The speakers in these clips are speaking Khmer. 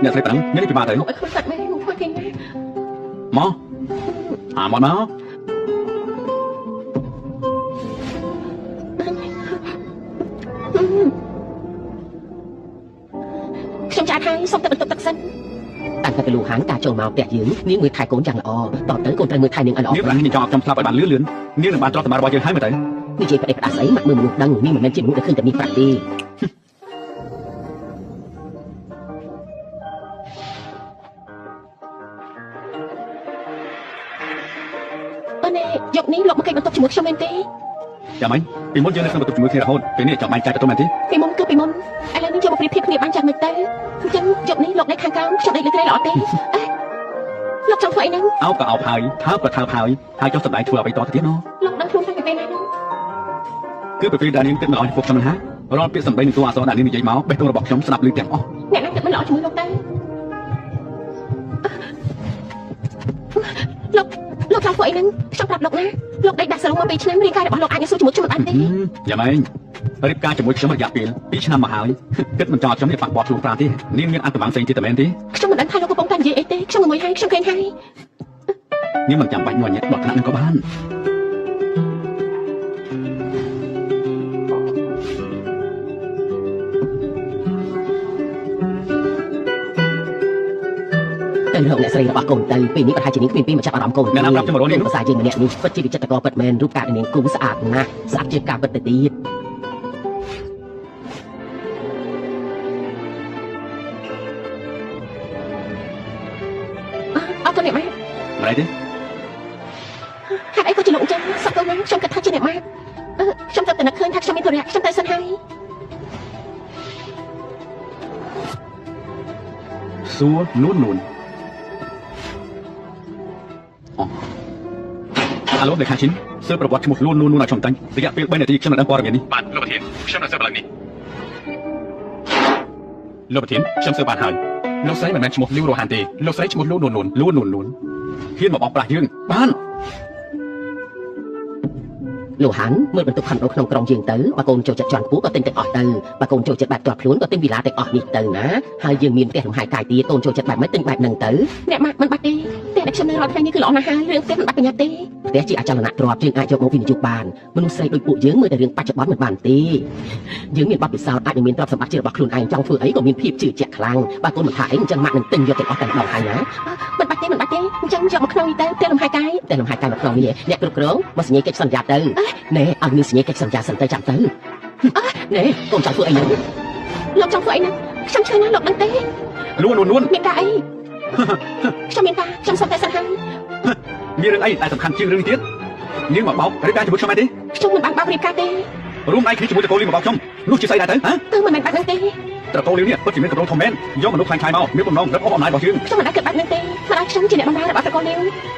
អ្នកស្រីប៉ណ្ណឹងមានពីបាទៅមកឲ្យខ្លួនកាត់មែនមកធ្វើគេណាមកមកមកខ្ញុំចាត់ហើយសុំទៅបន្ទប់ទឹកសិនតាំងតែលោកហានការចូលមកផ្ទះយើងនាងមើលថែកូនយ៉ាងល្អតទៅកូនត្រូវមើលថែនាងឲ្យល្អនាងបានចង់ខ្ញុំស្លាប់ឲ្យបានលឿននាងនឹងបានទ្រព្យសម្បត្តិរបស់យើងហើយមើលទៅនិយាយប្រទេសផ្ដាស្អីមកមើលមនុស្សដឹងនាងមិនមែនជាមនុស្សដែលឃើញតែមានប្រាក់ទេអូនយកនេះលោកមកគេបន្ទប់ជាមួយខ្ញុំមែនទេចាំមិនពីមុនយើងនៅក្នុងបន្ទប់ជាមួយគ្នារហូតពេលនេះចង់បែងចែកទៅមែនទេពីមុនគឺពីមុនឥឡូវនេះយកមកប្រៀបធៀបគ្នាបានចាំមិនទៅអញ្ចឹងយកនេះលោកនៅខាងក្រោមខ្ញុំដេកលើត្រីល្អទេលោកចង់ធ្វើអីហ្នឹងអោបក៏អោបហើយថើបក៏ថើបហើយចុះសម្ដែងធ្វើអ្វីតទៅទៀតនោះលោកដឹងខ្លួនថាពីពេលណានោះគឺពេលដែលនាងគិតមិនអស់ចំពោះខ្ញុំណារាល់ពាក្យសម្ដីនិងតួអក្សរដែលនាងនិយាយមកបេះដូងរបស់ខ្ញុំស្ដាប់ឮទាំងអស់អ្នកណាគិតមិនល្អជាមួយលោកទៅលោកចង់ធ្វើអីហ្នឹងខ្ញុំប្រាប់លោកណាលោកដេកដាក់សរុបមក2ឆ្នាំរាងកាយរបស់លោកអាចនឹងស៊ូជាមួយខ្ញុំមិនបានទេយ៉ាម៉េងរៀបការជាមួយខ្ញុំរយៈពេល2ឆ្នាំមកហើយគិតមិនចោលខ្ញុំនេះប៉ះពាល់ខ្លួនប្រាទេនាងមានអត្តវង្សផ្សេងទៀតតែមែនទេខ្ញុំមិនដឹងថាលោកកំពុងតែនិយាយអីទេខ្ញុំមួយហើយខ្ញុំឃើញហើយនាងមិនចាំបាច់ញ័រញាក់ដល់ថ្នាក់នឹងក៏បានទៅរកអ្នកស្រីរបស់កូនទៅពេលនេះប្រហែលជានាងគ្មានពេលមកចាប់អារម្មណ៍កូនអ្នកណាប្រាប់ខ្ញុំរកនាងភាសាយើងម្នាក់នេះពិតជាវិចិត្រករពិតមែនរូបកាយនាងគូស្អាតណាស់ស្អាតជាងការពិតទៅទៀតអត់ទៅអ្នកម៉ែម្ល៉េះទេហេតុអីក៏ជាលោកអញ្ចឹងសក់ទៅណាខ្ញុំគិតថាជាអ្នកម៉ែខ្ញុំទៅតែនឹកឃើញថាខ្ញុំមានធរៈខ្ញុំទៅសិនហើយសួរនួនអាឡូលេខាឈិនសើប្រវត្តិឈ្មោះនួនឲ្យខ្ញុំតាំងរយៈពេល3នាទីខ្ញុំនឹងដឹងព័ត៌មាននេះបាទលោកប្រធានខ្ញុំនឹងសើបឡើងនេះលោកប្រធានខ្ញុំសើបបានហើយលោកស្រីមិនមែនឈ្មោះលីវរ៉ូហានទេលោកស្រីឈ្មោះនួនហ៊ានមកបោកប្រាស់យើងបានលោកហាន់មើលបន្ទុកខំដូរក្នុងក្រុមយើងទៅបើកូនចូលចិត្តជន់ពូក៏ទិញទាំងអស់ទៅបើកូនចូលចិត្តបែបទាត់ខ្លួនក៏ទិញវិឡាទាំងអស់នេះទៅណាហើយយើងមានផ្ទះលំហែកាយទៀតកូនចូលចិត្តបែបម៉េចទិញបែបហ្នឹងទៅអ្នកម៉ាក់មិនបាច់ទេផ្ទះដែលខ្ញុំនៅរាល់ថ្ងៃនេះគឺល្អណាស់ហើយរឿងផ្ទះមិនបាច់ប្រញាប់ទេផ្ទះជាអចលនៈទ្រព្យយើងអាចយកមកវិនិយោគបានមនុស្សស្រីដូចពួកយើងមើលតែរឿងបច្ចុប្បន្នមិនបានទេយើងមានបទពិសោធន៍អាចនឹងមានទ្រព្យសម្បត្តិជារបស់ខ្លួនឯងចង់ធ្វើអីក៏មានភាពជឿជាក់ខ្លាំងបើកូនមិនថាអីអញ្ចឹងម៉ាក់នឹងទិញយកទាំងអស់តែម្ដងហើយណាមិនបាច់ទេអញ្ចឹងយកមកក្នុងនេះទៅផ្ទះលំហែកាយមកក្នុងនេះអ្នកគ្រប់គ្រងមកសញ្ញាកិច្ចសន្យាទៅណែឲ្យមានសញ្ញាកិច្ចសន្យាសិនទៅចាំទៅណែកូនចង់ធ្វើអីហ្នឹងលោកចង់ធ្វើអីហ្នឹងខ្ញុំឈឺណាស់លោកដឹងទេនួនមានការអីខ្ញុំមានការខ្ញុំសុំតែសិនហើយមានរឿងអីដែលសំខាន់ជាងរឿងនេះទៀតនាងមកបោករៀបការជាមួយខ្ញុំទេខ្ញុំមិនបានបោករៀបការទេរួមដៃគ្នាជាមួយតកូលីមកបោកខ្ញុំនោះជាស្អីដែរទៅហ៎គឺមិនមែនបែបហ្នឹងទេតកូលីនេះពិតជាមានកម្រងធំមែនយកមនុស្សខ្លាំងៗមកមានបំណងរឹបអូសអំណាចរបស់យើងខ្ញុំមិនអាចគិតបែបហ្នឹងទេព្រោះខ្ញុំជាអ្នកបម្រើរបស់តកូលី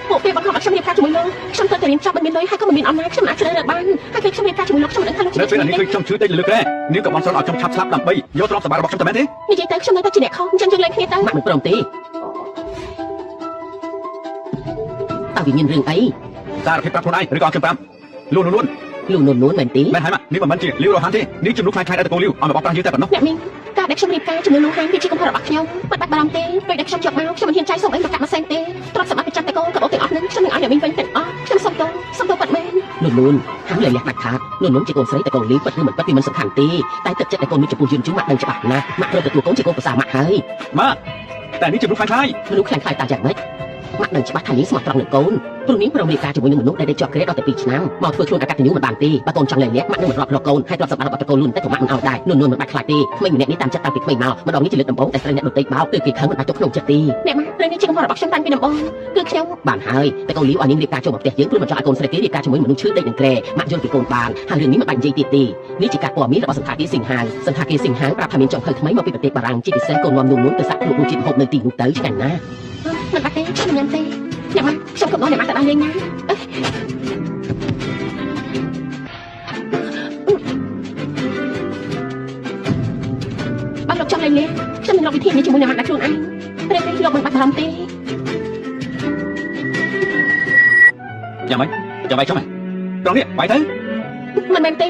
ពួកគេបង្ខំឲ្យខ្ញុំរៀបការជាមួយលោកខ្ញុំទៅតែរៀនចប់មិនមានលុយហើយក៏មិនមានអំណាចខ្ញុំអាចជ្រើសរើសបានហើយពេលខ្ញុំរៀបការជាមួយលោកខ្ញុំមិនដឹងថាលោកនៅពេលនេះគឺខ្ញុំឈឺតិចលើកដែរនាងក៏បានស្រន់ឲ្យខ្ញុំឆាប់ស្លាប់ដើម្បីយកទ្រព្យសម្បត្តិរបស់ខ្ញុំតែមែនទេនិយាយទៅខ្ញុំនៅតែជាអ្នកខុសអញ្ចឹងយើងលេងគ្នាទៅម៉ាក់មិនព្រមទេតើវាមានរឿងអីសារភាពប្រាប់ខ្លួនឯងឬក៏ខ្ញុំប្រាប់លួនមែនទេមែនហើយម៉ាក់នេះមិនមែនជាលីវរ៉ូហានទេនេះជំនួសខ្លាំងៗដល់តកូលីវឲ្យមកបោកប្រាស់យើងតែប៉ុណ្ណោះអ្នកមីងការដែលខ្ញុំរៀបការជាមួយលោកហានវាជាកំហុសរបស់ខ្ញុំមិនបាច់បារម្ភទេពេលដែលខ្ញុំយកមកខ្ញុំមិនហ៊ានចាយសុំអីមកកាត់ម៉ាស៊ីនទេទ្រព្យសម្បត្តិប្រចាំតកូលក៏បោកទាំងអស់ហ្នឹងខ្ញុំនឹងឲ្យអ្នកមីងវិញទាំងអស់ខ្ញុំសុំទោសប៉ាត់មែននួនហានលះដាច់ខាតនួនជាកូនស្រីតកូលីវពិតឬមិនពិតវាមិនសំខាន់ទេតែទឹកចិត្តតកូននេះចំពោះយើងជឿម៉ាក់ដឹងច្បាស់ណាស់ម៉ាក់ត្រូវទទួលកូនជាកូនប្រសាម៉ាក់ហើយម៉ាក់តែនេះជំនួសខ្លាំងៗមនុស្សខ្លាំងៗតាយ៉ាងម៉េចម៉ាក់ដឹងច្បាស់ថានាងស្មោះត្រង់នឹងកូនព្រោះនាងព្រមរៀបការជាមួយនឹងមនុស្សដែលជាប់ក្រេតដល់តែ2ឆ្នាំមកធ្វើខ្លួនអកតញ្ញូមិនបានទេបើកូនចង់លែងលះម៉ាក់នឹងមិនរាប់រកកូនហើយទ្រព្យសម្បត្តិរបស់តកូលលូនតែក៏ម៉ាក់មិនឲ្យដែរនួនមិនបាច់ខ្លាចទេក្មេងម្នាក់នេះតាមចិត្តតាំងពីក្មេងមកម្ដងនេះជាលើកដំបូងតែស្រីអ្នកដទៃបោកគឺគេខឹងមិនបាច់ចុះក្នុងចិត្តទេអ្នកម៉ាក់ព្រឹងនេះជាកំហុសរបស់ខ្ញុំតាំងពីដំបូងគឺខ្ញុំបានហើយតែកូនលីវឲ្យនាងរៀបការចូលមកផ្ទះយើងព្រោះមិនចង់ឲ្យកូនស្រីគេរៀបការជាមួយមនុស្សឈឺដេកនឹងក្រែម៉ាក់យល់ពីកូនបានហើយរឿងនេះមិនបាច់និយាយទៀតទេនេះជាការព័ត៌មានរបស់សន្តាគារសិង្ហាប្រាប់ថាមានចុងភៅថ្មីមកពីប្រទេសបារាំងជាពិសេសកូននាំនួនទៅសាក់គ្រូជាតិហូបនៅទីនោះទៅឆ្ងាញ់ណាស់មិនបាច់ទេខ្ញុំមិនញ៉ាំទេអ្នកម៉ាក់ខ្ញុំក៏បងអ្នកម៉ាក់ទៅដល់លេងណាបើលោកចង់លេងលេងខ្ញុំនឹងរកវិធីនេះជាមួយអ្នកម៉ាក់ដាក់ខ្លួនឯងព្រោះនេះលោកមិនបាច់បារម្ភទេយ៉ាងម៉េចចាំបាយខ្ញុំហ៎ត្រង់នេះបាយទៅមិនមែនទេ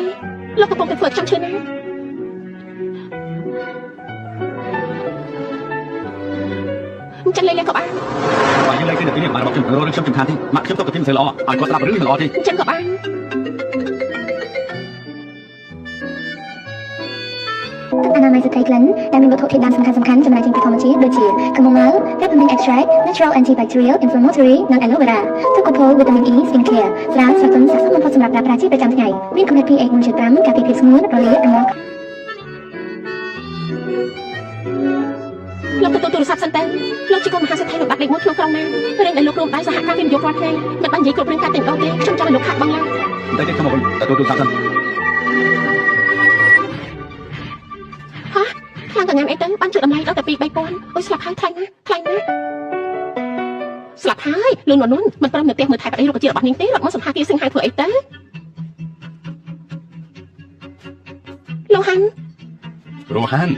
លោកកំពុងតែធ្វើខ្ញុំឈឺណាស់ ចឹងលេងក៏បាន បើយើងលេងគ្នាទៅនេះបានរបស់ខ្ញុំរកខ្ញុំសំខាន់ទីម៉ាក់ខ្ញុំទៅទីមិនស្អីល្អឲ្យគាត់ស្ដាប់រឿងមិនល្អទេ ចឹងក៏បាន អនាម័យសត្វក្លិនដែលមានវត្ថុធាតុដើមសំខាន់ៗចំណែកចេញពីធម្មជាតិដូចជា chamomile, peppermint extract, natural antibacterial, inflammatory និង aloe vera ទឹកកកូល vitamin E skin care ស្រាលស្រទន់ស័ក្តិសមបំផុតសម្រាប់ប្រើប្រាស់ជាប្រចាំថ្ងៃមានកម្រិត pH 1.5 ការពារភាពស្ងួនរលាករងាស់ លោកទទួលទូរស័ព្ទសិនទៅលោកជាកូនមហាសេដ្ឋីលោកបាត់លេខ1ក្នុងក្រុងណារឿងដែលលោករួមដៃសហការវិនិយោគរាល់ថ្ងៃមិនបាននិយាយគ្រប់រឿងការទិញដូរទេខ្ញុំចង់ឲ្យលោកខាត់បងឡើង តែទេខ្ញុំមកវិញទទួលទូរស័ព្ទសិន ហ៎ខ្លាំងកញ្ញាអីទៅបានជួយតម្លៃដល់តែ2-3000អូយស្លាប់ហើយថ្លៃណាស់ថ្លៃណាស់ស្លាប់ហើយលូននុនមិនព្រមនៅផ្ទះមើលថែប្តីរុក្ខជាតិរបស់នាងទេរត់មកសន្តាគារសិង្ហហើយធ្វើអីទៅលោកហាន់ រស់ហាន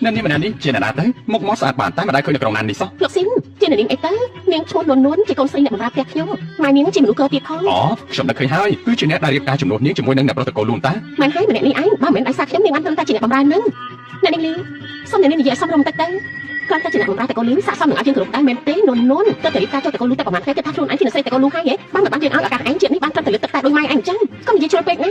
អ្នកនេះម្នាក់នេះជាអ្នកណាទៅមកមកស្អាតបានតែមិនដែលឃើញនៅក្រុងណានេះសោះ លោកស៊ីនជានាងអីទៅនាងឈ្មោះលូនជាកូនស្រីអ្នកបម្រើផ្ទះខ្ញុំម៉ែនាងជាមនុស្សកោទៀតផង អូខ្ញុំនឹកឃើញហើយគឺជាអ្នកដែលរៀបការជំនួសនាងជាមួយនឹងអ្នកប្រុសតកូលលូនតា មិនហើយម្នាក់នេះឯងបើមិនមែនដោយសារខ្ញុំនាងបានត្រឹមតែជាអ្នកបម្រើនឹងអ្នកនាងលីសុំអ្នកនាងនិយាយសមរម្យតិចទៅគ្រាន់តែជាអ្នកបម្រើតកូលលីស័ក្តិសមនឹងឲ្យយើងគ្រប់ដែរមែនទេនុនទៅរៀបការចុះតកូលលីតែប្រហែលថ្ងៃគិតថាខ្លួនឯងជាអ្នកស្រីតកូលលូហើយហ៎បានមិនបានយើងឲ្យឱកាសឯងជាតិនេះបានត្រឹមតែលើកទឹកតែដូចម៉ែឯងអញ្ចឹងកុំនិយាយជ្រុលពេកណា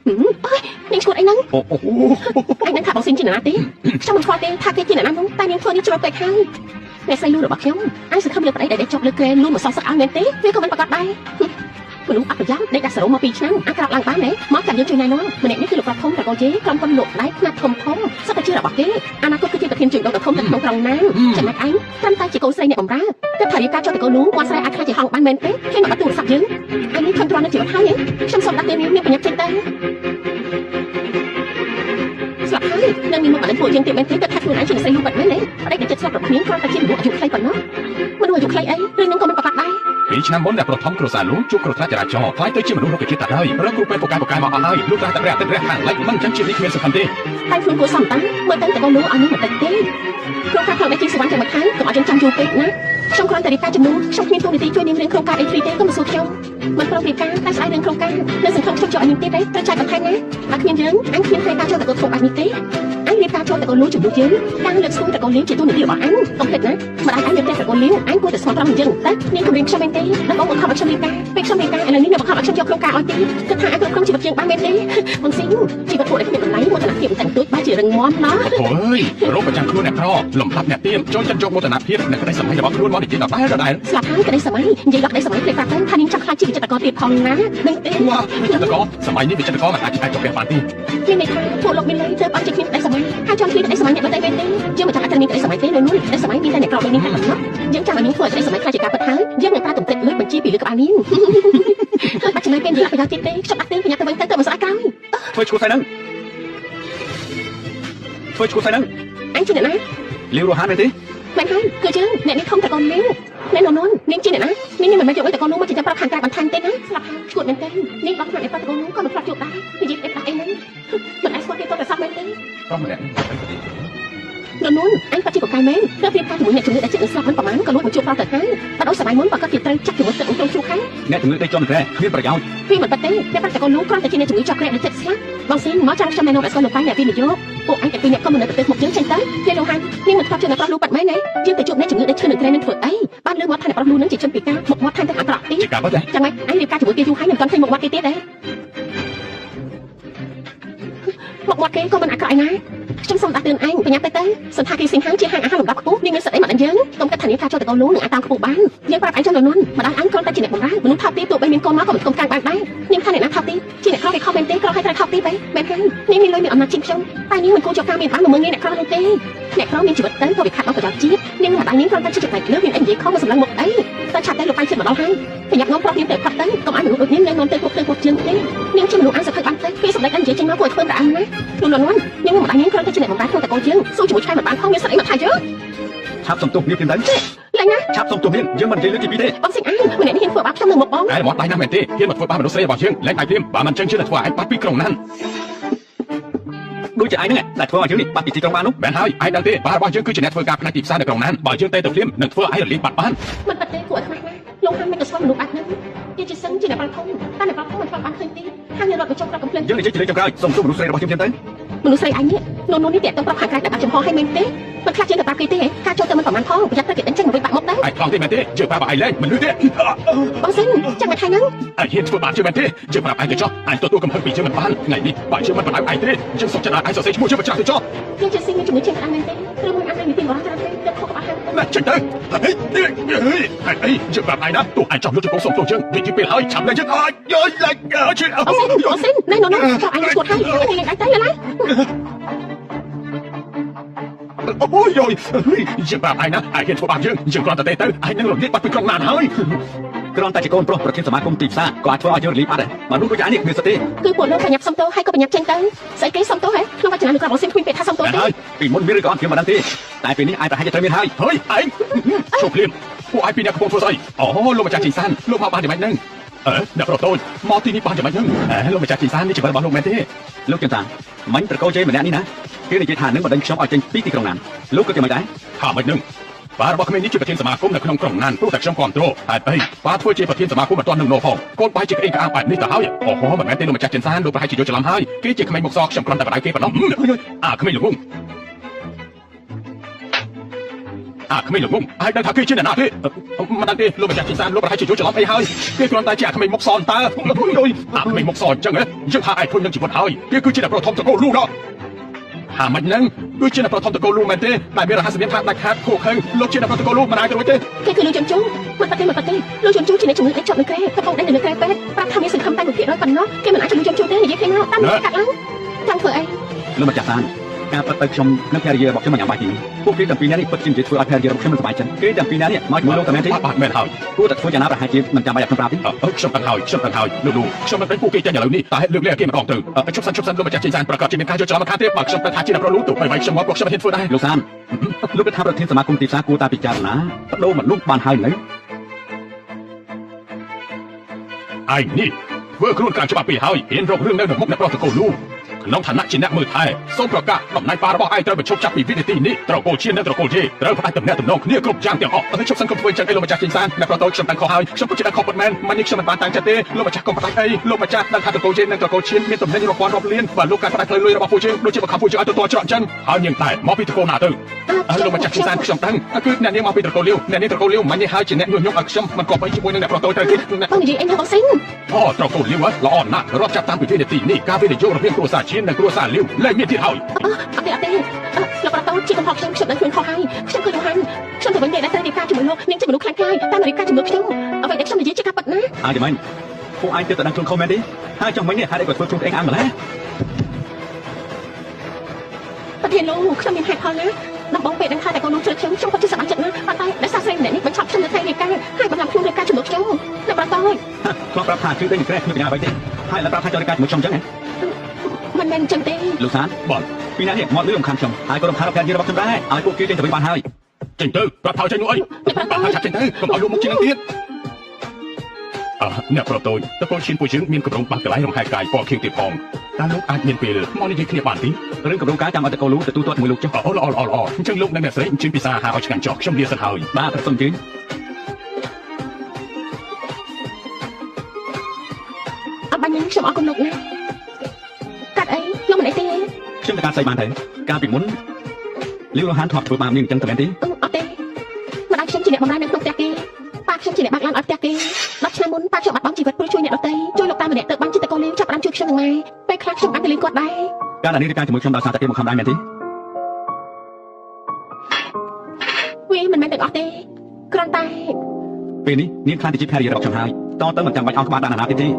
អើយនាងឈួតអីហ្នឹង អូ ឯងនឹងថាបងស៊ីនជាអ្នកណាទេខ្ញុំមិនស្គាល់ទេថាគេជាអ្នកណានោះតែនាងធ្វើនេះជ្រុលពេកហើយអ្នកស្រីលូរបស់ខ្ញុំអាចសង្ឃឹមលើប្តីដែលដេកចុកលើក្រែលូមកសោះសឹកឲ្យមែនទេវាក៏មិនប្រកាសដែរមនុស្សអប្រយ័ត្នដេកដាក់សរោមក2ឆ្នាំអាចក្រោកឡើងបានទេមកចាំយើងជួយណែនាំម្នាក់នេះគឺលោកប្រុសធំតកូលជេក្រុមហ៊ុនលោកដៃខ្នាតធំសុទ្ធតែជារបស់គេអនាគតគឺជាប្រធានជួញដូរដ៏ធំនៅក្នុងក្រុងណាចំណែកឯងត្រឹមតែជាកូនស្រីអ្នកបម្រើគិតថារៀបការចុះតកូលលូគាត់ស្រីអាចខ្លាចជាហងបានមែនទេគេមកបាត់ទូរស័ព្ទយើងឯងនេះខំទ្រាំនឹងជីវិតហើយខ្ញុំសូមដាក់ទេនាងបញ្ញាចេញទៅស្លាប់ហើយនឹងមានមកបណ្ដឹងពួកយើងទៀតមែនទេគិតថាខ្លួនឯងជាស្រីលូបាត់មែនទេប្តីដែលចិត្តស្លាប់របស់នាងគ្រាន់តែជាមនុស្សអាយុខ្លីប៉ុណ្ណោះមនុស្សអាយុខ្លីអីរឿងនោះក៏មិនប្រកាសដែរ 2ឆ្នាំមុនអ្នកប្រុសធំគ្រួសារលូជួបគ្រោះថ្នាក់ចរាចរណ៍ខ្លាយទៅជាមនុស្សរកជាតិតែហើយរកគ្រូពេទ្យពូកែមកអស់ហើយលូត្រាតែរះទឹករះខាងលិចមិនចឹងជាតិនេះគ្មានសំខាន់ទេ ហើយខ្លួនគួរសំតាំងមើលទៅតកូលលូឲ្យនាងបន្តិចទេគ្រូការខាងដេកជីសវណ្ណចាំមកខាងកុំឲ្យយើងចាំយូរពេកណាខ្ញុំគ្រាន់តែរៀបការជំនួសខ្ញុំគ្មានទូនាទីជួយនាងរៀនគ្រូការអីហ្វ្រីទេកុំសួរខ្ញុំមិនព្រមរៀបការតែស្ដាយរឿងគ្រូការនៅសង្ឃឹមខ្ញុំជួយឲ្យនាងទៀតទេត្រូវចាយបន្ថែមណាបើគ្មានយើងអញគ្មានពេលការចូលតកូលធំបែបនេះទេអញរៀបការចូលតកូលលូជំនួសយើងការលើកស្ទួយតកូលលីងជាទូនាទីរបស់អញកុំភ្លេចណាម្ដាយអញមានផ្ទះតកូលលីងអញគួរតែស្មោះត្រង់យើងតែនាងគម្រាមខ្ញុំមែនទេដល់បងបង្ខំឲ្យខ្ញុំរៀបការពេលខ្ញុំរៀបការឥឡូវនេះនៅបង្ខំឲ្យខ្ញុំយកគ្រូការឲ្យទេគិតថាអញគ្រប់គ្រងជីវិតយើងបានមែនទេបងស៊ីជីវិតពួកឯងគ្មានតម្លៃមកតែភាពតែងទួចបែរជារឹងមាំណាស់ អូយរោគប្រចាំខ្លួនអ្នកក្រលំដាប់អ្នកទៀមចូលចិត្តយកមោទនភាពនិងក្តីសម័យរបស់ខ្លួនមកនិយាយដល់ដែរ ស្លាប់ហើយក្តីសម័យនិយាយដល់ក្តីសម័យភ្លេចប្រាប់ទៅថានាងចង់ខ្លាចជាវិចិត្រករទៀតផងណានឹងទេ វ៉ាវិចិត្រករសម័យនេះវិចិត្រករមិនអាចចុះបានទេ មានន័យថាពួកលោកមានលេងទៅបានជាគ្នាក្តីសម័យហើយចង់គ្នាក្តីសម័យអ្នកដទៃមែនទេយើងមិនចង់ឲ្យតែមានក្តីសម័យទេនៅនោះក្តីសម័យមានតែអ្នកក្រដូចនាងតែប៉ុណ្ណោះយើងចង់ឲ្យនាងធ្វើក្តីសម័យខ្លាចជាការពិតហើយយើងនឹងប្រើទំតិចលុយបញ្ជីពីលើក្បាលនាងហើយបាច់ចំណាយពេលនិយាយប្រយោជន៍ទៀតទេខ្ញុំដាក់ទេបញ្ញាទៅវិញទៅមិនស្អាតក្រោយ ធ្វើឈ្គួតស្អីហ្នឹងធ្វើឈ្គួតស្អីហ្នឹង អញជាអ្នកណា លីវរស់ហានមែនទេ មែនហើយគឺយើងអ្នកនេះធំតកូននាងអ្នកនននាងជាអ្នកណានាងមិនមែនយកឲ្យតកូននោះមកចិញ្ចឹមប្រាប់ខាងក្រៅបន្ថែមទេណាស្លាប់ហើយឈួតមែនទេនាងដល់ថ្នាក់ឯប្រាប់តកូននោះក៏មិនផ្លាត់ជួបដែរនិយាយអីដាក់អីហ្នឹងមិនអាចស្គាល់គេទៅតែសោះមែនទេ ប្រុសម្នាក់នេះទៅទី ននអញប៉ាត់ជាប្រកាយមែនទៅព្រៀបការជាមួយអ្នកជំងឺដែលចិត្តនឹងស្លាប់មិនប្រមាណក៏លួចមកជួបប្រាប់ទៅហើយបើដោយសម័យមុនបើគាត់ជាត្រូវចាក់ជាមួយទឹកអង្គជ្រូកហើយ អ្នកជំងឺដេកចំក្រែគ្មានប្រយោជន៍ វាមិនប៉ាត់ទេតែប្រាប់តកូននោះគ្រាន់តែជាអ្នកជំងឺចាប់ក្រែដែលចិត្តស្លាប់បងស៊ីមកចាំខ្ញុំណែនាំឲ្យស្គាល់លោកប៉ៃអ្នកវិនិយោគពួកអញតែពីរអ្នកក៏មិននៅប្រទេសមកយើងចេញទៅគេលោកហាននាងមិនខ្វះជឿអ្នកប្រុសលូប៉ាត់មែនទេយើងទៅជួបអ្នកជំងឺដែលឈឺនឹងក្រែនឹងធ្វើអីបានលើមកថាអ្នកប្រុសលូនឹងជាជនពិការមកមាត់ថែមទាំងអាក្រក់ទី ជាការពិតទេ ចាំម៉េចអញរៀបការជាមួយគេយូរហើយមិនទាន់ឃើញមកមាត់គេទៀតទេមកមាត់គេក៏មិនអាក្រក់ឯណាខ្ញុំសូមដាក់ទឿនឯងបញ្ញាទៅសន្តាគារសិង្ហជាហាងអាហារលំដាប់ខ្ពស់នាងមានសិទ្ធិអីមកដល់យើងកុំគិតថានាងថាចូលទៅកូនលូនឹងអាចតាមខ្ពស់បានយើងប្រាប់ឯងចង់ននម្ដាយអញគ្រាន់តែជាអ្នកបម្រើមនុស្សថោកទាបទោះបីមានកូនមកក៏មិនគុំកាំងបានដែរនាងថាអ្នកណាថោកទាបជាអ្នកក្រគេខុសមែនទេក្រឲ្យត្រូវថោកទាបទេមែនហើយនាងមានលុយមានអំណាចជាងខ្ញុំតែនាងមិនគួរយកការមានបានមកមើលងាយអ្នកក្រនោះទេអ្នកក្រមានជីវិតទៅក៏វាខាត់ដល់ប្រយោជន៍ជាតិនាងម្ដាយនាងគ្រាន់តែជាចំណែកលើមានអីនិយាយខុសមកសម្លឹងមុខអីតែឆាប់តែលោកប៉ៃចិត្តមកដល់ហើយប្រញាប់ងំប្រាប់នាងទៅផាត់ទៅកុំឲ្យមនុស្សដូចនាងនៅនាំទៅពុកជើងទេនាងជាមនុស្សអាចសឹកបានទៅពេលសម្ដេចអញនិយាយចេញមកគួរឲ្យធ្វើប្រអើណាលោកនននាងម្ដាយនាងគ្រាន់តែជាអ្នកបម្រើក្នុងតកូលយើងស៊ូជាមួយឆ្កែមិនបានផងមានសិទ្ធិអីមកថាយើង ឆាប់សុំទោសនាងទៅ ឡើងណា ឆាប់សុំទោសនាងយើងមិននិយាយលើកទី2ទេ បងសិង្ហម្នាក់នេះហ៊ានធ្វើបាបខ្ញុំនឹងមកបង តែមកដៃណាស់មែនទេហ៊ានមកធ្វើបាបមនុស្សស្រីរបស់យើងលែងដៃព្រាមបើមិនចឹងជឿតែធ្វើឲ្យបាត់ពីក្រុងណានដូចជាឯងហ្នឹងតែធ្វើឲ្យយើងនេះបាត់ពីទីក្រុងបាននោះមែនហើយឯងដឹងទេបាររបស់យើងគឺជាអ្នកធ្វើការផ្នែកទីផ្សារនៅក្រុងណានបើយើងទៅព្រាមនឹងធ្វើឲ្យរលាយបាត់បាន មិនប៉ះទេគួរឲ្យខ្មាស់ណាស់លោកហាន់មិនក៏ស្គាល់មនុស្សបាត់ហ្នឹងគេជាសឹងជាអ្នកប្រធំតែអ្នកប្រធំមិនស្គាល់បានឃើញទេហាងរត់ទៅចុះក្រៅកំភ្លើង យើងនិយាយជាលើកចុងក្រោយសុំទោសមនុស្សស្រីរបស់យើងទៅ មនុស្សស្រីអញនេះនោះនេះតែទៅប្រាប់ខាងក្រៅតែបាក់ចំហឲ្យមែនទេមិនខ្លាចជាងតែប្រាប់គេទេការចូលទៅមិនប្រមាណផងប្រយ័ត្នទៅគេដេញចេញមកវិញបាក់មកទៅ ai thong thế mẹ thế chưa ba bà ai lên mình lưới thế បងសិនចាំមិនថៃហ្នឹង ai hiện thua bạn chưa mẹ thế chưa ba ai thế cho ai tôi cầm hơi bị chưa mình ban ngày đi bạn chưa mình ban ai thế chân sọc chân ai sợ sẽ mua chưa mình trả thế cho យើងជាស៊ីមានជំនួយជាងអាមែនទេឬមួយអានេះមានពីបរិយាកាសទេទៅខុសក្បាលហើយ nè chạy tới ấy chưa ba ai đó tụi ai trong lúc chúng sống tổ chân vì chỉ bị hơi chậm lên chứ ai ơi lại chuyện បងសិនណែនោះក៏អញស្គាល់ហើយគេលេងអាចទៅឡើយ ôi rồi chưa ba ai đó ai hiện thua bạn chưa chưa còn tệ tới ai đang lột biết bắt bị công nạn hơi ក្រនតែជាកូនប្រុសប្រធានសមាគមទីផ្សារក៏អាចធ្វើឲ្យយើងរលីបអត់ដែរមនុស្សដូចអានេះមានសតិ គឺពួកលោកបញ្ញាប់សំទោហើយក៏បញ្ញាប់ចេញទៅស្អីគេសំទោហើយក្នុងវចនានុក្រមរបស់ស៊ីមគ្មានពេកថាសំទោ តែ ទេ ហើយពីមុនមានឬក៏អត់ខ្ញុំមិនដឹងទេតែពេលនេះអាចប្រហែលជាត្រូវមានហើយ hơi anh chụp liền của ai bị nè không thua rồi lô mà cha chỉ san lô mà ba để mạnh nâng đập đầu tôi mò tí ní ba để mạnh nâng lô mà cha chỉ san đi chỉ phải bảo lô mẹ thế លោកចន្ទសាមិញប្រកោជ័យម្នាក់នេះណាគេនិយាយថានឹងបណ្ដឹងខ្ញុំឲ្យចេញពីទីក្រុងណានលោកក៏ជាមិនដែរ thả mạnh nâng baរបស់ក្មេងនេះជាប្រធានសមាគមនៅក្នុងក្រុងណានព្រោះតែខ្ញុំគ្រប់គ្រងហើយបាធ្វើជាប្រធានសមាគមមិនទាន់នឹងនោះផងកូនបាយជាក្អេងក្អាងបែបនេះទៅហើយមិនមែនទេលោកម្ចាស់ចិនសានលោកប្រហែលជាយល់ច្រឡំហើយគេជាក្មេងមកសខ្ញុំគ្រាន់តែបដៅគេប៉ុណ្ណោះក្មេងល្ងងក្មេងល្ងងហើយដឹងថាគេជាអ្នកណាទេមិនដឹងទេលោកម្ចាស់ចិនសានលោកប្រហែលជាយល់ច្រឡំអីហើយគេគ្រាន់តែជាក្មេងមកសតើក្មេងមកសអញ្ចឹងយើងថាឯងធុញនឹងជីវិតហើយគេគឺជាអ្នកប្រធមតកូលលូដល់ហាមិនហ្នឹងគឺជាអ្នកប្រធមតកូលលូមែនទេតែមានរហស្សនាមថាដាច់ខាតខូខឹងលោកជាអ្នកប្រធមតកូលលូមិនអាចទៅរួចទេ គេគឺលោកចំជូមិនប៉ាទេលោកចំជូជាអ្នកជំងឺដេកជាប់នៅក្រែកំពុងដេកនៅក្រែពេទ្យប្រាប់ថាមានសង្ឃឹមតែ1%ប៉ុណ្ណោះគេមិនអាចជួយលោកចំជូទេនិយាយឃើញមកតាមកាត់ឡើងចង់ធ្វើអី លោកម្ចាស់សានការប៉ັດទៅខ្ញុំនិងភរិយារបស់ខ្ញុំមិនយ៉ាងបាយទីពួកគេទាំងពីរនាក់នេះពិតជានិយាយធ្វើឲ្យភរិយារបស់ខ្ញុំមិនសប្បាយចិត្តគេទាំងពីរនាក់នេះមកជាមួយលោកតែមែនទេបាទមែនហើយគួរតែធ្វើយ៉ាងណាប្រហែលជាមិនចាំបាច់ឲ្យខ្ញុំប្រាប់ទេខ្ញុំដឹងហើយលោកខ្ញុំមិនដឹងពួកគេចេញឥឡូវនេះតែលើកលែងគេម្ដងទៅជប់សិនលោកម្ចាស់ចេញសានប្រកាសជាមានការយល់ច្រឡំមកខាងទេបើខ្ញុំតែថាជាអ្នកប្រលូទៅបីខ្ញុំមកពួកខ្ញុំមិនហ៊ានធ្វើដែរ លោកសានលោកថាប្រធានសមាគមទីផ្សារគួរតែពិចារណាបដូរមនុស្សបានហើយនៅ ឯងនេះធ្វើខ្លួនកាំងច្បាប់ពីហើយហ៊ានរករឿងនៅមុខអ្នកប្រតកូលលូក្នុងឋានៈជាអ្នកមើលថែសូមប្រកាសតំណែងប៉ារបស់ឯងត្រូវបញ្ឈប់ចាប់ពីវិនាទីនេះត្រូវកូលឈៀននិងត្រកូលជេត្រូវផ្ដាច់តំណែងតំណងគ្នាគ្រប់យ៉ាងទាំងអស់តែខ្ញុំសង្ឃឹមធ្វើចឹងឯលោកម្ចាស់ចេញសានអ្នកប្រតខ្ញុំតាំងខុសហើយខ្ញុំពិតជាតាំងខុសពិតមែនមិននេះខ្ញុំមិនបានតាំងចិត្តទេលោកម្ចាស់កុំផ្ដាច់អីលោកម្ចាស់ដឹងថាត្រកូលជេនិងត្រកូលឈៀនមានតំណែងរាប់ពាន់រាប់លានបើលោកការផ្ដាច់ផ្លូវលុយរបស់ពួកយើងដូចជាបង្ខំពួកយើងឲ្យទទួលច្រកចឹងហើយនាងតែមកពីត្រកូលណាទៅលោកម្ចាស់ចេញសានខ្ញុំដឹងគឺអ្នកនាងមកពីត្រកូលលាវអ្នកនាងត្រកូលលាវមិននេះហើយជាអ្នកញុះញង់ឲ្យខ្ញុំមិនគប់បីជាមួយនឹងអ្នកប្រតទៅទៀត បងនិយាយអីណាបងសិន ត្រកូលលាវល្អណាស់រាប់ចាប់តាំងពីវិនាទីនេះការវិនិយោគរវាងគ្រួសារឈៀននិងគ្រួសារលាវលែងមានទៀតហើយ អត់ទេលោកប្រតោជាកំហុសខ្ញុំដឹងខ្លួនខុសហើយខ្ញុំគឺលោកហាន់ខ្ញុំទៅវិញតែត្រូវរៀបការជាមួយលោកនាងជាមនុស្សខ្លាំងខ្លាយតាមរៀបការជាមួយខ្ញុំអ្វីដែលខ្ញុំនិយាយជាការពិតណា ហើយយ៉ាងម៉េចពួកឯងទៅតែដឹងខ្លួនខុសមែនទេហើយចង់មិញនេះហេតុអីក៏ធ្វើខ្លួនឯងអានម្ល៉េះ ប្រធានលោកខ្ញុំមានហេតុផលណាដំបងពេលដឹងថាតែកូននោះជួយខ្ញុំពិតជាសប្បាយចិត្តណាស់ប៉ុន្តែដោយសារស្រីម្នាក់នេះបញ្ឈប់ខ្ញុំនៅថ្ងៃរៀបការហើយបន្លំខ្លួនរៀបការជាមួយខ្ញុំលោកប្រតោ ធ្លាប់ប្រាប់ថាគឺដេញក្រែគ្មានបញ្ញាអ្វីទេហើយឡើងប្រាប់ថាចង់រៀបការជាមួយខ្ញុំអញ្ចឹងហ៎ មិនមែនអញ្ចឹងទេ លោកសានបងពីណានេះមកលឺរំខានខ្ញុំហើយក៏រំខានភរិយារបស់ខ្ញុំដែរឲ្យពួកគេចេញទៅវិញបានហើយ ចេញទៅប្រាប់ថាចេញនោះអីប្រាប់ថាចេញទៅកុំឲ្យលោកមកជាងនឹងទៀតអ្នកប្រតូចតកូលឈៀនពួកយើងមានកម្រងបាក់កន្លែងរំហាយកាយពណ៌ខៀងទៀតផងតើលោកអាចមានពេលមកនិយាយគ្នាបានទេ រឿងកម្រងការចាំឲ្យតកូលូទទួលទាត់មួយលោកចុះ ល្អអញ្ចឹងលោកនិងអ្នកស្រីអញ្ជើញពិសាហាឲ្យឆ្កាញ់ចោះខ្ញុំលាសិនហើយ បាទសូមអញ្ជើញ អត់បាញ់ខ្ញុំអរគុណលោកណាកាត់អីលោកមិនអីទេ ខ្ញុំទៅការស្អីបានទៅកាលពីមុនលីវរហានធ្លាប់ធ្វើបាបនាងអញ្ចឹងទៅមែនទេ អត់ទេម្ដាយខ្ញុំជាអ្នកបម្រើនៅក្នុងផ្ទះគេប៉ាខ្ញុំជាអ្នកបើកឡានឲ្យផ្ទះគេ10ឆ្នាំមុនប៉ាខ្ញុំបាត់បង់ជីវិតព្រោះជួយអ្នកដទៃជួយលោកតាម្នាក់ទៅបានចិត្តកូនលេងចាប់បានជួយខ្ញុំទាំងម៉ែពេលខ្លះខ្ញុំអាចទៅលេងគាត់ដែរ ការដែលនាងរៀបការជាមួយខ្ញុំដោយសារតែគេមកខំដែរមែនទេ វាមិនមែនទាំងអស់ទេគ្រាន់តែ ពេលនេះនាងខ្លាចទៅជាភរិយារបស់ខ្ញុំហើយតទៅមិនចាំបាច់អោនក្បាលដាក់ណាទៀតទេ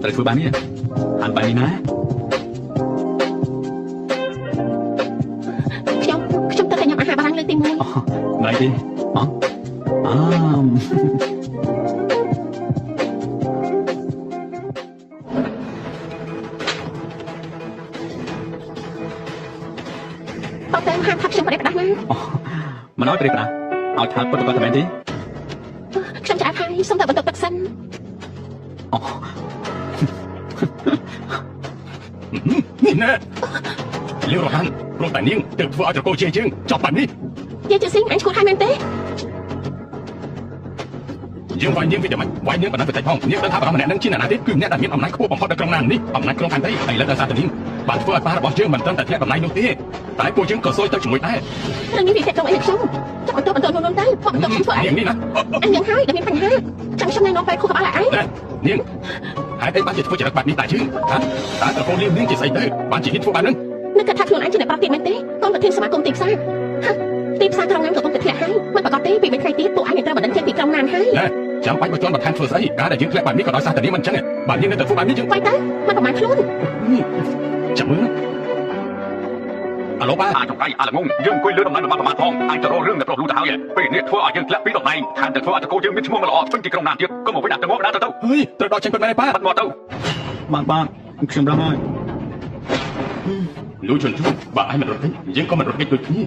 ត្រូវធ្វើបាននេះអានបែបនេះណា ខ្ញុំទៅតែញ៉ាំអាហារបារាំងលើកទី1 ないで。ああតើតែហាងថាខ្ញុំប្រេះផ្ដាស់ណា មិនឲ្យប្រេះប្រាស់ឲ្យថាពុតក៏តែមែនទេ ខ្ញុំចាក់ហើយសុំតែបន្ទប់ទឹកសិន អូ នេះណែលាវរហានព្រោះតែនាងទៅធ្វើឲ្យត្រកូលជេជាងចប់បែបនេះ យាយជាស៊ីងអញឈ្មោះថៃមែនទេ យើងវាយនាងវាយ៉ាងម៉េចវាយនាងបណ្ដឹងទៅតែផងនាងដឹងថាបរិម្នាក់នឹងជាអ្នកណាទេគឺអ្នកដែលមានអំណាចខ្ពស់បំផុតនៅក្នុងណាននេះអំណាចក្នុងផែនដីហើយលើដោយសារតែនាងបានធ្វើឲ្យប៉ារបស់យើងមិនត្រឹមតែធ្លាក់តំណែងនោះទេតែពួកយើងក៏សួយទៅជាមួយដែរ រឿងនេះវាតែក្នុងអីខ្ញុំចាំបន្តនុនទៅមកបន្តខ្ញុំធ្វើអី នាងនេះណា អញយ៉ាងហើយដែលមានបញ្ហាចាំខ្ញុំណែនាំពេលខួរក្បាលឲ្យឯង នាងហេតុអីបានជាធ្វើចរិតបែបនេះតែជឿហ៎តើត្រកូលនាងជាស្អីទៅបានជាហ៊ានធ្វើបែបហ្នឹង នឹកថាខ្លួនឯងជាអ្នកប្រតិបត្តិមែនទេកូនប្រធានសមាគមទីផ្សារទីផ្សារក្រុងណានក៏កំពុងតែធ្លាក់ហើយមិនប្រកាសទេពីមិនថ្ងៃទៀតពួកឯងនឹងត្រូវបណ្ដឹងចេញពីក្រុងណានហើយ ចាំបាច់មកជន់បន្ថែមធ្វើស្អីការដែលយើងធ្លាក់បែបនេះក៏ដោយសារតែនាងមិនចឹងបាទនាងនៅតែធ្វើបែបនេះយើង វាយទៅមិនប្រមាណខ្លួន ចាំមើលអាឡូប៉ាអាចង្កៃអាឡងងយើងអង្គុយលើដំណើររបស់ប្រមាណផងអាចទៅរករឿងដែលប្រុសលូទៅហើយពេលនេះធ្វើឲ្យយើងធ្លាក់ពីតំណែងថែមទាំងធ្វើឲ្យតកូលយើងមានឈ្មោះមិនល្អពេញទីក្រុងណានទៀតក៏មកវិញដាក់ទៅមកដាក់ទៅហេត្រូវដល់ចេញពិតមែនទេប៉ាបាត់មកទៅបានខ្ញុំដឹងហើយ លូជន់ជូបើឯងមិនរត់វិញយើងក៏មិនរត់វិញដូចគ្នា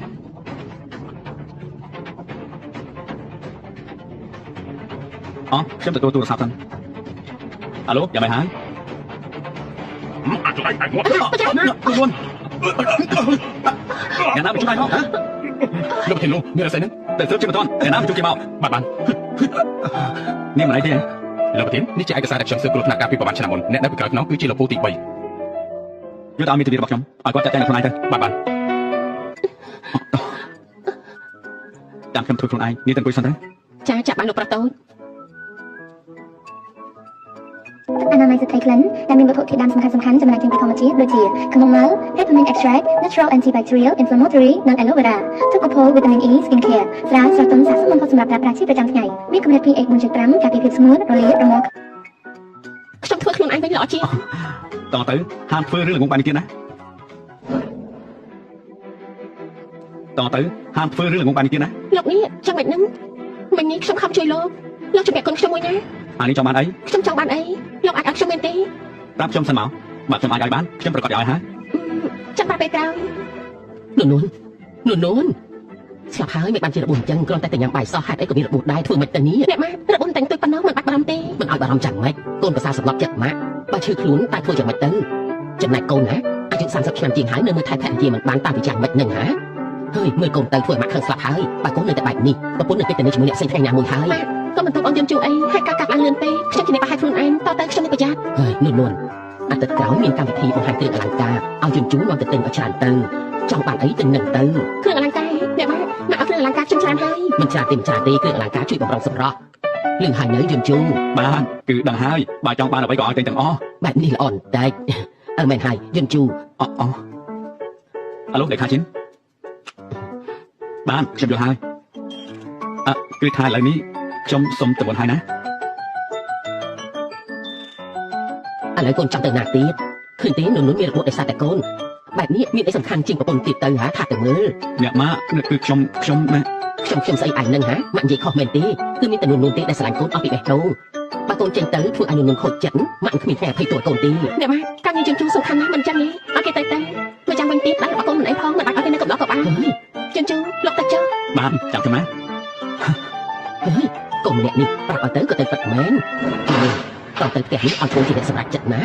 ខ្ញុំទទួលទូរស័ព្ទសិនអាឡូយ៉ាងម៉េចហើយអាចចង្អែតអាចងាប់ ខ្លួនយ៉ាងណាមកជួយមកហ៎ លោកធានលូមានអីហ្នឹង តែទើបជិះមិនទាន់យ៉ាងណាមកជួយគេមកបាននាងមិនអីទេ លោកធាននេះជាឯកសារដែលខ្ញុំស៊ើបគ្រោះថ្នាក់ការពីប្រហែលឆ្នាំមុនអ្នកនៅពីក្រោយខ្នងគឺជាលោកពូទី3 យកទៅឲ្យមីធាវីរបស់ខ្ញុំឲ្យគាត់ចាត់ចែងខ្លួនឯងទៅបានតាមខ្ញុំធ្វើខ្លួនឯងនាងទៅអង្គុយសិនទៅ ចាចាប់បានលោកប្រុសតូច អនាម័យសទ្ធីក្លិនដែលមានវត្ថុធាតុដើមសំខាន់ៗចំណែកចេញពីធម្មជាតិដូចជា chamomile, peppermint extract, natural antibacterial, inflammatory និង aloe vera ទឹកកផល vitamin E skin care ស្រាលស្រទន់ស័ក្តិសមបំផុតសម្រាប់ប្រើប្រាស់ជាប្រចាំថ្ងៃមានកម្រិត pH 4.5 ការពារភាពស្ងួតរលាករមាស់ ខ្ញុំធ្វើខ្លួនឯងវិញល្អជាង តទៅហាមធ្វើរឿងល្ងងបែបនេះទៀតណាតទៅហាមធ្វើរឿងល្ងងបែបនេះទៀតណា លោកនេះចាំមិនហ្នឹងមិញនេះខ្ញុំខំជួយលោកជំរាបគុណខ្ញុំមួយណា អានេះចង់បានអី ខ្ញុំចង់បានអីលោកអាចឲ្យខ្ញុំមែនទេ ប្រាប់ខ្ញុំសិនមកបើខ្ញុំអាចឲ្យបានខ្ញុំប្រកាសឲ្យហើយ ចាំប្រាប់ពេលក្រោយ នួនស្លាប់ហើយមិនបានជារបួសអញ្ចឹងគ្រាន់តែញ៉ាំបាយសោះហេតុអីក៏មានរបួសដែរធ្វើមិនទៅនេះអ្នកម៉ារបួសតែងទុយប៉ុណ្ណោះមិនបាច់បារម្ភទេមិនឲ្យបារម្ភចាំម៉េចកូនប្រសាសម្លាប់ចិត្តម៉ាក់បើឈឺខ្លួនតែធ្វើយ៉ាងម៉េចទៅចំណែកកូនណាអាយុ30ឆ្នាំជាងហើយនៅមើលថែភរិយាមិនបានតាមវិចារម៉េចនឹងហាហើយមើលកូនទៅធ្វើម៉ាក់ខឹងស្លាប់ហើយបើកូននៅតែបែបនេះប្រពន្ធនៅពេលទៅជាមួយអ្នកផ្សេងថ្ងៃណាមួយហើយក៏មិនទុកអូនយំជួអីហើយកាត់ឡើងលឿនពេកខ្ញុំជាអ្នកប្រហែលខ្លួនឯងតទៅខ្ញុំនឹងប្រយ័ត្នហើយនួនអាទិត្យក្រោយមានកម្មវិធីបង្ហាញគ្រឿងអលង្ការឲ្យយំជួនាំទៅទិញឲ្យច្រើនទៅចង់បានអីទៅនឹងទៅគ្រឿងអលង្ការអ្នកម៉ាក់ឲ្យគ្រឿងអលង្ការខ្ញុំច្រើនហើយមិនច្រើនទេគ្រឿងអលង្ការជួយបំរុងសម្រស់លឿនហើយនៅយំជួបានគឺដឹងហើយបើចង់បានអ្វីក៏ឲ្យទិញទាំងអស់ បែបនេះល្អបន្តិចមែនហើយយំជួអាឡូលេខាឈិនបានខ្ញុំយល់ហើយគឺថាឥឡូវនេះខ្ញុំសុំទៅមុនហើយណា ឥឡូវកូនចង់ទៅណាទៀតឃើញទេនួនមានរបួសដោយសារតែកូនបែបនេះមានអីសំខាន់ជាងប្រពន្ធទៀតទៅហាថាទៅមើលអ្នកម៉ាគឺខ្ញុំណាខ្ញុំស្អីឯងនឹងហាម៉ាក់និយាយខុសមែនទេគឺមានតែនួនទេដែលស្រឡាញ់កូនអស់ពីបេះដូងបើកូនចេញទៅធ្វើឲ្យនួនខូចចិត្តម៉ាក់គ្មានថ្ងៃអភ័យទោសកូនទេអ្នកម៉ាក់ការងារជញ្ជូនសំខាន់ណាស់មិនចឹងទេអត់គេទៅមកចាំវិញទៀតដែររបស់កូនមិនអីផងមិនបាច់ឲ្យគេនៅកំដរក៏បានជញ្ជូនលោកទៅចុះបានចាំទៅណាហើយកូនម្នាក់នេះប្រាប់ឲ្យទៅក៏ទៅពិតមែនតទៅផ្ទះនេះឲ្យកូនជាអ្នកសម្រេចចិត្តណា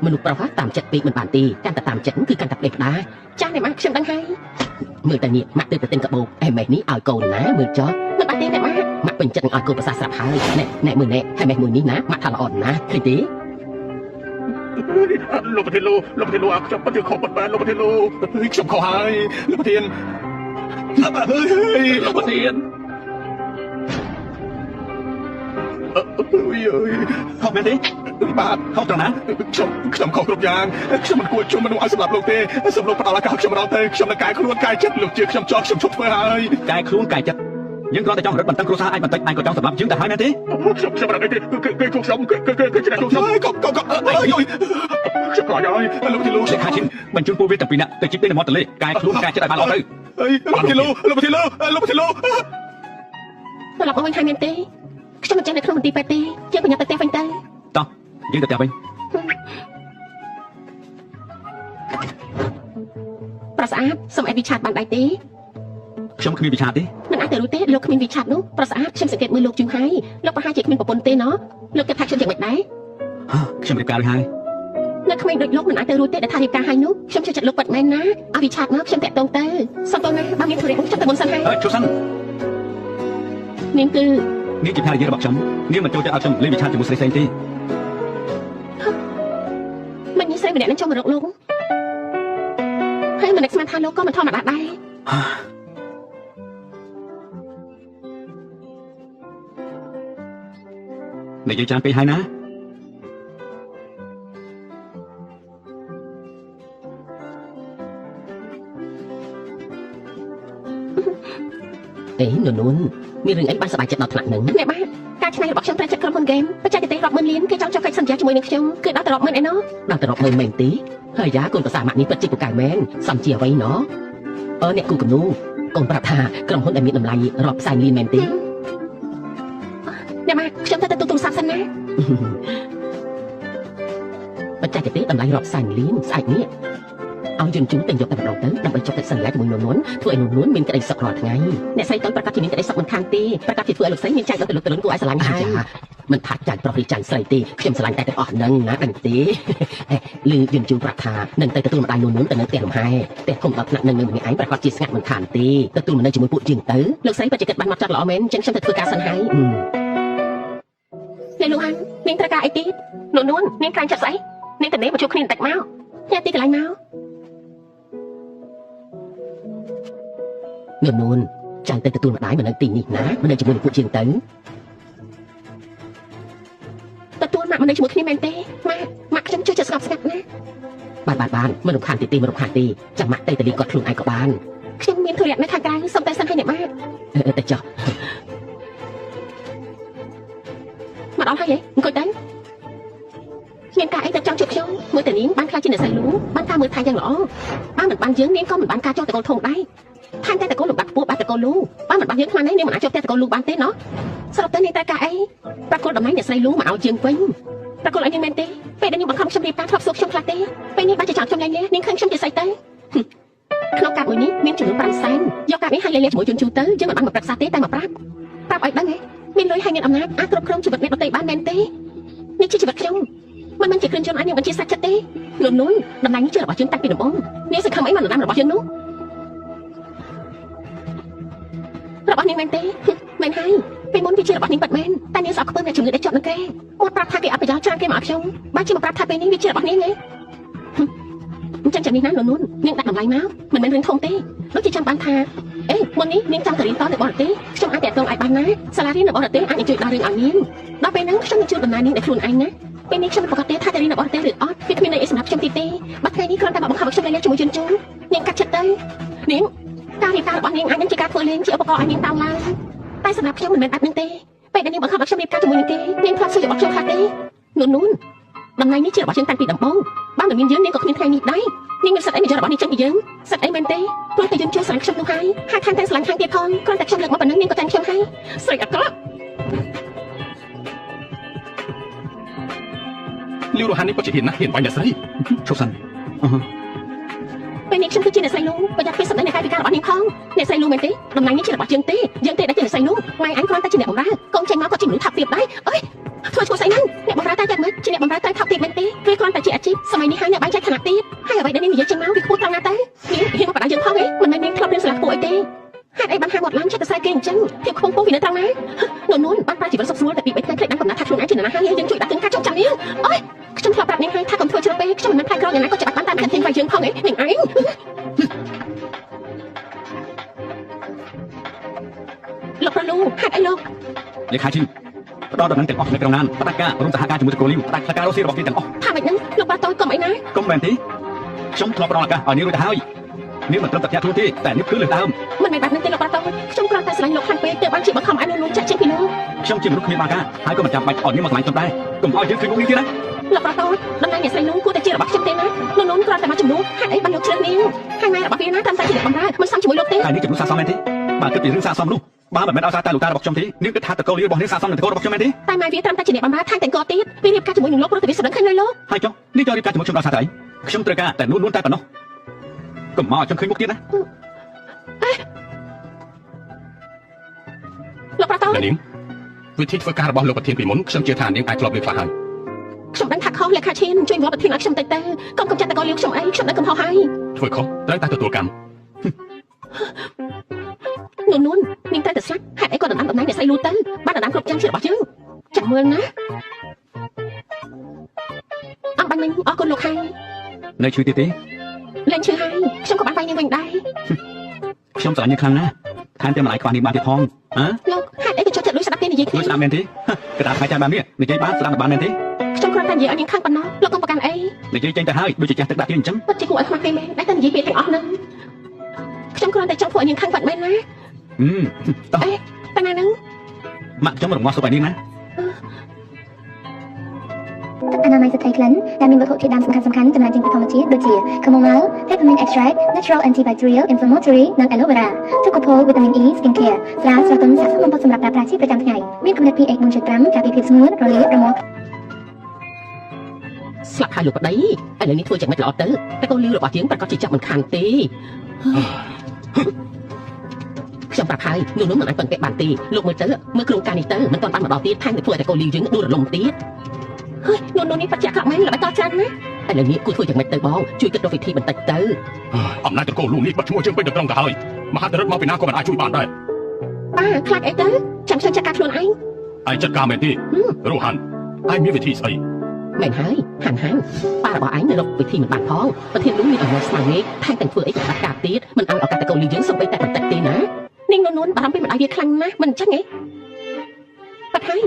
មនុស្សប្រុសតាមចិត្តពេកមិនបានទេកាន់តែតាមចិត្តគឺកាន់តែផ្ដេសផ្ដាចាស់អ្នកម៉ាក់ខ្ញុំដឹងហើយមើលតែនេះម៉ាក់ទៅទិញកាបូបអេម៉េះនេះឲ្យកូនណាមើលចុះមិនបាច់ទេអ្នកម៉ាក់ម៉ាក់ពេញចិត្តនឹងឲ្យកូនប្រសាស្រាប់ហើយណែមើលណែហើយម៉េះមួយនេះណាម៉ាក់ថាល្អណាស់ឃើញទេលោកប្រធានលោកខ្ញុំពិតជាខុសពិតមែនលោកប្រធានលោកខ្ញុំខុសហើយលោកប្រធានលោកប្រធានខុសមែនទេបាទខុសត្រង់ណាខ្ញុំខុសគ្រប់យ៉ាងខ្ញុំមិនគួរជុំមនុស្សឲ្យសម្រាប់លោកទេសម្លោកផ្ដាល់ឱកាសខ្ញុំរត់ទៅខ្ញុំនឹងកែខ្លួនកែចិត្តលោកជឿខ្ញុំចោះខ្ញុំឈប់ធ្វើហើយកែខ្លួនកែចិត្តយើងគ្រាន់តែចង់រត់បន្តឹងគ្រួសារឯងបន្តិចឯងក៏ចង់សម្រាប់យើងទៅហើយមែនទេខ្ញុំមិនដឹងទេគឺខ្ញុំឆ្នាំខ្ញុំក៏ខ្ញុំក្រោយហើយលោកទីលោកលេខាឈិនបញ្ជូនពួកវាទាំងពីរនាក់ទៅជីកទីនៅមាត់ទន្លេកែខ្លួនកែចិត្តឲ្យបានល្អទៅលោកទីលោកត្រឡប់មកវិញហើយមែនទេខ្ញុំមិនចេះនៅក្នុងមន្ទីរពេទ្យទេយើងប្រញាប់ទៅផ្ទះវិញទៅតោះយើងទៅផ្ទះវិញប្រស្អាតសុំអេវិឆាតបានដែរទេខ្ញុំគ្មានវិឆាតទេមិនអាចទៅរួចទេលោកគ្មានវិឆាតនោះប្រស្អាតខ្ញុំសង្កេតមើលលោកយូរហើយលោកប្រហែលជាគ្មានប្រពន្ធទេណោះលោកគិតថាខ្ញុំយ៉ាងម៉េចដែរខ្ញុំរៀបការរួចហើយ នៅក្មេងដូចលោកមិនអាចទៅរួចទេដែលថារៀបការហើយនោះខ្ញុំជឿចិត្តលោកពិតមែនណាឲ្យវិឆាតមកខ្ញុំតាក់ទងទៅសុំតើណាបើមានធុរៈខ្ញុំទៅមុនសិនហើយ ជុំសិន នាងគឺ នាងជាភរិយារបស់ខ្ញុំនាងមិនចូលចិត្តឲ្យខ្ញុំលេងវិឆាតជាមួយស្រីផ្សេងទេ មិនញីស្រីម្នាក់នឹងចង់មករកលោកហើយមិននឹកស្មានថាលោកក៏មិនធម្មតាដែរ និយាយច្រើនពេកហើយណា អេនួនមានរឿងអីបានសប្បាយចិត្តដល់ថ្នាក់ហ្នឹងអ្នកបាទការឆ្នៃរបស់ខ្ញុំត្រូវចិត្តក្រុមហ៊ុនហ្គេមបច្ចេកទេសរាប់ម៉ឺនលានគេចង់ចុះកិច្ចសន្យាជាមួយនឹងខ្ញុំគឺដល់ទៅរាប់ម៉ឺនឯណោះដល់ទៅរាប់ម៉ឺនមែនទេហើយយ៉ាកូនប្រសាម៉ាក់នេះពិតជាពូកែមែនសំជាអ្វីណោះអ្នកគូគំនូកូនប្រាប់ថាក្រុមហ៊ុនដែលមានតម្លៃរាប់ផ្សាយលានមែនទេអ្នកបាទខ្ញុំទៅទូរស័ព្ទសិនណាបច្ចេកទេសតម្លៃរាប់ផ្សាយលានស្អែកនេះឲ្យយន្តជូនតែយកតែម្ដងទៅដើម្បីចុះកិច្ចសន្យាជាមួយនួនធ្វើឲ្យនួនមានក្តីសុខរាល់ថ្ងៃអ្នកស្រីតូចប្រកាសជាមានក្តីសុខមិនខានទេប្រកាសជាធ្វើឲ្យលោកស្រីមានចែកដល់ទៅលោកតលុនគួរឲ្យស្រឡាញ់ហើយមិនថាចែកប្រុសឬចែកស្រីទេខ្ញុំស្រឡាញ់តែទាំងអស់ហ្នឹងណាដឹងទេឮយន្តជូនប្រាប់ថានឹងទៅទទួលម្ដាយនួនទៅនៅផ្ទះលំហែផ្ទះធំដល់ថ្នាក់នឹងនៅម្នាក់ឯងប្រកាសជាស្ងាត់មិនខានទេទទួលមកនៅជាមួយពួកជាងទៅលោកស្រីពិតជាគិតបានមកចាត់ល្អមែនចឹងខ្ញុំទៅធ្វើការសិនហើយអ្នកលោកហាន់នាងត្រូវការអីទៀតនួននាងខ្លាញ់ចិត្តស្អីនាងទៅនេះមកជួបគ្នាបន្តិចមកញ៉ាំទីកន្លែងមកនួនចៅទៅទទួលម្ដាយមកនៅទីនេះណាមកនៅជាមួយនឹងពួកជាងទៅទទួលម៉ាក់មកនៅជាមួយគ្នាមែនទេម៉ាក់ខ្ញុំជួយចិត្តស្ងប់ស្ងាត់ណាបានមិនរំខានទេមិនរំខានទេចាំម៉ាក់ទៅតលីគាត់ខ្លួនឯងក៏បានខ្ញុំមានធុរៈនៅខាងក្រៅសុំតែសិនឲ្យអ្នកម៉ាក់ទៅចុះមកដល់ហើយហ៎អង្គុយទៅមានការអីទៅចង់ជួបខ្ញុំមើលតានាងបានខ្លាចជាអ្នកស្រីលូបានការមើលថែយ៉ាងល្អបានមិនបានយើងនាងក៏មិនបានការចោះតកូលធំដែរថែមតែតកូលលំបាត់ខ្ពស់បាត់តកូលលូបានមិនបានយើងខ្មាស់នេះនាងមិនអាចជួបតែតកូលលូបានទេណោះសរុបទៅនាងត្រូវការអីប្រកួតតំណែងអ្នកស្រីលូមកឲ្យយើងវិញប្រកួតឲ្យនាងមែនទេពេលដែលនាងបង្ខំខ្ញុំរៀបការធ្លាប់សួរខ្ញុំខ្លះទេពេលនេះបានជាចោលខ្ញុំលែងលះនាងឃើញខ្ញុំជាស្អីទៅក្នុងកាប់មួយនេះមានចំនួន5សែនយកកាប់នេះឲ្យលែងលះជាមួយជូនជូទៅយើងមិនបានមកប្រឹក្សាទេតែមកប្រាប់ឲ្យដឹងហ៎មានលុយហើយមានអំណាចអាចគ្រប់គ្រងជីវិតអ្នកដទៃបានមែនទេនេះជាជីវិតខ្ញុំមិនមែនជាគ្រឿងយន្តអាចនាងបញ្ជាសាច់ចិត្តទេនួនតំណែងនេះជារបស់យើងតាំងពីដំបូងនាងសង្ឃឹមអីមកដំណាំរបស់យើងនោះរបស់នាងមែនទេមែនហើយពេលមុនវាជារបស់នាងពិតមែនតែនាងស្អប់ខ្ពើមអ្នកជំនឿដែលជាប់នឹងគេមកប្រាប់ថាគេអត់ប្រយោជន៍ច្រើនគេមកខ្ញុំបើជាមកប្រាប់ថាពេលនេះវាជារបស់នាងទេអញ្ចឹងនេះណានួននាងដាក់តម្លៃមកមិនមែនរឿងធំទេដូចជាចាំបានថាអេមុននេះនាងចង់ទៅរៀនតនៅបរទេសខ្ញុំអាចតាក់ទងឲ្យបានណាសាលារៀននៅបរទេសអាចជួយដល់រឿងឲ្យនាងដល់ពេលហ្នឹងខ្ញុំនឹងជួយដំណើរនាងដោយខ្លួនឯងណាពេលនេះខ្ញុំមិនប្រកាសទេថាទៅរៀននៅបរទេសឬអត់វាគ្មានន័យអីសម្រាប់ខ្ញុំទេបើថ្ងៃនេះគ្រាន់តែមកបង្ខំឲ្យខ្ញុំលេងជាមួយជូនជូនាងកាត់ចិត្តទៅនាងការរៀបការរបស់នាងអាចនឹងជាការធ្វើលេងជាឧបករណ៍ឲ្យនាងតាមឡើងតែសម្រាប់ខ្ញុំមិនមែនបែបហ្នឹងទេពេលដែលនាងបង្ខំឲ្យខ្ញុំរៀបការជាមួយនឹងគេនាងធ្លាប់សួររបស់ខ្ញុំខ្លះទេនួនតំណែងនេះជារបស់យើងតាំងពីដំបូងបានតែមានយើងនាងក៏គ្មានថ្ងៃនេះដែរនាងមានសិទ្ធិអីមកយករបស់នេះចេញពីយើងសិទ្ធិអីមែនទេព្រោះតែយើងជួយស្រឡាញ់ខ្ញុំនោះហើយហើយថែមទាំងស្រឡាញ់ខាងទៀតផងគ្រាន់តែខ្ញុំលើកមកប៉ុណ្ណឹងនាងក៏តែខ្ញុំហើយស្រីអាក្រក់លីវរ៉ូហាននេះពិតជាហ៊ានណាស់ហ៊ានបាញ់អ្នកស្រីឈប់សិនពេលនេះខ្ញុំគឺជាអ្នកស្រីលូប្រយ័ត្នពេលសម្ដីនៃកាយវិការរបស់នាងផងអ្នកស្រីលូមែនទេតំណែងនេះជារបស់យើងទេយើងទេដែលជាអ្នកស្រីលូម៉ែអញគ្រាន់តែជាអ្នកបម្រើកូនចេញមកក៏ជាមនុស្សថាប់ទាបដែរអើយធ្វើឈ្មោះស្អីហ្នឹងអ្នកបម្រើតែមិនជាអ្នកបម្រើតែថាប់ទាបមែនទេឬគ្រាន់តែជាអាជីពសម័យនេះហើយអ្នកបែងចែកឋានៈទាបហើយអ្វីដែលនាងនិយាយចេញមកវាខ្ពស់ត្រង់ណាទៅនាងហ៊ានមកបដៅយើងផងហ៎មិនមែននាងធ្លាប់រៀនស្លាប់ខ្ពស់អីទេហេតុអីបានហាមាត់ឡើងចិត្តតែស្អីគេអញ្ចឹងភាពខ្ពង់ពោះវានៅត្រង់ណានួនបានប្រើជីវិតសុខស្រួលតែពី3ថ្ងៃភ្លេចដល់កំណត់ថាខ្លួនឯងជានរណាហើយយើងជួយដាក់ទាំងការចុះចាំនាងអើយខ្ញុំធ្លាប់ប្រាប់នាងហើយថាកុំធ្វើជ្រុលពេកខ្ញុំមិនមែនផ្លែក្រយ៉ាងណាក៏ច្បាស់បានតាមខាងធាងវាយយើងផងហ៎នាងឯងលោកប្រលូហេតុអីលោកលេខាជីផ្ដល់ដំណឹងទាំងអស់នៅក្នុងណានផ្ដាច់ការរួមសហការជាមួយតកូលីវផ្ដាច់ការរស់ស៊ីរបស់គេទាំងអស់ថាម៉េចហ្នឹងលោកបាតូចកុំអីណាកុំមែនទេខ្ញុំធ្លាប់ផ្ដល់ឱកាសឲ្យនាងរួចទៅហើយនាងមិនត្រឹមតែខ្លួនទេតែនាងគឺលើសដើមមិនមែនបែបហ្នឹងទេលោកបាតូចខ្ញុំគ្រាន់តែស្រឡាញ់លោកខ្លាំងពេកទើបបានជាបង្ខំឲ្យនួនចាក់ចេញពីលោកខ្ញុំជាមនុស្សគ្មានបាកាហើយក៏មិនចាំបាច់ឲ្យនាងមកស្រឡាញ់ខ្ញុំដែរកុំឲ្យយើងឃើញមុខនាងទៀតណាលោកបាតូចតំណែងអ្នកស្រីនួនគួរតែជារបស់ខ្ញុំទេណានួនគ្រាន់តែមកជំនួសហេតុអីបានលោកជ្រើសនាងហើយម៉ែរបស់វាណាតាមតែជាអ្នកបម្រើមិនសមជាមួយលោកទេហើយនាងជំនួសសាសមមែនទេបើគិតពីរឿងសាសមនោះបើមិនមែនឲ្យសារតែលោកតារបស់ខ្ញុំទេនាងគិតថាតកូលីរបស់នាងសាសមនឹងតកូលរបស់ខ្ញុំមែនទេតែម៉ែវាត្រឹមតែជាអ្នកបម្រើថែមទាំងកទៀតវារៀបការជាមួយនឹងលោកព្រោះតែវាសម្លឹងឃើញលោកហើយចុះនាងចូលរៀបការជាមួយខ្ញុំដល់សារតែអីខ្ញុំត្រូវការតែនួនតែប៉ុណ្ណោះកុំមកឲ្យខ្ញុំឃើញមុខទៀតណាលោកប្រតោនាងវិធីធ្វើការរបស់លោកប្រធានពីមុនខ្ញុំជឿថានាងអាចធ្លាប់លើខ្លះហើយ ខ្ញុំដឹងថាខុសលេខាឈានជួយវត្តប្រធានឲ្យខ្ញុំទៅកុំចាត់តកលៀវខ្ញុំអីខ្ញុំដឹងកំហុសហើយ ធ្វើខុសត្រូវតែទទួលកម្ម នួននាងត្រូវតែស្លាប់ហេតុអីក៏ដណ្ដើមតំណែងអ្នកស្រីលូទៅបានដណ្ដើមគ្រប់យ៉ាងជារបស់យើងចាំមើលណាអំបញ្ញអរគុណលោកហើយ នៅជួយទៀតទេ លេងឈឺហើយខ្ញុំក៏បានបាយនាងវិញដែរ ខ្ញុំស្រឡាញ់នាងខ្លាំងណាស់ថែមទាំងម្លាយខ្វះនាងបានទៀតផងហ៎ លោកហេតុអីក៏ចូលចិត្តលួចស្ដាប់ទេនិយាយ ជួយស្ដាប់មែនទេកតាថ្ងៃចាំបាននេះនិយាយបានស្ដាប់បានមែនទេ ខ្ញុំគ្រាន់តែនិយាយឲ្យនាងខាងប៉ុណ្ណោះលោកកុំប្រកាន់អី និយាយចេញទៅហើយដូចជាចាស់ទឹកដាក់ទៀតអញ្ចឹង ពិតជាគួរឲ្យខ្មាស់គេមែនតែនិយាយពាក្យទាំងអស់ហ្នឹងខ្ញុំគ្រាន់តែចង់ធ្វើឲ្យនាងខាងបាត់មែនណា តោះ អេតែណាហ្នឹង ម៉ាក់ខ្ញុំរងាស់សុបឲ្យនាងណា ទឹកអនាម័យស្ត្រីក្លិនដែលមានវត្ថុធាតុដើមសំខាន់ៗចំណែកចេញពីធម្មជាតិដូចជា chamomile, peppermint extract, natural antibacterial, inflammatory និង aloe vera ទឹកកូផូ vitamin E skin care ស្រាស្រទន់ស័ក្តិសមបំផុតសម្រាប់ប្រើប្រាស់ជាប្រចាំថ្ងៃមានកម្រិត pH 4.5 ការពារភាពស្ងួតរលាករមាស់ ស្លាប់ហើយលោកប្តីឥឡូវនេះធ្វើយ៉ាងម៉េចល្អទៅតែកូនលីវរបស់យើងប្រកាសជាចាប់មិនខានទេខ្ញុំប្រាប់ហើយនោះមិនអាចពឹងពាក់បានទេលោកមើលទៅមើលក្រុមការនេះទៅមិនទាន់បានមកដល់ទៀតថែមទាំងធ្វើឲ្យតែកូនលីវយើងដួលរលំទៀតហើយនោះនេះបច្ចៈក្រក់មែនល្បិចតច្រើនណាឥឡូវនេះគួរធ្វើយ៉ាងម៉េចទៅបងជួយគិតរកវិធីបន្តិចទៅ អំណាចតកូលលោកនេះបាត់ឈ្មោះយើងពេញទាំងក្រុងទៅហើយមហាតរិទ្ធមកពីណាក៏មិនអាចជួយបានដែរ ប៉ាខ្លាចអីទៅចាំខ្ញុំចាត់ការខ្លួនឯង ឯងចាត់ការមែនទេរស់ហាន់ឯងមានវិធីស្អី មែនហើយហាន់ប៉ារបស់ឯងនៅរកវិធីមិនបានផងប្រធានលោកមានអំណរស្មារតីថែមទាំងធ្វើអីក៏បាត់ការទៀតមិនឲ្យឱកាសតកូលលីវយើងសំបីតែបន្តិចទេណានាងនួនបារម្ភពីម្ដាយវាខ្លាំងណាស់មិនអញ្ចឹងទេប៉ាហើ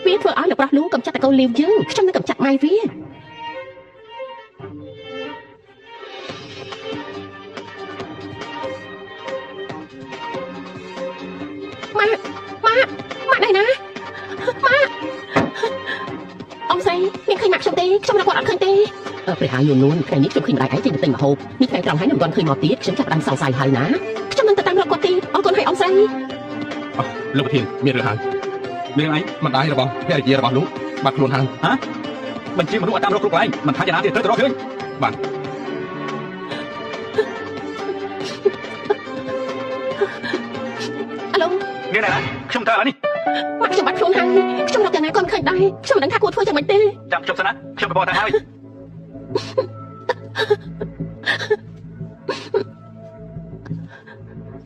យវាធ្វើឲ្យលោកប្រុសលូកំចាត់តកូលលីវយើងខ្ញុំនឹងកំចាត់ម៉ែវាម៉ាក់ដែរណាម៉ាក់អ៊ំស្រីនាងឃើញម៉ាក់ខ្ញុំទេខ្ញុំរកគាត់អត់ឃើញទេព្រះហើយនួនថ្ងៃនេះខ្ញុំឃើញម្ដាយឯងចេញទៅទិញម្ហូបនេះថ្ងៃត្រង់ហើយនឹងមិនទាន់ឃើញមកទៀតខ្ញុំចាប់ផ្ដើមសង្ស័យហើយណាខ្ញុំនឹងទៅតាមរកគាត់ទេអរគុណហើយអ៊ំស្រី លោកប្រធានមានរឿងហើយ មានអី ម្ដាយរបស់ភរិយារបស់លោកបាត់ខ្លួនហើយ បញ្ជាមនុស្សឲ្យតាមរកគ្រប់កន្លែងមិនថាយ៉ាងណាទៀតត្រូវទៅរកឃើញ បាទ អាឡូ នាងណាខ្ញុំទៅឥឡូវនេះ ម៉ាក់ខ្ញុំបាត់ខ្លួនហើយខ្ញុំរកយ៉ាងណាក៏មិនឃើញដែរខ្ញុំមិនដឹងថាគួរធ្វើយ៉ាងម៉េចទេ ចាំខ្ញុំសិនណាខ្ញុំទៅបកទៅហើយ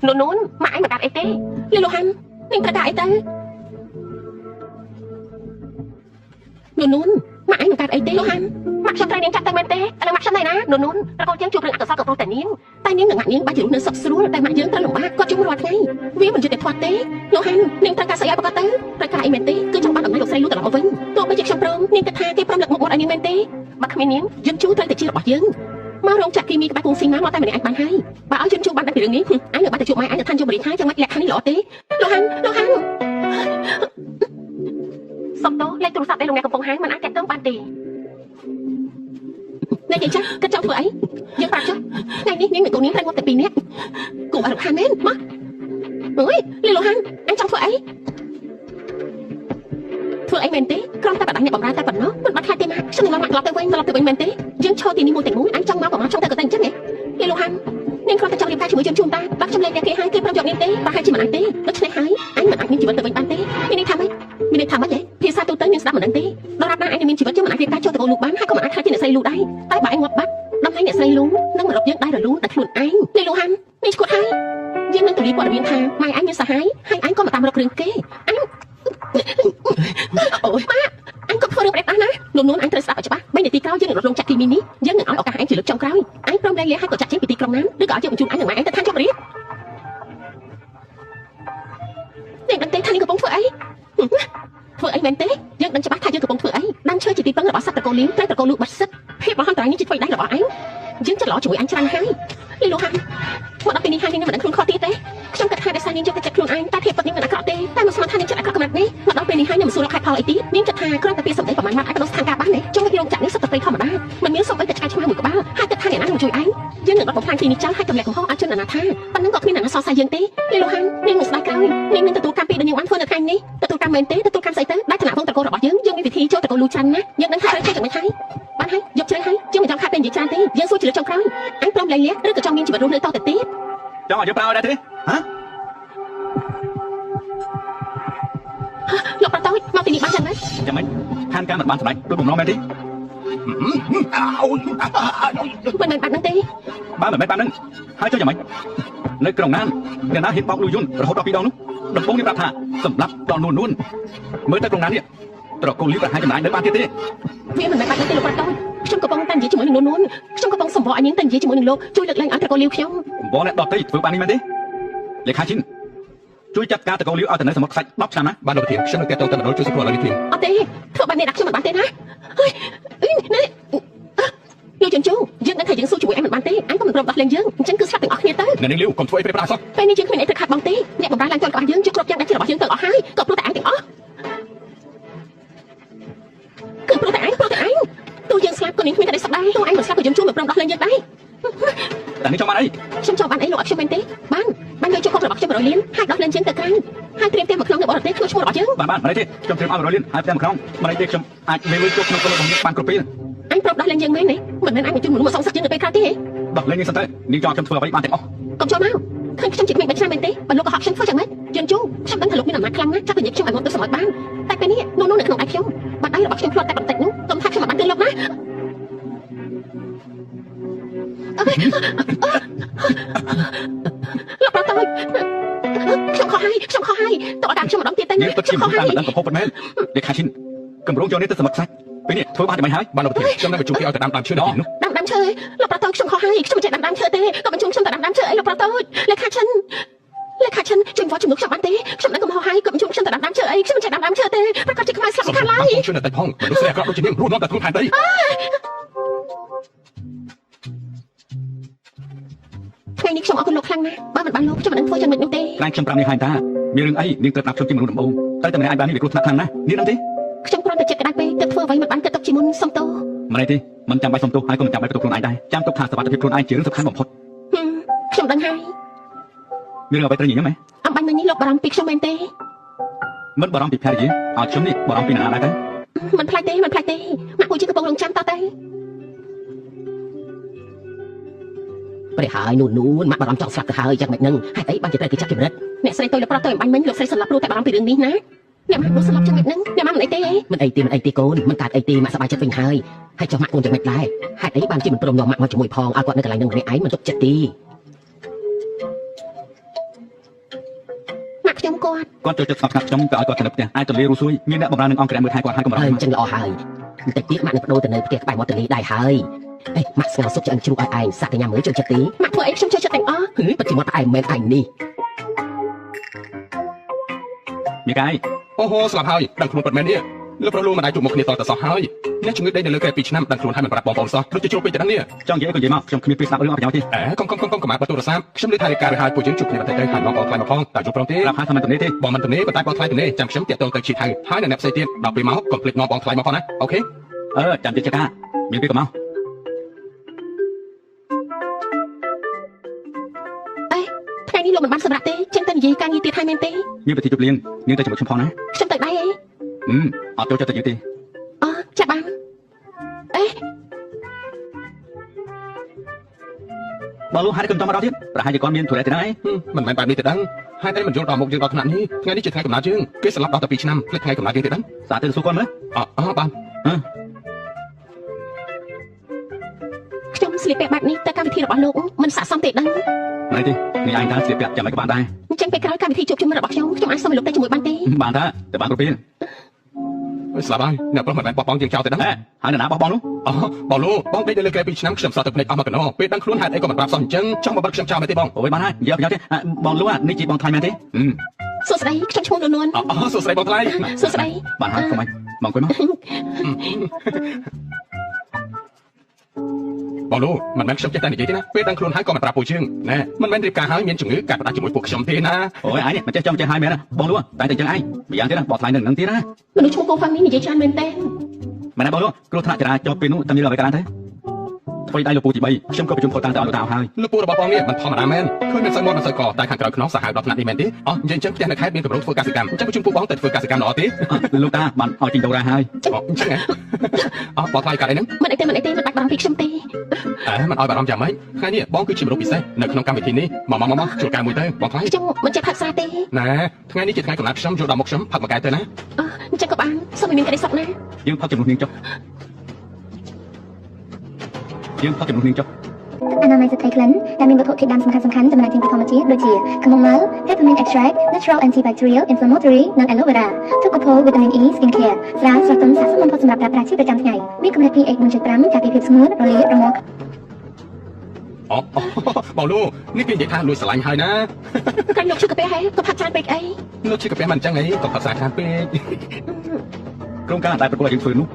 នួនម៉ាក់ឯងមិនកាត់អីទេលីលូហាន់នាងត្រូវការអីទៅនួនម៉ាក់ឯងមិនកាត់អីទេលូហាន់ម៉ាក់ខ្ញុំត្រូវនាងចាត់ទៅមែនទេឥឡូវម៉ាក់ខ្ញុំណែណានួនរកូនយើងជួបរឿងអកុសលក៏ព្រោះតែនាងនឹងម៉ាក់នាងបាច់ជារូបនៅសុខស្រួលតែម៉ាក់យើងត្រូវលំបាកគាត់ជួបរាល់ថ្ងៃវាមិនយុត្តិធម៌ទេលូហាន់នាងត្រូវការស្អីឲ្យប្រកាសទៅត្រូវការអីមែនទេគឺចង់បានអំណាចលោកស្រីលូត្រឡប់មកវិញទោះបីជាខ្ញុំព្រមនាងគិតថាគេព្រមលើកមុខមាត់ឲ្យនាងមែនទេបើគ្មាននាងយើងជួត្រូវតែជារបស់យើងមករោងចក្រគីមីក្បែរពងស៊ីម៉ាមកតែម្នាក់អាចបានហើយបើឲ្យយើងជួបបានតែពីរឿងនេះអញនៅបាត់ទៅជួបម៉ែអញនៅឋានយមរាជហើយចាំមិនលក្ខខណ្ឌនេះល្អទេលោកហាន់សុំតោលេខទូរស័ព្ទដែលលោកអ្នកកំពុងហៅមិនអាចតាក់ទងបានទេអ្នកយាយចាស់គិតចង់ធ្វើអីយើងប្រាប់ចុះថ្ងៃនេះនាងនឹងកូននាងត្រូវមកតែពីរនាក់គូអរុខានមែនមកអើយលីលោកហាន់អញចង់ធ្វើអីធ្វើអីមែនទេគ្រាន់តែបដាញ់អ្នកបំរើតែប៉ុណ្ណោះមិនបាត់ខ្លាចទេម៉ាក់ខ្ញុំនឹងមកត្រឡប់ទៅវិញមែនទេយើងឈរទីនេះមួយទាំងមួយអញចង់មកក៏មកចង់ទៅក៏តែអញ្ចឹងហ៎លីលោកហាន់នាងគ្រាន់តែចង់រៀបការជាមួយជូនតាបើខ្ញុំលេងតែគេហើយគេប្រំយកនាងទេបើហើយជាមិនអាចទេដូច្នេះហើយអញមិនអាចមានជីវិតទៅវិញបានទេមានន័យថាម៉េចភាសាទូទៅនាងស្ដាប់មិនដឹងទេដរាបណាអញមានជីវិតយើងមិនអាចរៀបការចូលទៅកូនលោកបានហើយក៏មិនអាចខ្លាចជាអ្នកស្រីលូដែរតែបើអញងាប់បាត់ដំណែងអ្នកស្រីលូនឹងមករកយើងដែររលូនតែខ្លួនឯងលីលោកហាន់នេះឈួតហើយយើងនឹងទូលាយព័ត៌មានថាម៉ែអញមានសហាយហើយអញក៏មកតាមរករឿងគេអញអូយម៉ាក់អញក៏ធ្វើរឿងប្រេះដែរណានួនអញត្រូវស្ដាប់ឲ្យច្បាស់3នាទីក្រោយយើងនឹងរកលងចាក់គីមីនេះយើងនឹងឲ្យឱកាសអញជាលើកចុងក្រោយអញព្រមលែងលះហើយក៏ចាក់ចេញពីទីក្រុងណាឬក៏ឲ្យយើងបញ្ជូនអញនិងម៉ែអញទៅឋានជម្រាបនេះដឹងទេថានេះកំពុងធ្វើអីមែនទេយើងដឹងច្បាស់ថាយើងកំពុងធ្វើអីដើមឈើជាទីពឹងរបស់សត្វត្រកូលលីងតែត្រកូលលូបាត់សិតភាពរបស់ហន្តរាយនេះជាធ្វើដៃរបស់អញយើងចិត្តល្អជាមួយអញច្រើនហើយលីលូហាន់មកដល់ពេលនេះហើយនាងមិនដឹងខ្លួនខុសទៀតទេខ្ញុំគិតថាដោយសារនាងយកទៅចិត្តខ្លួនឯងតែភាពពិតនាងមិនអាក្រក់ទេតែមិនស្មានថានាងចិត្តអាក្រក់កម្រិតនេះមកដល់ពេលនេះហើយនាងមិនសួររកខែផលអីទៀតនាងគិតថាគ្រាន់តែពាក្យសម្ដីប្រមាណម៉ាត់អាចទៅស្ថានភាពបានទេចុងពីរោងចក្រនេះសុទ្ធតែព្រៃធម្មតាមិនមានសូម្បីតែឆ្កែឆ្មាមួយក្បាលហើយគិតថាអ្នកណានឹងជួយឯងយើងនឹងដុតបំផ្លាញទីនេះចោលហើយទម្លាក់កំហុសឲ្យជនអនាថាប៉ុណ្ណឹងក៏គ្មានអ្នកណាសរសើរយើងទេលីលូហាន់នាងមិនស្ដាយក្រោយនាងនឹងទទួលកម្មពីដែលនាងបានធ្វើនៅថ្ងៃនេះទទួលកម្មមែនទេទទួលកម្មស្អីទៅដែលឋានៈវងត្រកូលរបស់យើងមានវិធីចូលត្រកូលលូច្រើនណាយើងនឹងថាត្រូវធ្វើយ៉ាងម៉េចហើយបានហើយយកជ្រៅហើយជាងមិនចង់ខាត់ពេលនិយាយច្រើនទេយើងសួរជាលើកចុងក្រោយអញព្រមលែងលះឬក៏ចង់មានជីវិតរស់នៅតទៅទៀតចង់ឲ្យយើងប្រើឲ្យដែរទេលោកប្រតោចមកទីនេះបានចឹងណាយ៉ាងម៉េចខានការមិនបានសម្រេចដូចបំណងមែនទេ មិនមែនបាត់នឹងទេ បើមិនមែនបាននឹងហើយចុះយ៉ាងម៉េចនៅក្រុងណានអ្នកណាហ៊ានបោកលុយយន្តរហូតដល់2ដងនោះដំបងនេះប្រាប់ថាសម្រាប់ដល់នួនមើលទៅក្រុងណាននេះត្រកូលលីប្រហែលចំណាយនៅបានទៀតទេ វាមិនមែនបាត់នឹងទេលោកប្រាប់តើខ្ញុំកំពុងតែនិយាយជាមួយនឹងនួនខ្ញុំកំពុងសម្បកឲ្យនាងតែនិយាយជាមួយនឹងលោកជួយលើកលែងឲ្យត្រកូលលីវខ្ញុំ បងអ្នកដតៃធ្វើបាននេះមែនទេលេខាឈិនជួយចាត់ការត្រកូលលីវឲ្យទៅនៅសមុទ្រខ្សាច់10ឆ្នាំណា បានលោកប្រធានខ្ញុំនឹងតេតងទៅដល់ជួយសង្គ្រោះឥឡូវនេះធាន អត់ទេធ្វើបែបនេះដាក់ខ្ញុំមិនបានទេណាហើយនេះលោកជន់ជូយើងនឹងថាយើងស៊ូជាមួយឯងមិនបានទេអញក៏មិនព្រមដោះលែងយើងអញ្ចឹងគឺស្លាប់ទាំងអស់គ្នាទៅ អ្នកនាងលីវកុំធ្វើអីព្រៃប្រាសោះ ពេលនេះយើងគ្មានអីត្រូវខាត់បងទេអ្នកបំរើឡើងជាន់របស់យើងជិះគ្រប់យ៉ាងដែលជារបស់យើងទាំងអស់ហើយក៏ព្រោះតែឯងទាំងអស់គឺព្រោះតែឯងទោះយើងស្លាប់ក៏នាងគ្មានតែសុខដែរទោះឯងមិនស្លាប់ក៏យើងជួបមិនព្រមដោះលែងយើងដែរ តែនេះចង់បានអី ខ្ញុំចង់បានអីលោកអត់ខ្ញុំមែនទេបានយកជុកកុករបស់ខ្ញុំ100លានហើយដោះលែងយើងទៅក្រៅហើយត្រៀមផ្ទះមួយក្នុងនៅបរទេសធ្វើឈ្មោះរបស់យើង បានមិនទេខ្ញុំត្រៀមឲ្យ100លានហើយផ្ទះមួយក្រុងមិនទេខ្ញុំអាចមានលុយជុកក្នុងក្រុមរបស់ខ្ញុំបានគ្រប់ពេល អញព្រមដោះលែងយើងមែនទេមិនមែនអញបញ្ជូនមនុស្សមកសងសឹកយើងនៅពេលក្រោយទេ ដោះលែងនេះសិនទៅនាងចង់ខ្ញុំធ្វើអ្វីបានទាំងអស់ កុំចូលមកឃើញខ្ញុំជាក្មេង3ឆ្នាំមែនទេបើលោកក៏ហៅខ្ញុំធ្វើយ៉ាងម៉េចជន់ជូខ្ញុំដឹងថាលោកមានអំណាចខ្លាំងណាស់ចាប់ពីខ្ញុំឲ្យមកទៅសម្រេចបានតែពេលនេះនៅក្នុងដៃខ្ញុំបាត់ដៃរបស់ខ្ញុំផ្លាត់តែបន្តិចនោះកុំថាខ្ញុំមិនបានទិញលោកណាលោកប្រតើខ្ញុំខុសហើយតើតាមខ្ញុំម្ដងទៀតទៅ យើងពិតជាមិនដឹងកំហុសប៉ុណ្ណេះលេខាឈិនកម្រងយកនេះទៅសមុទ្រខ្សាច់ពេលនេះធ្វើបានតែមិនហើយ បានលោកប្រធានខ្ញុំនឹងបញ្ជូនគេឲ្យទៅដាំដើមឈើនៅទីនោះ ដាំឈើលោកប្រតើខ្ញុំខុសហើយខ្ញុំមិនចេះដាំឈើទេក៏បញ្ជូនខ្ញុំទៅដាំឈើអីលោកប្រតើលេខាឈិនជួយវត្តជំនួសខ្ញុំបានទេខ្ញុំនឹងកំហុសហើយក៏បញ្ជូនខ្ញុំទៅដាំឈើអីខ្ញុំមិនចេះដាំឈើទេប្រកាសជាខ្មែរស្លាប់ខាត់ឡើយ ជួយនៅតែផងមនុស្សស្រីអាក្រក់ដូចជានាងរស់នៅតែក្នុងខែដី ថ្ងៃនេះខ្ញុំអរគុណលោកខ្លាំងណាស់បើមិនបានលោកខ្ញុំមិននឹងធ្វើយ៉ាងម៉េចនោះទេ ខ្លាំងខ្ញុំប្រាប់នាងហើយតាមានរឿងអីនាងត្រូវប្រាប់ខ្ញុំជាមនុស្សដំបូងតែតែម្នាក់ឯងបាននេះវាគ្រោះថ្នាក់ខ្លាំងណាស់នាងដឹងទេ ខ្ញុំគ្រាន់តែចិត្តក្តៅពេកទៅធ្វើអ្វីមិនបានគិតទុកជាមុនសុំទោស មិនទេមិនចាំបាច់សុំទោសហើយក៏មិនចាំបាច់បន្ទោសខ្លួនឯងដែរចាំទុកថាសុខភាពខ្លួនឯងជារឿងសំខាន់បំផុត ខ្ញុំដឹងហើយ មានរឿងអ្វីត្រូវញញឹមហ៎ អំបញ្ញមិញនេះលោកបារម្ភពីខ្ញុំមែនទេ មិនបារម្ភពីភរិយាឲ្យខ្ញុំនេះបារម្ភពីអ្នកណាដែរទៅ មិនផ្លាច់ទេម៉ាក់ពូជាកំពុងរងចាំតទៅព្រះហើយនូនម៉ាក់បារម្ភចង់ស្លាប់ទៅហើយយ៉ាងម៉េចនឹងហេតុអីបានជាត្រូវគេចាប់ជំរិតអ្នកស្រីទៅលប្រតទៅអំបញ្ញមិញលោកស្រីស្លាប់ព្រោះតែបារម្ភពីរឿងនេះណាអ្នកម៉ាក់ស្លាប់យ៉ាងម៉េចនឹងអ្នកម៉ាក់មិនអីទេមិនអីទេកូនមិនកើតអីទេម៉ាក់សប្បាយចិត្តវិញហើយចុះម៉ាក់កូនយ៉ាងម៉េចដែរហេតុអីបានជាមិនព្រមនាំម៉ាក់មកជាមួយផងឲ្យគាត់នៅកន្លែងនឹងម្នាក់ឯងមិនទុកចិត្តទេម៉ាក់ខ្ញុំគាត់ ចូលចិត្តស្ងប់ស្ងាត់ខ្ញុំក៏ឲ្យគាត់ទៅនៅផ្ទះអាចទៅលេរੂស៊ួយមានអ្នកបម្រើនឹងអង្គរៈមើលថែគាត់ហើយក៏បម្រើ អញ្ចឹងល្អហើយបន្តិចទៀតម៉ាក់នឹងបដូរទៅនៅផ្ទះក្បែរមាត់ទន្លេដែរហើយម៉ាក់ស្ងោសុខឆ្អឹងជ្រូកឲ្យឯងសាក់កញ្ញាមើលចូលចិត្តទេម៉ាក់ធ្វើអីខ្ញុំចូលចិត្តទាំងអស់ពិតជាមាត់ឯងមិនមែនឯងនេះ មីកាយ អូហូស្លាប់ហើយដឹងខ្លួនពិតមែននេះលោកប្រុសលោកមិនអាចជួបមុខគ្នាតទៅសោះហើយអ្នកជំងឺដេកនៅលើក្រែ2ឆ្នាំដឹងខ្លួនហើយមិនប្រាប់បងប្អូនសោះដូចជាជួបពេកទៅដឹងនេះ ចង់និយាយក៏និយាយមកខ្ញុំគ្មានពេលស្ដាប់រឿងអត់ប្រយោជន៍ទេ កុំកុំមកទូរស័ព្ទខ្ញុំលើថារាយការណ៍ឲ្យពួកយើងជួបគ្នាបន្តិចទៅហើយបងប្អូនថ្លៃមកផងតើជួបព្រមទេ ប្រាប់ថាមិនទៅនេះទេ បងមិនទៅនេះប៉ុន្តែបងថ្លៃទៅនេះចាំខ្ញុំតាក់ទងទៅឈីថៅហើយនៅអ្នកផ្សេងទៀតដល់ពេលមកកុំភ្លេចនាំបងថ្លៃមកផងណាអូខេ ចាំទៀតចកាមានពេលក៏មក ថ្ងៃនេះលោកមិនបានសម្រាប់ទេចឹងតែនិយាយការងារទៀតហើយមែនទេ មានប្រតិជប់លៀងនាងទៅជាមួយខ្ញុំផងណា ខ្ញុំទៅដែរអី អត់ចូលចិត្តទៅយើងទេ ចាំបានអេ បើលោកហើយក៏មិនមកដល់ទៀតប្រហែលជាគាត់មានធុរៈទេដែរ មិនមែនបែបនេះទេដឹងហើយតែមិនយល់ដល់មុខយើងដល់ថ្នាក់នេះថ្ងៃនេះជាថ្ងៃកំណើតយើងគេស្លាប់ដល់តែ2ឆ្នាំភ្លេចថ្ងៃកំណើតយើងទេដឹង សាទៅសួរគាត់មើល បាន ខ្ញុំស្លៀកពាក់បែបនេះតែកម្មវិធីរបស់លោកមិនស័ក្តិសមទេដឹង មិនទេនេះឯងថាស្លៀកពាក់ចាំមិនក៏បានដែរ អញ្ចឹងពេលក្រោយកម្មវិធីជួបជុំរបស់ខ្ញុំអាចសុំឲ្យលោកទៅជាមួយបានទេ បានថាតែបានគ្រប់ពេល ស្លាប់ហើយអ្នកប្រុសមិនមែនបោះបង់យើងចោលទេដឹង ហើយអ្នកណាបោះបង់នោះ បងលោកបងដេកនៅលើក្រែ2ឆ្នាំខ្ញុំសតទៅភ្លេចអស់មកកណោពេលដឹងខ្លួនហេតុអីក៏មិនប្រាប់សោះអញ្ចឹងចង់មកបិទខ្ញុំចោលមែនទេបង អូយបានហើយនិយាយប្រយោជន៍ទេបងលោកនេះជាបងថ្លៃមែនទេ សួស្ដីខ្ញុំឈ្មោះនួន សួស្ដីបងថ្លៃ សួស្ដី បានហើយកុំអីបងគួយមក បងលោកមិនមែនខ្ញុំចេះតែនិយាយទេណាពេលដឹងខ្លួនហើយក៏មិនប្រាប់ពួកយើងណែមិនមែនរៀបការហើយមានជំងឺកាត់ផ្ដាច់ជាមួយពួកខ្ញុំទេណា អូយឯងនេះមិនចេះចាំចេះហើយមែនណាបងលោកតែតែចឹងឯងម្យ៉ាងទៀតណាបងថ្លៃនឹងទៀតណា មនុស្សឈ្មោះកូនហ្វាំនេះនិយាយច្រើនមែនទេ មែនណាបងលោកគ្រោះថ្នាក់ចរាចរណ៍ពេលនោះតែមានអ្វីកើតទៅធ្វើដៃលោកពូទី3ខ្ញុំក៏ប្រជុំផុតតាំងទៅឲ្យលោកតាហើយ លោកពូរបស់បងនេះមិនធម្មតាមែនឃើញមិនសូវមាត់មិនសូវកតែខាងក្រៅខ្នងសាហាវដល់ថ្នាក់នេះមែនទេនិយាយចឹងផ្ទះនៅខេត្តមានកម្រងធ្វើកសិកម្មអញ្ចឹងប្រជុំពួកបងទៅធ្វើកសិកម្មល្អទេ លោកតាបានឲ្យជីងដូរ៉ាហើយ អញ្ចឹងបងថ្លៃកាត់អីហ្នឹង មិនអីទេមិនបាច់បារម្ភពីខ្ញុំទេ មិនឲ្យបារម្ភយ៉ាងម៉េចថ្ងៃនេះបងគឺជាមនុស្សពិសេសនៅក្នុងកម្មវិធីនេះមកជួលកែមួយទៅបងថ្លៃ ខ្ញុំមិនចេះផឹកស្រាទេ ណែថ្ងៃនេះជាថ្ងៃកំណត់ខ្ញុំយកដល់មុខខ្ញុំផឹកមួយកែទៅណា អញ្ចឹងក៏បានសូមឲ្យមានក្តីសុខណា យើងផឹកចំនួននាងចុះ យើងផុតចំនួននេះចុះ អនាម័យស្ត្រីក្លិនដែលមានវត្ថុធាតុដើមសំខាន់ៗចំណែកចេញពីធម្មជាតិដូចជា chamomile, peppermint extract, natural antibacterial, inflammatory និង aloe vera, Tocopol vitamin E skin care ស្រាស្រទន់ស័ក្តិសមបំផុតសម្រាប់ប្រើប្រាស់ជាប្រចាំថ្ងៃមានកម្រិត pH 4.5 ការពារភាពស្ងួតរលាករមាស់ អូបងលូនេះគេនិយាយថាលួចស្រឡាញ់ហើយណា កាញ់យកឈឺកាពះហេកុំផាត់ច្រើនពេកអី លួចឈឺកាពះមិនអញ្ចឹងអីកុំផឹកសាខានពេក ក្រុមការដែលប្រកួតឲ្យយើងធ្វើនោះ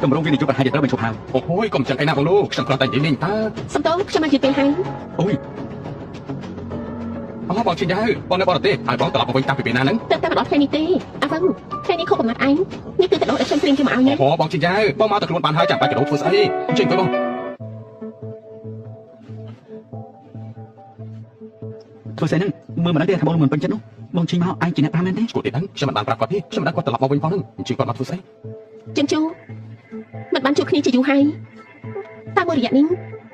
តម្រងវិនិយោគប្រហែលជាត្រូវបញ្ឈប់ហើយ អូយកុំអញ្ចឹងអីណាបងលូខ្ញុំគ្រាន់តែនិយាយលេងតើ សំទោខ្ញុំមកយឺតពេលហើយ អូយ អូបងឈិញទៅបងនៅបរទេសហើយបងត្រឡប់មកវិញតាំងពីពេលណាហ្នឹង តែមិនដល់ថ្ងៃនេះទេអាវ៉ាន់ថ្ងៃនេះខុសកំណត់ឯងនេះគឺកដោដែលខ្ញុំព្រៀងគេមកឲ្យណា អូបងឈិញទៅបងមកតែខ្លួនបានហើយចាំបាច់កដោធ្វើស្អីជិញទៅបង ធ្វើស្អីហ្នឹងមើលមិនដឹងទេថាបងមិនពេញចិត្តនោះបងឈិញមកឯងជាអ្នកប្រាំមែនទេ ឈួតទេហ្នឹងខ្ញុំមិនបានប្រាប់គាត់ទេខ្ញុំមិនដឹងគាត់ត្រឡប់មកវិញផងហ្នឹងជិញគាត់មកធ្វើស្អី ចិនជូមិនបានជួបគ្នាជាយូរហើយតាមមួយរយៈនេះ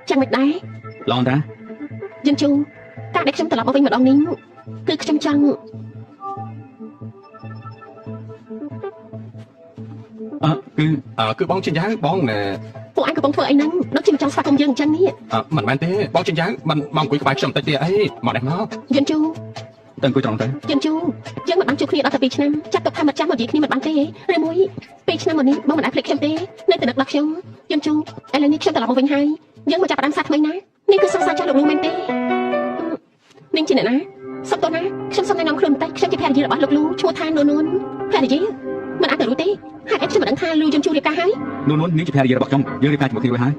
ចាំមិនដែរ ឡងតា ចិនជូការដែលខ្ញុំត្រឡប់មកវិញម្ដងនេះគឺខ្ញុំចង់ គឺបងឈិញទៅបងណែ ពួកឯងកំពុងធ្វើអីហ្នឹងដូចជាមិនចង់ស្វាគមន៍យើងអញ្ចឹងនេះ មិនមែនទេបងឈិញទៅមិនមកអង្គុយក្បែរខ្ញុំតិចទេអីមកនេះមក ចិនជូ តែអង្គុយត្រង់ទៅ ចិនជូយើងមិនបានជួបគ្នាដល់តែ2ឆ្នាំចាត់ទុកថាមិនចាស់មកនិយាយគ្នាមិនបានទេឬមួយ2ឆ្នាំមកនេះបងមិនអាចភ្លេចខ្ញុំទេនៅតែនឹកដល់ខ្ញុំចិនជូឥឡូវនេះខ្ញុំត្រឡប់មកវិញហើយយើងមកចាប់ផ្ដើមសារថ្មីណានេះគឺសង្សារចាស់លោកលោកមែនទេនាងជាអ្នកណាសុំតោះណាខ្ញុំសុំណែនាំខ្លួនបន្តិចខ្ញុំជាភរិយារបស់លោកលូឈ្មោះថានួនភរិយាមិនអាចទៅរួចទេហេតុអីខ្ញុំមិនដឹងថាលូចិនជូរៀបការហើយ នួននាងជាភរិយារបស់ខ្ញុំយើងរៀបការជាមួយគ្នារួចហើយ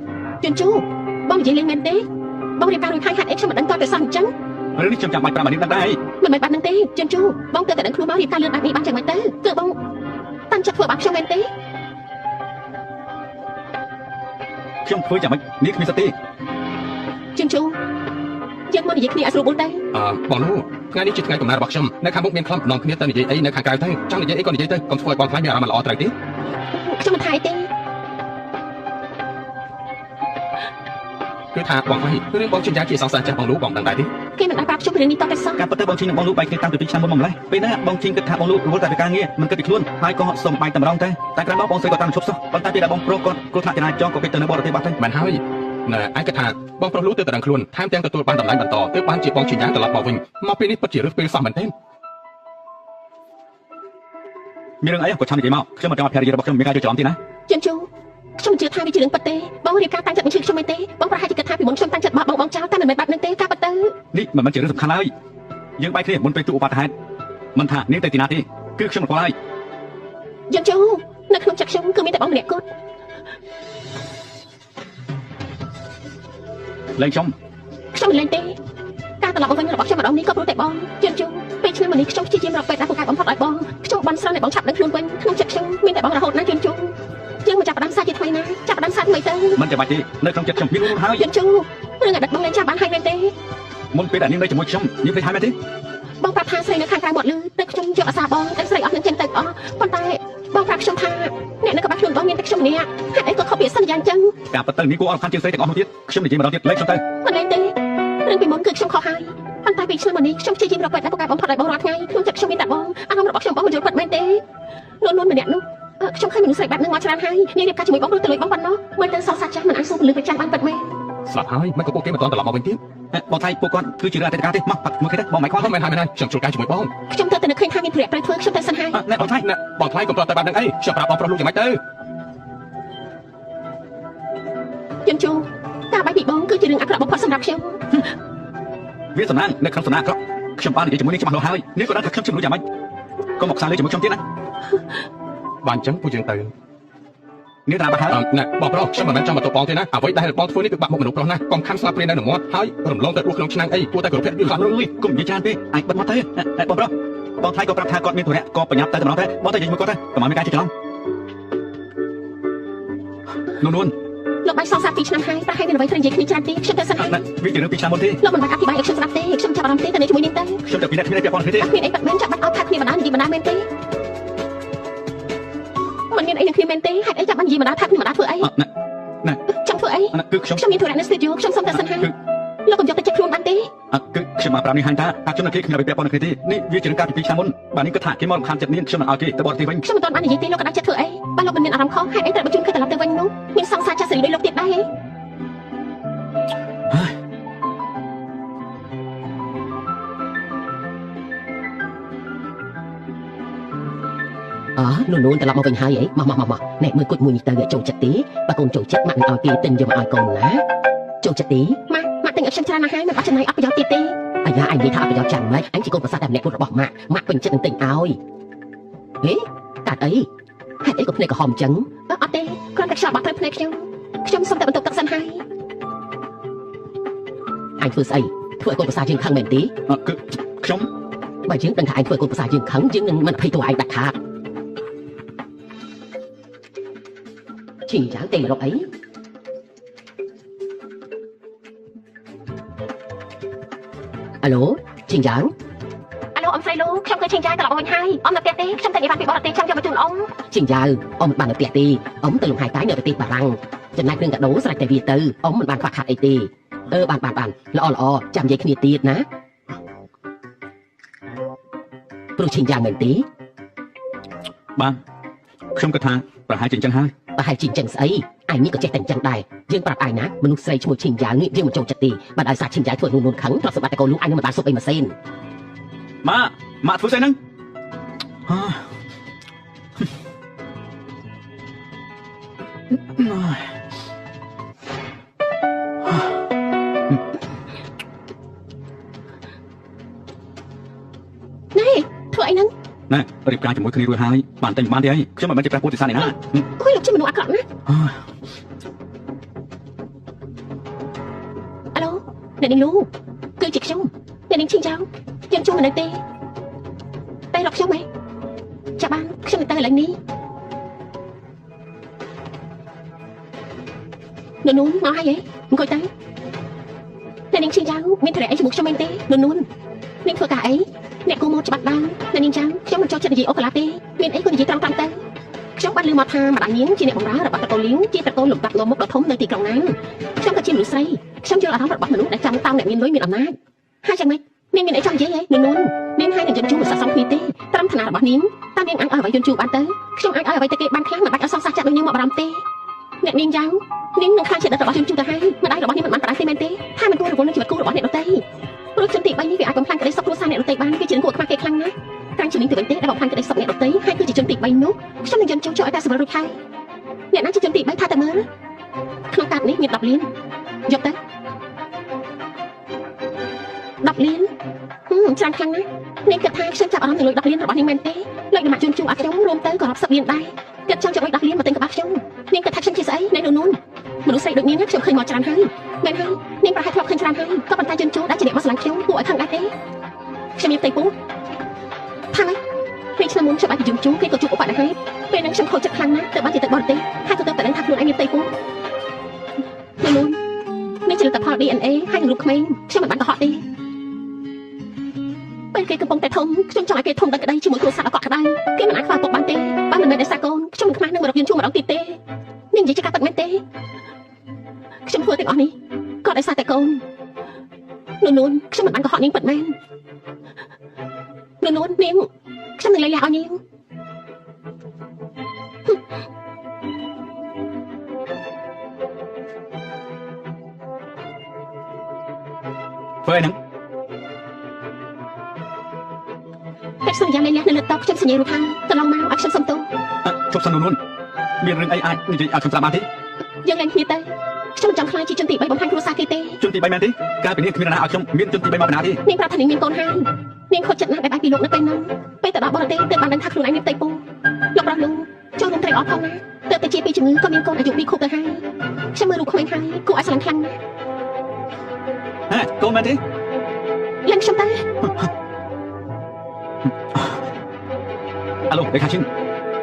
ចិនជូបងនិយាយលេងមែនទេបងរៀបការរួចហើយហេតុអីខ្ញុំមិនដឹងតតែសោះអញ្ចឹង រឿងនេះខ្ញុំចាំបាច់ប្រាប់អានេះដឹងដែរ មិនមែនបាត់នឹងទេចិនជូបងទៅតែដឹងខ្លួនមករៀបការលឿនបែបនេះបានយ៉ាងម៉េចទៅគឺបងតាំងចិត្តធ្វើបាបខ្ញុំមែនទេ ខ្ញុំធ្វើយ៉ាងម៉េចនេះគ្មានសិទ្ធិទេ ចិនជូយើងមកនិយាយគ្នាឲ្យស្រួលបួលទៅ បងលូថ្ងៃនេះជាថ្ងៃកំណើតរបស់ខ្ញុំនៅខាងមុខមានខ្លំនាំគ្នាទៅនិយាយអីនៅខាងក្រៅទៅចង់និយាយអីក៏និយាយទៅកុំធ្វើឲ្យបងខ្លាចមានអារម្មណ៍មិនល្អត្រូវទេ ខ្ញុំមិនថាអីទេ គឺថាបងខ្លាចរឿងបងឈិញទៅជាសង្សារចាស់បងលូបងដឹងដែរទេ គេមិនអាចប្រាប់ខ្ញុំរឿងនេះតតែសោះ ការពិតទៅបងឈិញនិងបងលូបែកគ្នាតាំងពី2ឆ្នាំមុនមកម្លេះពេលណាបងឈិញគិតថាបងលូរវល់តែពីការងារមិនគិតពីខ្លួនហើយក៏សុំបែកតម្រង់ទៅតែក្រោយមកបងស្រីក៏តាមឈប់សោះប៉ុន្តែពេលដែលបងប្រុសគាត់គ្រោះថ្នាក់ចរាចរណ៍ក៏គេទៅនៅបរទេសបាត់ទៅ មិនហើយណែឯងគិតថាបងប្រុសលូទៅតែដឹងខ្លួនថែមទាំងទទួលបានតម្លៃបន្តទើបបានជាបងឈិញយ៉ាងត្រឡប់មកវិញមកពេលនេះពិតជារឹសពេលសោះមែនទេ មានរឿងអីក៏ឆាំនិយាយមកខ្ញុំមិនចង់ឲ្យភរិយារបស់ខ្ញុំមានការយល់ច្រឡំទេណា ចិនជូខ្ញុំជឿថាវាជារឿងពិតទេបងរៀបការតាំងចិត្តនឹងឈឺខ្ញុំមែនទេបងប្រហែលជាគិតថាពីមុនខ្ញុំតាំងចិត្តបោះបងចោលតែមិនមែនបែបហ្នឹងទេការពិតទៅ នេះមិនមែនជារឿងសំខាន់ឡើយយើងបែកគ្នាមុនពេលទូឧបត្តិហេតុមិនថានាងទៅទីណាទេគឺខ្ញុំមិនខ្វល់ហើយ ចិនជូនៅក្នុងចិត្តខ្ញុំគឺមានតែបងម្នាក់គត់ លេងខ្ញុំ ខ្ញុំមិនលេងទេការត្រឡប់មកវិញរបស់ខ្ញុំម្ដងនេះក៏ព្រោះតែបងចិនជូពេលឆ្នាំនេះខ្ញុំព្យាយាមរកពេទ្យដែលពូកែបំផុតឲ្យបងខ្ញុំបានស្រន់ឲ្យបងឆាប់ដឹងខ្លួនវិញក្នុងចិត្តខ្ញុំមានតែបងរហូតណាចិនជូយើងមកចាប់ផ្ដើមសារជាថ្មីណាចាប់ផ្ដើមសារថ្មីទៅ មិនចាំបាច់ទេនៅក្នុងចិត្តខ្ញុំមាននោះហើយ ចិនជូរឿងអតីតបងលេងចាំបានហើយមែនទេ មុនពេលដែលនាងនៅជាមួយខ្ញុំនាងភ្លេចហើយមែនទេ បងប្រាប់ថាស្រីនៅខាងក្រៅមាត់លឺតែខ្ញុំយកអាសាបងតែស្រីអស់នឹងចេញទៅអស់ប៉ុន្តែបងប្រាប់ខ្ញុំថាអ្នកនៅក្បែរខ្លួនបងមានតែខ្ញុំម្នាក់ហេតុអីក៏ខុសពីសន្យាអញ្ចឹង ការពិតទៅនាងគួរអរខានជាងស្រីទាំងអស់នោះទៀតខ្ញុំនិយាយម្ដងទៀតលេងខ្ញុំទៅ មិនលេងទេរឿងពីមុនគឺខ្ញុំខុសហើយប៉ុន្តែពីឆ្នាំនេះខ្ញុំព្យាយាមរកពេទ្យដែលពូកែបំផុតឲ្យបងរាល់ថ្ងៃក្នុងចិត្តខ្ញុំមានតែបងអារម្មណ៍របស់ខ្ញុំបងមិនយល់ពិតមែនទេនួនម្នាក់នោះខ្ញុំឃើញមនុស្សស្រីបែបហ្នឹងមកច្រើនហើយនាងរៀបការជាមួយបងព្រោះទៅលួចបងប៉ុណ្ណោះមើលទៅសោកសាច់ចាស់មិនអាចសួរពលឺប្រចាំបានពិតមែន ស្លាប់ហើយមិនក៏ពួកគេមិនទាន់ត្រឡប់មកវិញទៀត បងថៃពួកគាត់គឺជារឿងអតីតកាលទេមកបាត់មួយគេទៅបងមិនខ្វល់ មិនមែនហើយខ្ញុំជួលកាយជាមួយបង ខ្ញុំទៅតែនឹកឃើញថាមានប្រយ័ត្នត្រូវធ្វើខ្ញុំទៅសិនហើយ ណែបងថៃ ណែបងថ្លៃកុំប្រត់តែបាត់នឹងអីខ្ញុំប្រាប់បងប្រុសលូយ៉ាងម៉េចទៅ ចិនជូការបែកពីបងគឺជារឿងអាក្រក់បំផុតសម្រាប់ខ្ញុំ វាសំណាងនៅក្នុងសំណាងក្រក់ខ្ញុំបាននិយាយជាមួយនាងច្បាស់លាស់ហើយនាងក៏ដឹងថាខ្ញុំជំនួសយ៉ាងម៉េចក៏មកខ្សែលើជាមួយខ្ញុំទៀតណា បានអញ្ចឹងពួកយើងទៅ នាងតាបាត់ហើយ ណែបងប្រុសខ្ញុំមិនមែនចង់មកទៅបងទេណាអ្វីដែលបងធ្វើនេះគឺបាក់មុខមនុស្សប្រុសណាកុំខំស្លាប់ព្រាននៅនឹងមាត់ហើយរំលងទៅដួសក្នុងឆ្នាំងអីគួរតែគោរពភក្តិយល់ អត់លុយកុំនិយាយច្រើនពេកអាចបិទមកទៅបងប្រុសបងថៃក៏ប្រាប់ថាគាត់មានធុរៈក៏ប្រញាប់ទៅតែម្ដងទៅបងទៅនិយាយមួយគាត់ទៅកុំឲ្យមានការជិះច្រឡំនួន លោកបាយសងសាពីឆ្នាំហើយប្រហែលមានអ្វីត្រូវនិយាយគ្នាច្រើនទេខ្ញុំទៅសិនហើយ វាជារឿងពីឆ្នាំមុនទេ លោកមិនបាច់អធិប្បាយឲ្យខ្ញុំស្ដាប់ទេខ្ញុំចាប់អារម្មណ៍ទេទៅជាមួយនាងទៅ ខ្ញុំទៅពីអ្នកគ្នាពាក់ព័ន្ធគ្នាទេ អត់មានអីបាត់មែនចាប់បាត់ឲ្យផាត់គ្នាបណ្ដានិយាយបណ្ដាមែនទេមិនមានអីនឹងគ្នាមែនទេហេតុអីចាប់បាននិយាយបណ្ដាផាត់គ្នាបណ្ដាធ្វើអី ណែ ចង់ធ្វើអី គឺខ្ញុំ ខ្ញុំមានធុរៈនៅស្ទូឌីយោខ្ញុំសុំតែសិនហើយលោកកុំយកទៅចិត្តខ្លួនបានទេ គឺខ្ញុំមកប្រាប់នេះហាញថាខ្ញុំនៅគេគ្មានអ្វីពាក់ព័ន្ធនឹងគ្នាទេនេះវាជារឿងការពី2ឆ្នាំមុនបាទនេះគឺថាគេមករំខានចិត្តនាងខ្ញុំមិនឲ្យគេទៅបរទេសវិញ ខ្ញុំមិនទាន់បាននិយាយទេលោកក៏ដាច់ចិត្តធ្វើអីបើលោកមិនមានអារម្មណ៍ខុសហេតុអីត្រូវបញ្ជូនគេត្រឡប់ទៅវិញនោះមានសង្សារចាស់ស្រីដូចលោកទៀតដែរហ៎ នួនត្រឡប់មកវិញហើយអីមកអ្នកមើលគុជមួយនេះទៅចូលចិត្តទេបើកូនចូលចិត្តម៉ាក់នឹងឲ្យគេទិញយកមកឲ្យកូនណាចូលចិត្តទេម៉ាក់ទិញឲ្យខ្ញុំច្រើនណាស់ហើយមិនបាច់ចំណាយអត់ប្រយោជន៍ទៀតទេអាយ៉ាអញនិយាយថាអត់ប្រយោជន៍ចាំម៉េចអញជាកូនប្រសាតែម្នាក់របស់ម៉ាក់ពេញចិត្តនឹងទិញឲ្យហេកាត់អីហេតុអីក៏ភ្នែកក្រហមអញ្ចឹងអត់ទេគ្រាន់តែខ្យល់បាត់ទៅភ្នែកខ្ញុំសុំតែបន្ទប់ទឹកសិនហើយអញធ្វើស្អីធ្វើឲ្យកូនប្រសាយើងខឹងមែនទេគឺខ្ញុំបើយើងដឹងថាឯងធ្វើកូនប្រសាយើងខឹងយើងនឹងមិនអភ័យទោសឯងដាច់ខាតឈីយ៉ាងទេមករកអីអាឡូឈីយ៉ាងអាឡូអ៊ំស្រីលោកខ្ញុំគឺឈីយ៉ាងត្រឡប់មកវិញហើយអ៊ំនៅផ្ទះទេខ្ញុំតែនិយាយពីបរទេសខ្ញុំយកមកជូនអ៊ំឈីយ៉ាងអ៊ំមិនបាននៅផ្ទះទេអ៊ំទៅលំហែកាយនៅប្រទេសបារាំងចំណែកគ្រឿងកាដូស្រេចតែវាទៅអ៊ំមិនបានខ្វះខាតអីទេបានល្អចាំនិយាយគ្នាទៀតណាព្រោះឈិញយ៉ាងមែនទេបាទខ្ញុំគិតថាប្រហែលជាអញ្ចឹងហើយប្រហែលជាអញ្ចឹងស្អីអញនេះក៏ចេះតែអញ្ចឹងដែរយើងប្រាប់ឯណាមនុស្សស្រីឈ្មោះឈិញយ៉ាងនេះយើងមិនចូលចិត្តទេបើឲ្យសាឈិញយ៉ាងធ្វើនួនខឹងទ្រព្យសម្បត្តិតែកូនលូអញនឹងមិនបានសុបអីមួយសេនម៉ាក់ធ្វើស្អីហ្នឹងធ្វើអីហ្នឹងណែរៀបការជាមួយគ្នារួចហើយបានតែបានទេអីខ្ញុំមិនមែនជាព្រះពុទ្ធសាសនាណាអុយលោកជាមនុស្សអាក្រក់ណាអាឡូអ្នកនាងលូគឺជាខ្ញុំអ្នកនាងឈិញចៅយើងជួបមិននៅទេតែរកខ្ញុំហ៎ចាំបានខ្ញុំទៅឥឡូវនេះនួនមកហើយហ៎អង្គុយទៅអ្នកនាងឈិញចៅមានធរៈអីជាមួយខ្ញុំមែនទេនួននាងធ្វើការអីអ្នកគូមកច្បាស់ដែរអ្នកនាងចាំខ្ញុំមិនចូលចិត្តនិយាយអូកាឡាទេមានអីក៏និយាយត្រង់ៗទៅខ្ញុំបានឮមកថាម្ដាយនាងជាអ្នកបម្រើរបស់តកូលលីវជាតកូលលំដាប់លំមុខដ៏ធំនៅទីក្រុងណាខ្ញុំក៏ជាមនុស្សស្រីខ្ញុំយល់អារម្មណ៍របស់មនុស្សដែលចាំតាមអ្នកមានលុយមានអំណាចហើយយ៉ាងម៉េចនាងមានអីចង់និយាយហ៎នួននាងហើយនឹងយន្តជូមិនស័ក្តិសមគ្នាទេត្រឹមឋានៈរបស់នាងតើនាងអាចឲ្យអ្វីយន្តជូបានទៅខ្ញុំអាចឲ្យអ្វីទៅគេបានខ្លះមិនបាច់ឲ្យសងសាចាក់ដូចនាងមកបារម្ភទេអ្នកនាងយ៉ាងនាងនឹងខ្លាចជាដិតរបស់យន្តជូទៅហើយម្ដាយរបស់នាងមិនបានផ្ដាច់ទេមែនទេថាមិនគួររវល់នឹងជីវិតគូរបស់អ្នកដទៃព្រោះជនទី3នេះវាអាចបំផ្លាញក្តីសុខគ្រួសារអ្នកដទៃបានវាជារឿងគួរខ្មាស់គេខ្លាំងណាស់ក្រែងជានាងទៅវិញទេដែលបំផ្លាញក្តីសុខអ្នកដទៃហើយគឺជាជនទី3នោះខ្ញុំនឹងយន្តចូលឲ្យតែសម្រាប់រួចហើយអ្នកណាជាជនទី3ថាតែមើលក្នុងកាតនេះមាន10លានយកទៅ10លានច្រើនខ្លាំងណាស់នាងគិតថាខ្ញុំចាប់អារម្មណ៍នឹងលុយ10លានរបស់នាងមែនទេលុយរបស់ជូនជូឲ្យខ្ញុំរួមទៅក៏រាប់10លានដែរគិតចង់ចាប់លុយ10លានមកទិញក្បាលខ្ញុំនាងគិតថាខ្ញុំជាស្អីនៅនោះមនុស្សស្រីដូចនាងខ្ញុំឃើញមកច្រើនហើយមែនហើយនាងប្រហែលធ្លាប់ឃើញច្រើនហើយក៏ប៉ុន្តែជូនជូដែលជាអ្នកមកស្រឡាញ់ខ្ញុំគួរឲ្យខឹងដែរទេខ្ញុំមានផ្ទៃពោះថាម៉េចពេលឆ្នាំមុនខ្ញុំអាចជូនជូគេក៏ជួបឧបទ្ទហេតុពេលហ្នឹងខ្ញុំខូចចិត្តខ្លាំងណាស់ទៅបានជាទៅបរទេសហើយក៏ទៅតែដឹងថាខ្លួនឯងមានផ្ទៃពោះនួននេះជាលទ្ធផល DNA ហើយនឹងរូបក្មេងខ្ញុំមិនបានកុហកទេពេលគេកំពុងតែធំខ្ញុំចង់ឲ្យគេធំដល់ក្តីជាមួយគ្រួសារដ៏កក់ក្ដៅគេមិនអាចខ្វល់ទុកបានទេបើមិនមែនដោយសារកូនខ្ញុំមិនខ្មាស់នឹងមករកយន្តជូម្ដងទៀតទេនាងនិយាយជាការពិតមែនទេខ្ញុំធ្វើទាំងអស់នេះក៏ដោយសារតែកូននួនខ្ញុំមិនបានកុហកនាងពិតមែននួននាងខ្ញុំនឹងលៃលាឲ្យនាងធ្វើអីហ្នឹងតែសន្យាលៃលានៅលើតុខ្ញុំសញ្ញារូបហើយកន្លងមកឲ្យខ្ញុំសុំទោសជប់សិននួនមានរឿងអីអាចនិយាយឲ្យខ្ញុំស្ដាប់បានទេយើងលែងគ្នាទៅខ្ញុំចង់ខ្លាចជាជនទី3បំផាញ់គ្រួសារគេទេជនទី3មែនទេកាលពីនេះគ្មាននរណាឲ្យខ្ញុំមានជនទី3មកបណ្ណាទេនាងប្រាប់ថានាងមានកូនហើយនាងខុសចិត្តណាស់ដែលបែកពីលោកនៅពេលហ្នឹងពេលទៅដល់បរទេសទើបបានដឹងថាខ្លួនឯងមានផ្ទៃពោះលោកប្រុសលោកចូលរួមត្រេកអរផងណាទើបតែជាពីជំងឺក៏មានកូនអាយុ2ខួបទៅហើយខ្ញុំមើលរូបក្មេងហើយគួរឲ្យស្រឡាញ់ខ្លាំងណាស់កូនមែនទេលែងខ្ញុំទៅអាឡូលេខាឈិន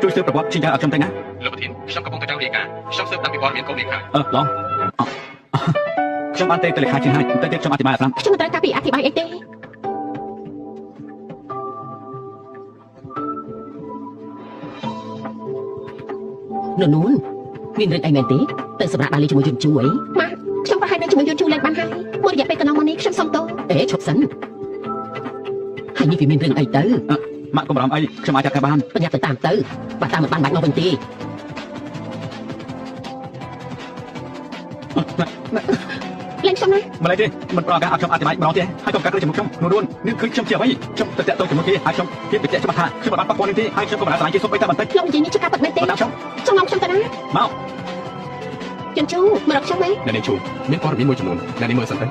ជួយស៊ើបប្រវត្តិឈិនយ៉ាងឲ្យខ្ញុំទៅណាលោកប្រធានខ្ញុំកំពុងតែចង់រាយការណ៍ខ្ញុំស៊ើបតាំងពីព័ត៌មានកូននេះហើយឡងខ្ញុំបានទៅលេខាឈិនហើយតែទៀតខ្ញុំអធិប្បាយឲ្យខ្ញុំមិនត្រូវការពីអធិប្បាយអីទេនួនមានរឿងអីមែនទេទៅសម្រាប់ដើរលេងជាមួយយន្តជូអីម៉ាក់ខ្ញុំប្រហែលនៅជាមួយយន្តជូលេងបានហើយមួយរយៈពេលកន្លងមកនេះខ្ញុំសុំទោសឈប់សិនហើយនេះវាមានរឿងអីទៅម៉ាក់កុំបារម្ភអីខ្ញុំអាចចាត់ការបានបញ្ញាទៅតាមទៅបើតាមមិនបានបាច់មកវិញទេ លេងខ្ញុំណា ម្លេះទេមិនប្រកាសឲ្យខ្ញុំអធិប្បាយម្ដងទេហើយកុំកាត់គ្រឹះជាមួយខ្ញុំនួននួននេះគឺខ្ញុំជាអ្វីខ្ញុំទៅតាក់ទងជាមួយគេហើយខ្ញុំគេបញ្ជាក់ច្បាស់ថាខ្ញុំមិនបានប៉ះពាល់នេះទេហើយខ្ញុំក៏មិនបានស្រឡាញ់គេសូម្បីតែបន្តិច ខ្ញុំនិយាយនេះជាការពិតមែនទេ ខ្ញុំ ចង់មកខ្ញុំទៅណា មក ជន់ជូមករកខ្ញុំទេ អ្នកនាងឈូមានព័ត៌មានមួយចំនួនអ្នកនាងមើលសិនទៅ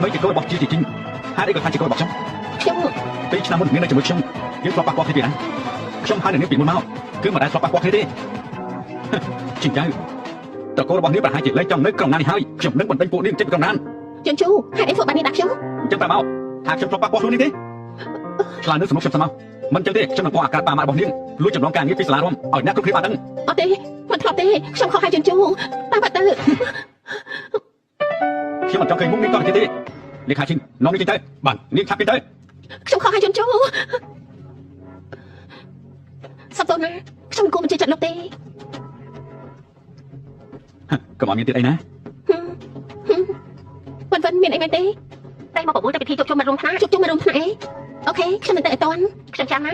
មិនជាកូនរបស់ជាជីងហេតុអីក៏ថាជាកូនរបស់ខ្ញុំ ខ្ញុំ 2ឆ្នាំមុនមាននៅជាមួយខ្ញុំយើងធ្លាប់ប៉ះពាល់គ្នាពីណាខ្ញុំហើយនឹងនាងពីមុនមកគឺមិនដែលធ្លាប់ប៉ះពាល់គ្នាទេជីងចៅតកូលរបស់នាងប្រហែលជាលែងចង់នៅក្រុងណានេះហើយខ្ញុំនឹងបណ្ដេញពួកនាងចេញពីក្រុងណា ជន់ជូហេតុអីធ្វើបែបនេះដាក់ខ្ញុំ អញ្ចឹងប្រាប់មកថាខ្ញុំធ្លាប់ប៉ះពាល់ខ្លួននេះទេឆ្លើយនឹងសំណុំខ្ញុំស្មោះមិនចឹងទេខ្ញុំនឹងបោះអាការប៉ាម៉ារបស់នាងលួចចម្លងការងារពីសាលារួមឲ្យអ្នកគ្រប់គ្នាបានដឹង អត់ទេមិនធ្លាប់ទេខ្ញុំខុសហើយជន់ជូតាមបាត់ទៅ ខ្ញុំមិនចង់ឃើញមុខនាងតទៅទេលេខាឈិននាំនាងចេញទៅបាននាងឆាប់ចេញទៅ ខ្ញុំខុសហើយជន់ជូសុំទោសណាខ្ញុំមិនគួរបញ្ជាចិត្តលោកទេ កុំឲ្យមានទៀតអីណា វិនមានអីមែនទេតែមកប្រមូលតែពិធីជួបជុំមករួមថ្នាក់ជួបជុំមករួមថ្នាក់អីអូខេខ្ញុំនឹងទៅឲ្យតាន់ខ្ញុំចាំណា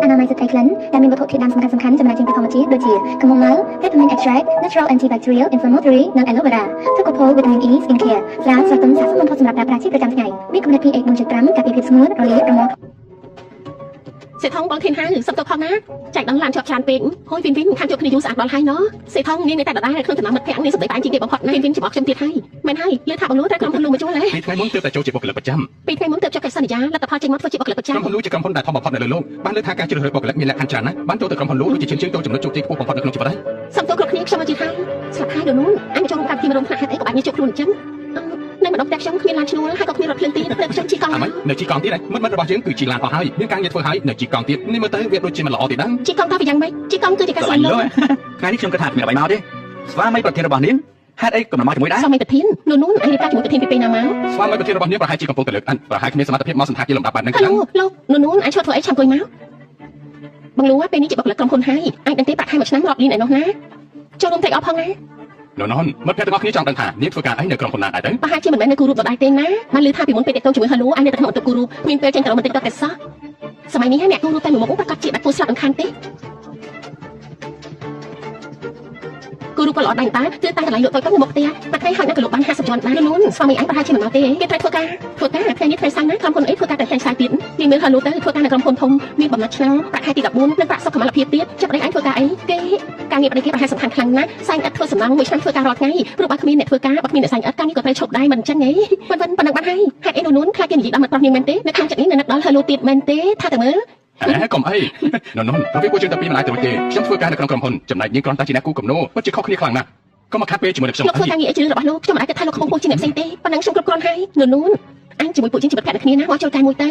អនាម័យស្ត្រីក្លិនដែលមានវត្ថុធាតុដើមសំខាន់ៗចំណែកចេញពីធម្មជាតិដូចជាកំមុំម៉ៅ Peppermint Extract Natural Antibacterial Inflammatory និង Aloe Vera ទឹកកូផូ Vitamin E Skin Care ស្រាស្រទន់ស័ក្តិសមបំផុតសម្រាប់ប្រើប្រាស់ជាប្រចាំថ្ងៃមានកម្រិត pH 4.5ការពារភាពស្ងួតរលាករមាស់ សេថងបងធានហើយសុំទោសផងណាចែកដល់ឡានជាប់ច្រើនពេកហួយវិញខាងជួបគ្នាយូរស្អាតដល់ហើយណោះសេថងនាងនៅតែដដែលក្នុងចំណោមមិត្តភក្តិនាងសម្ដីផ្អែមជាងគេបំផុតណាវិញច្បាស់ខ្ញុំទៀតហើយមែនហើយលឺថាបងលូតែក្រុមហ៊ុនលូមកជួលហ៎ ពីថ្ងៃមុនទើបតែចូលជាបុគ្គលិកប្រចាំ ពីថ្ងៃមុនទើបចុះកិច្ចសន្យាលទ្ធផលចេញមកធ្វើជាបុគ្គលិកប្រចាំ ក្រុមហ៊ុនលូជាក្រុមហ៊ុនដែលធំបំផុតនៅលើលោកបានលើកថាការជ្រើសរើសបុគ្គលិកមានលក្ខខណ្ឌច្រើនណាស់បានចូលទៅក្រុមហ៊ុនលូដូចជាជាងចូលចំណុចជោគជ័យខ្ពស់បំផុតនៅក្នុងជីវិតហើយ សុំទោសគ្រប់គ្នាខ្ញុំមកជិះហើយស្លាប់ហើយដល់នោះអញចូលរួមកម្មវិធីមករំខាត់ហេតុអីក៏បាច់ញជួបខ្លួនអញ្ចឹងនៅម្ដងតែខ្ញុំគ្មានឡានឈ្នួលហើយក៏គ្មានរថភ្លើងទីនៅខ្ញុំជិះកង់ អាម៉េចនៅជីកង់ទៀតហើយមិត្តរបស់យើងគឺជីឡានអស់ហើយមានការងារធ្វើហើយនៅជីកង់ទៀតនេះមើលទៅវាដូចជាមិនល្អទេដឹង ជិះកង់ទៅយ៉ាងម៉េចជិះកង់គឺជាការ ស្រ ស្ ឡា លា ញ់ ញ់ លុ លោក យថ្ងៃនេះខ្ញុំគិតថាគ្មានអ្វីមកទេស្វាមីប្រធានរបស់នាងហេតុអីក៏មិនមកជាមួយដែរ សម័យប្រធាននោះអញរៀបការជាមួយប្រធានពីពេលណាមក ស្វាមីប្រធានរបស់នាងប្រហែលជាកំពុងតែលើកអញប្រហែលគ្មានសមត្ថភាពមកសន្តាជាលំដាប់បែបហ្នឹង ហៅ ចឹង លោកនោះអញឈប់ធ្វើអីចាំអង្គុយមកបងលូពេលនេះជាបុគ្គលិកក្រុមហ៊ុនហើយអញដឹងទេប្រាក់ខែមួយឆ្នាំរាប់លានឯនោះណាចូលរួម take off ផងណា នោះនោះមិត្តភក្តិទាំងអស់គ្នាចង់ដឹងថានាងធ្វើការអីនៅក្រុមហ៊ុនណាដែរទៅ ប្រហែលជាមិនមែននៅគូរូបដដែលទេណាបានលឺថាពីមុនពេលតេតងជាមួយ Hello អញនៅតែក្នុងបន្ទប់គូរូបមានពេលចេញទៅរកបន្តិចទៅសោះសម័យនេះអ្នកគូរូបតែមួយមុខប្រកាសជាបាត់ពួរស្រាប់អង្ខានទេគូរូបក៏ល្អដែរតាគឺតាំងកន្លែងលក់តូចៗនៅមុខផ្ទះតែថ្ងៃហត់នៅកលុបបាន50ជាន់ដែរនោះស្វាមីអញប្រហែលជាមិនមកទេគេត្រូវធ្វើការថ្ងៃនេះថ្ងៃសៅរ៍ណាក្រុមហ៊ុនអីធ្វើការតែថ្ងៃសៅរ៍ទៀតមានមើល Hello ទៅធ្វើការនៅក្រុមហ៊ុនធំមានបំណត់ឆ្នាំប្រាក់ខែទី14និងប្រាក់សុខុមាលភាពទៀតចាប់ប្តីអញធ្វើការអីគេការងារប្តីគេប្រហែលសំខាន់ខ្លាំងណាស់សែងអត់ធ្វើសំណងមួយឆ្នាំធ្វើការរាល់ថ្ងៃព្រោះបើគ្មានអ្នកធ្វើការបើគ្មានអ្នកសែងអត់ការងារក៏ត្រូវឈប់ដែរមិនអញ្ចឹងហីប៉ុណ្ណឹងបានហើយហេតុអីនោះខ្លាចគេនិយាយដល់មិត្តប្រុសនាងមែនទេនៅក្នុងចិត្តនេះនៅនឹកដល់ Hello ទៀតមែនទេថាទៅមើល កុំអីនោះរវាពួកយើងតែពីរមិនអាចទៅទេខ្ញុំធ្វើការនៅក្នុងក្រុមហ៊ុនចំណែកនាងគ្រាន់តែជាអ្នកគូកំណោពិតជាខុសគ្នាខ្លាំងណាស់កុំមកខាត់ពេលជាមួយនឹងខ្ញុំ លោកធ្វើការងារអីជារឿងរបស់លោកខ្ញុំមិនអាចគិតថាលោកខំពោះជាអ្នកផ្សេងទេប៉ុណ្ណឹងខ្ញុំគ្រប់គ្រាន់ហើយនោះអញជាមួយពួកជាងជីវិតភក្តិគ្នាណាមកចូលការមួយទៅ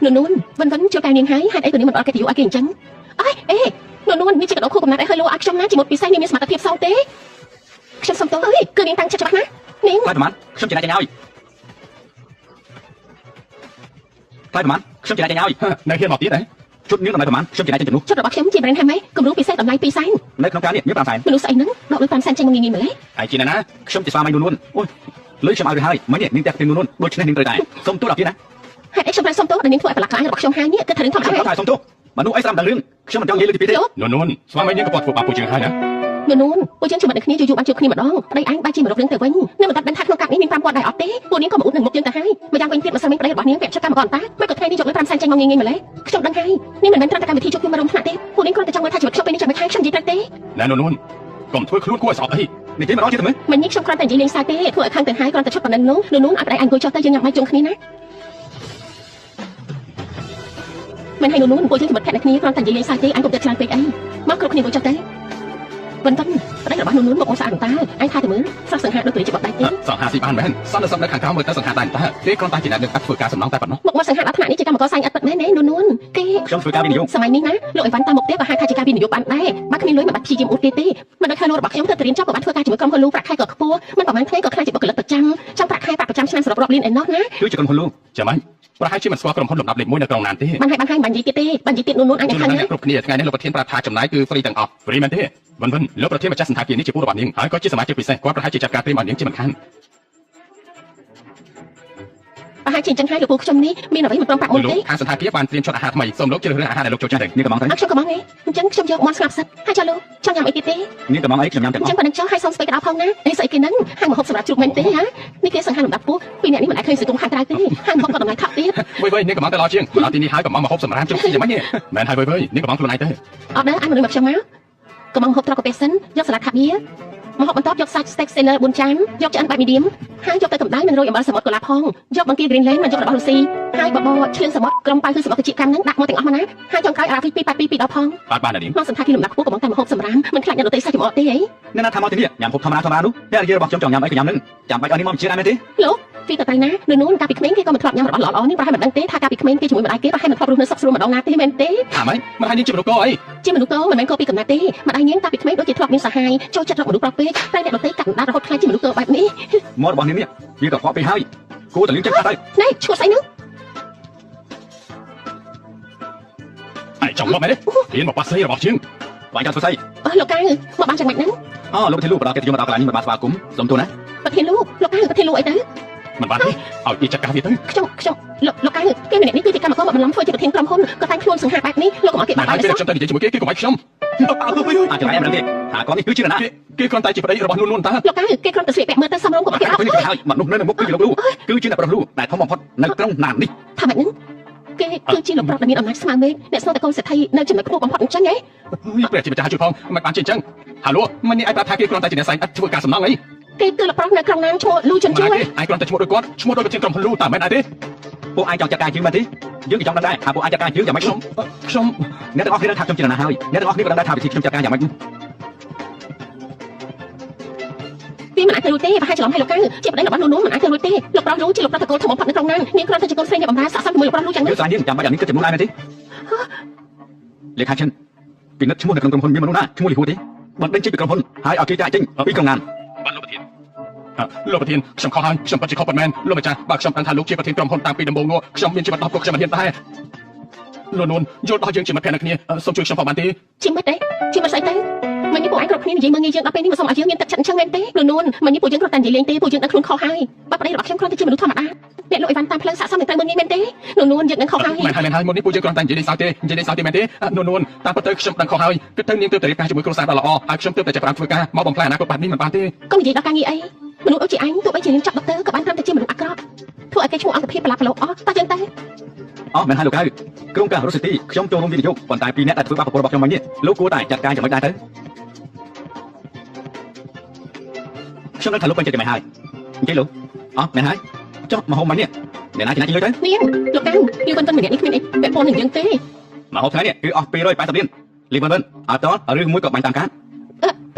នោះវិនចូលការនាងហើយហេតុអីក៏នាងមិនអត់កិត្តិយសឲ្យគេអញ្ចឹងអេនោះនេះជាកដោខួបកំណត់អីហើយលោកឲ្យខ្ញុំណាជាមួយពិសេសនាងមានសមត្ថភាពសោទេខ្ញុំសុំទោសអើយគឺនាងតាំងចិត្តច្បាស់ណានាង ខ្លាចប្រហែលខ្ញុំចេញឲ្យខ្លាចប្រហែលខ្ញុំចេញឲ្យ នៅហ៊ានមកទៀតហ៎ ជុតនាងតម្លៃប្រហែលខ្ញុំចេញចេញជំនួស ចិត្តរបស់ខ្ញុំជា brand Hermes គម្រោងពិសេសតម្លៃ2សែន នៅក្នុងការនេះមាន5សែន មនុស្សស្អីហ្នឹងដកលុយ5សែនចេញមកងាយៗម្ល៉េះ ហើយជាណាខ្ញុំជាស្វាមីនួនអូយលុយខ្ញុំឲ្យទៅហើយមិញនាងតែនួនដូច្នេះនាងត្រូវតែសុំទោសដល់ទៀតណា ហេតុអីខ្ញុំត្រូវសុំទោសដល់នាងធ្វើឲ្យប្រឡាក់ខ្លាំងរបស់ខ្ញុំហើយនេះគឺថារឿងធម្មតា ខ្ញុំថាសុំទោសមនុស្សអីស្ដាប់ដល់រឿងខ្ញុំមិនចង់និយាយលើទីពីទេ នោះស្វាមីនាងក៏ធ្វើបាបពួកយើងហើយណា នោះពួកយើងជួបគ្នាយូរបានជួបគ្នាម្ដងប្តីអញបែរជាមករករឿងទៅវិញនៅមិនតាត់ដឹងថាក្នុងកាប់នេះមាន5គាត់ដែរអត់ទេពួកនាងក៏មកអ៊ុតនឹងមុខយើងទៅហើយម្យ៉ាងវិញទៀតមិនស្មានប្តីរបស់នាងពាក់ចិត្តកម្មករតាមិនក៏ថ្ងៃនេះយកលុយ5សែនចេញមកងាយៗម្ល៉េះខ្ញុំដឹងហើយនេះមិនមែនត្រឹមតែកម្មវិធីជួបជុំមករំថ្នាក់ទេពួកនាងគ្រាន់តែចង់មើលថាជីវិតខ្ញុំពេលនេះចាំមិនខានខ្ញុំនិយាយត្រូវទេ ណែនោះកុំធ្វើខ្លួនគួរឲ្យស្អប់អី និយាយម្ដងទៀតទៅមើល មិននេះខ្ញុំគ្រាន់តែនិយាយលេងសើចទេធ្វើឲ្យខាងទាំងហើយគ្រាន់តែឈប់ប៉ុណ្ណឹងនោះឲ្យប្តីអញអង្គុយចុះទៅយើងញ៉ាំបាយជុំគ្នាណាមិនឲ្យនោះពួកយើងជីវិតភក្តិគ្នាគ្រាន់តែនិយាយលេងសើចទេអញកុំទៅច្រើនពេកអីមកគ្រប់គ្នាអង្គុយចុះទៅបន្តិចប្តីរបស់នោះមកអងស្អាតតើអញថាទៅមើលស្រស់សង្ហាដូចព្រះជាបដៃទេស ង្ហាស៊ីបានមែនសន្តិសុខនៅខាងក្រៅមើលទៅសង្ហាដែរតើគេគ្រាន់តែជាអ្នកនឹងអត់ធ្វើការសំណងតែប៉ុណ្ណោះ មកសង្ហាដល់ថ្នាក់នេះជាកម្មករសាញ់អត់ពិតមែនទេនួនគេ ខ្ញុំធ្វើការវិនិយោគ សម័យនេះណាលោកអីវ៉ាន់តាមមុខផ្ទះក៏ហៅថាជាការវិនិយោគបានដែរបើគ្មានលុយមិនបាច់ព្យាយាមអ៊ូតគេទេមិនដូចថាលោករបស់ខ្ញុំទៅរៀនចប់ក៏បានធ្វើការជាមួយក្រុមហ៊ុនលូប្រាក់ខែក៏ខ្ពស់មិនប្រហែលថ្ងៃក៏ខ្លាចជាបុគ្គលិកប្រចាំចង់ប្រាក់ខែប្រចាំឆ្នាំសរុបរាប់លានឯណោះណា គឺជាក្រុមហ៊ុនលូ ចាំមិនប្រហែលជាមិនស្គាល់ក្រុមហ៊ុនលំដាប់លេខ1នៅក្រុងណានទេ បានហើយបាញ់និយាយទៀតទេបាញ់និយាយទៀតនួនអញ ជួន ខាង ណា ណា គ្រប់គ្នាថ្ងៃនេះលោកប្រធានប្រាប់ថាចំណាយគឺហ្វ្រីទាំងអស់ហ្វ្រីមែនទេវិនលោកប្រធានម្ចាស់សន្តាគារនេះជាពូរបស់នាងហើយក៏ជាសមាជិកពិសេសគាត់ប្រហែលជាចាត់ការព្រៀមឲ្យនាងជាមិនខាន ប្រ ប្រហែលជាអញ្ចឹងហើយលោកពូខ្ញុំនេះមានអ្វីមិនព្រមប្រាក់មុនទេ ខាងសន្តាគារបានត្រៀមឈុតអាហារថ្មីសូមលោកជ្រើសរើសអាហារដែលលោកចូលចិត្ត នេះកំងទៅ ខ្ញុំក៏មកទេអញ្ចឹងខ្ញុំយកមាន់ស្លាប់សិតហើយចាលោកចង់ញ៉ាំអីទៀតទេ នេះកំងអីខ្ញុំញ៉ាំទាំង អ អ ញ្ចឹ ស់ ងប៉ណ្ណឹងចុះហើយសុំស្ពេកក្តៅផងណាអីស្អីគេហ្នឹងហាងម្ហូបសម្រាប់ជ្រូកមែនទេហ៎នេះគេសង្ហាលំដាប់ពោះពីអ្នកនេះមិនអាចឃើញសង្គមខាងក្រៅទេហាងម្ហូបក៏តម្លៃថោកទៀត វើយនេះកំងទៅល្អជាងមកដល់ទីនេះហើយកំងមកហូបសម្រាមជុំយ៉ាងម៉េចនេះមែនហើយវើយនេះកំងខ្លួនឯងទៅ អត់ដែរអាចមនុស្សមកខ្ញុំមកក៏មកម្ហូបត្រកកាពះសិនយកសាឡាត់ខាបៀម្ហូបបន្ទាប់យកសាច់ steak sailor 4ចានយកឆ្អិនបែប medium ហើយយកទៅកម្ដៅនឹងរោយអំបិលសមុទ្រកូឡាផងយកបង្គា greenland មកយករបស់រុស្ស៊ីហើយបបរឈឿនសមុទ្រក្រុមប៉ៅគឺសមុទ្រជាកម្មនឹងដាក់មកទាំងអស់មកណាហើយចុងក្រោយអារ៉ាហ្វី282ដល់ផង បាននាង មកសន្តាគារលំដាប់ខ្ពស់កំងតែម្ហូបសម្រាមមិនខ្លាចអ្នកដទៃសាច់ចំអកទេអី អ្នកណាថាមកទីនេះញ៉ាំហូបធម្មតានោះតែយាយរបស់ខ្ញុំចង់ញ៉ាំអីក៏ញ៉ាំនឹងចាំបាច់ឲ្យនេះមកជាដែរមែនទេ លោកពីតតៃណានួនកាលពីក្មេងគេក៏មិនធ្លាប់ញ៉ាំរបស់ល្អៗនេះប្រហែលមិនដឹងទេថាកាលពីក្មេងគេជាមួយម្ដាយគេប្រហែលមិនធ្លាប់រស់នៅសុខស្រួលម្ដងណាទេមែនទេ ថាម៉េចមិនហើយនាងជាមនុស្សកអី ជាមនុស្សតមិនមែនកោពីកំណត់ទេម្ដាយនាងកាលពីក្មេងដូចជាធ្លាប់មានសហាយចូលចិត្តរកមនុស្សប្រុសពេកតែអ្នកដទៃកាត់ដាររហូតខ្លាចជាមនុស្សតបែបនេះ មករបស់នេះវាក៏ខ្វក់ពេកហើយគួរតែលៀងចិត្តទៅ ណែឈួតស្អីហ្នឹង ឯងចង់មកមែនទេហ៊ានមកប៉ាសេរបស់ជាង បាញ់ចាំស្អី លោកកៅមកបានយ៉ាងម៉េចហ្នឹង អូលោកប្រធានលោកបដកិច្ចយកមកដល់កន្លែងនេះមិនបានស្វាគមន៍សុំទោសណា ប្រធានលោកកៅប្រធានលោកអីទៅ មិនបានទេឲ្យគេចាត់ការវាទៅ ខ្ញុំលោកកៅគេម្នាក់នេះគឺជាកម្មករមកបន្លំធ្វើជាប្រធានក្រុមហ៊ុនក៏តែងខ្លួនសង្ហាបែបនេះលោកកុំឲ្យគេបាក់ ហើ បា យ ក់ ពេល សោះ ខ្ញុំទៅនិយាយជាមួយគេកុំឲ្យខ្ញុំ អាចចម្លែកមិនដឹងទេថាគាត់នេះគឺជានរណា គេគ្រាន់តែជាប្តីរបស់នួនតើ លោកកៅគេគ្រាន់តែស្លៀកពាក់មើលទៅសមរម្យកុំឲ្យគេអោ ពេលនេះហើយមនុស្សនៅមុខគឺជាលោកគ្រូគឺជាអ្នកប្រលូដែលធំបំផុតនៅក្នុងណាននេះ ថាម៉េចហ្នឹងគេគឺជាលោកប្រុសដែលមានអំណាចស្មើមេឃអ្នកស្នងតកូនសេដ្ឋីនៅចំណុចខ្ពស់បំផុតអញ្ចឹងហ៎ ព្រះជាម្ចាស់ជួយផងមិនបានជាអញ្ចឹងហាឡូមិននេះឯងប្រាប់ថាគេគ្រាន់តែជាអ្នកស្រីឥតធ្វើការសំណងអី គេគឺលោកប្រុសនៅក្រុងណាងឈ្មោះលូជុន មិន ជួ ឯងឯងគ្រាន់តែឈ្មោះដូចគាត់ឈ្មោះដូចប្រធានក្រុមហ៊ុនលូតើមិនឯងទេ ពួកឯងចង់ចាត់ការយើងមែនទេយើងក៏ចង់ដឹងដែរថាពួកឯងចាត់ការយើងយ៉ាងម៉េច ខ្ញុំ អ្នកទាំងអស់គ្នាដឹងថាខ្ញុំជានរណាហើយអ្នកទាំងអស់គ្នាក៏ដឹងដែរថាវិធីខ្ញុំចាត់ការយ៉ាងម៉េច វាមិនអាចទៅរួចទេប្រហែលច្រឡំឲ្យលោកកៅជាប្តីរបស់នួនមិនអាចទៅរួចទេលោកប្រុសលូជាលោកប្រុសតកូនធំបំផុតនៅក្រុងណាងនាងគ្រាន់តែជាកូនស្រីអ្នកបម្រើស័ក្តិសមជាមួយលោកប្រុសលូចឹង យើងស្អាតនេះចាំបាច់អានេះគិតចំនួនដែរមែនទេលេខាឈិនពីនិតឈ្មោះនៅក្នុងក្រុមហ៊ុនមានមនុស្សណាឈ្មោះលីហួរទេបណ្ដឹងចេញពីក្រុមហ៊ុនហើយឲ្យគេចាក់ចេញពីក្រុមណាន បានលោកប្រធានលោកប្រធានខ្ញុំខុសហើយខ្ញុំពិតជាខុសប៉ុន្មានលោកម្ចាស់បើខ្ញុំដឹងថាលោកជាប្រធានក្រុមហ៊ុនតាំងពីដំបូងនោះខ្ញុំមានជីវិត10ពួកខ្ញុំមិនហ៊ានដែរនួនយល់ដល់យើងជាមិត្តភក្តិគ្នាសូមជួយខ្ញុំផងបានទេ ជាមិត្តទេជាមិត្តស្អីទៅមិននេះពួកឯងគ្រប់គ្នានិយាយមើងងាយយើងដល់ពេលនេះមិនសូមឲ្យយើងមានទឹកចិត្តអញ្ចឹងមែនទេនួនមិននេះពួកយើងគ្រាន់តែនិយាយលេងទេពួកយើងដឹងខ្លួនខុសហើយបើប្តីរបស់ខ្ញុំគ្រាន់តែជាមនុស្សធម្មតាអ្នកលក់អីវ៉ាន់តាមផ្លូវសាកសមមិនត្រូវមើងងាយមែនទេនួនយើងដឹងខុសហើយ មែនហើយមុននេះពួកយើងគ្រាន់តែនិយាយលេងសើចទេនិយាយលេងសើចទេមែនទេនួនតាមពិតទៅខ្ញុំដឹងខុសហើយគិតទៅនាងទើបតែរៀបការជាមួយគ្រួសារដ៏ល្អហើយខ្ញុំទើបតែចាប់ផ្ដើមធ្វើការមកបំផ្លាញអនាគតបាត់នេះមិនបានទេ កុំនិយាយដល់ការងារអីមនុស្សដូចជាអញទោះបីជារៀនចប់ដុកទ័រក៏បានត្រឹមតែជាមនុស្សអាក្រក់ធ្វើឲ្យគេឈ្មោះអង្គភាពប្រឡាប់ប្រឡូកអស់តោះចឹងទៅ អូមែនហើយលោកហើយក្រុមការរស់ស៊ីទីខ្ញុំចូលរួមវិនិយោគប៉ុន្តែពីអ្នកដែលធ្វើបាបប្រពន្ធរបស់ខ្ញុំមិញនេះលោកគួរតែចាត់ការយ៉ាងម៉េចដែរទៅខ្ញុំនឹងថាលោកពេញចិត្តយ៉ាងម៉េចហើយអញ្ចឹងលោកអូមែនហើយចុះមកហូបមិញនេះអ្នកណាជាអ្នកជិះលុយទៅ នាងលោកកៅយូរប៉ុណ្ណឹងម្នាក់នេះគ្មានអីពាក់ព័ន្ធនឹងយើងទេ មកហូបថ្ងៃនេះគឺអស់280លានលីវិនអត់តឬមួយក៏បាញ់តាមការ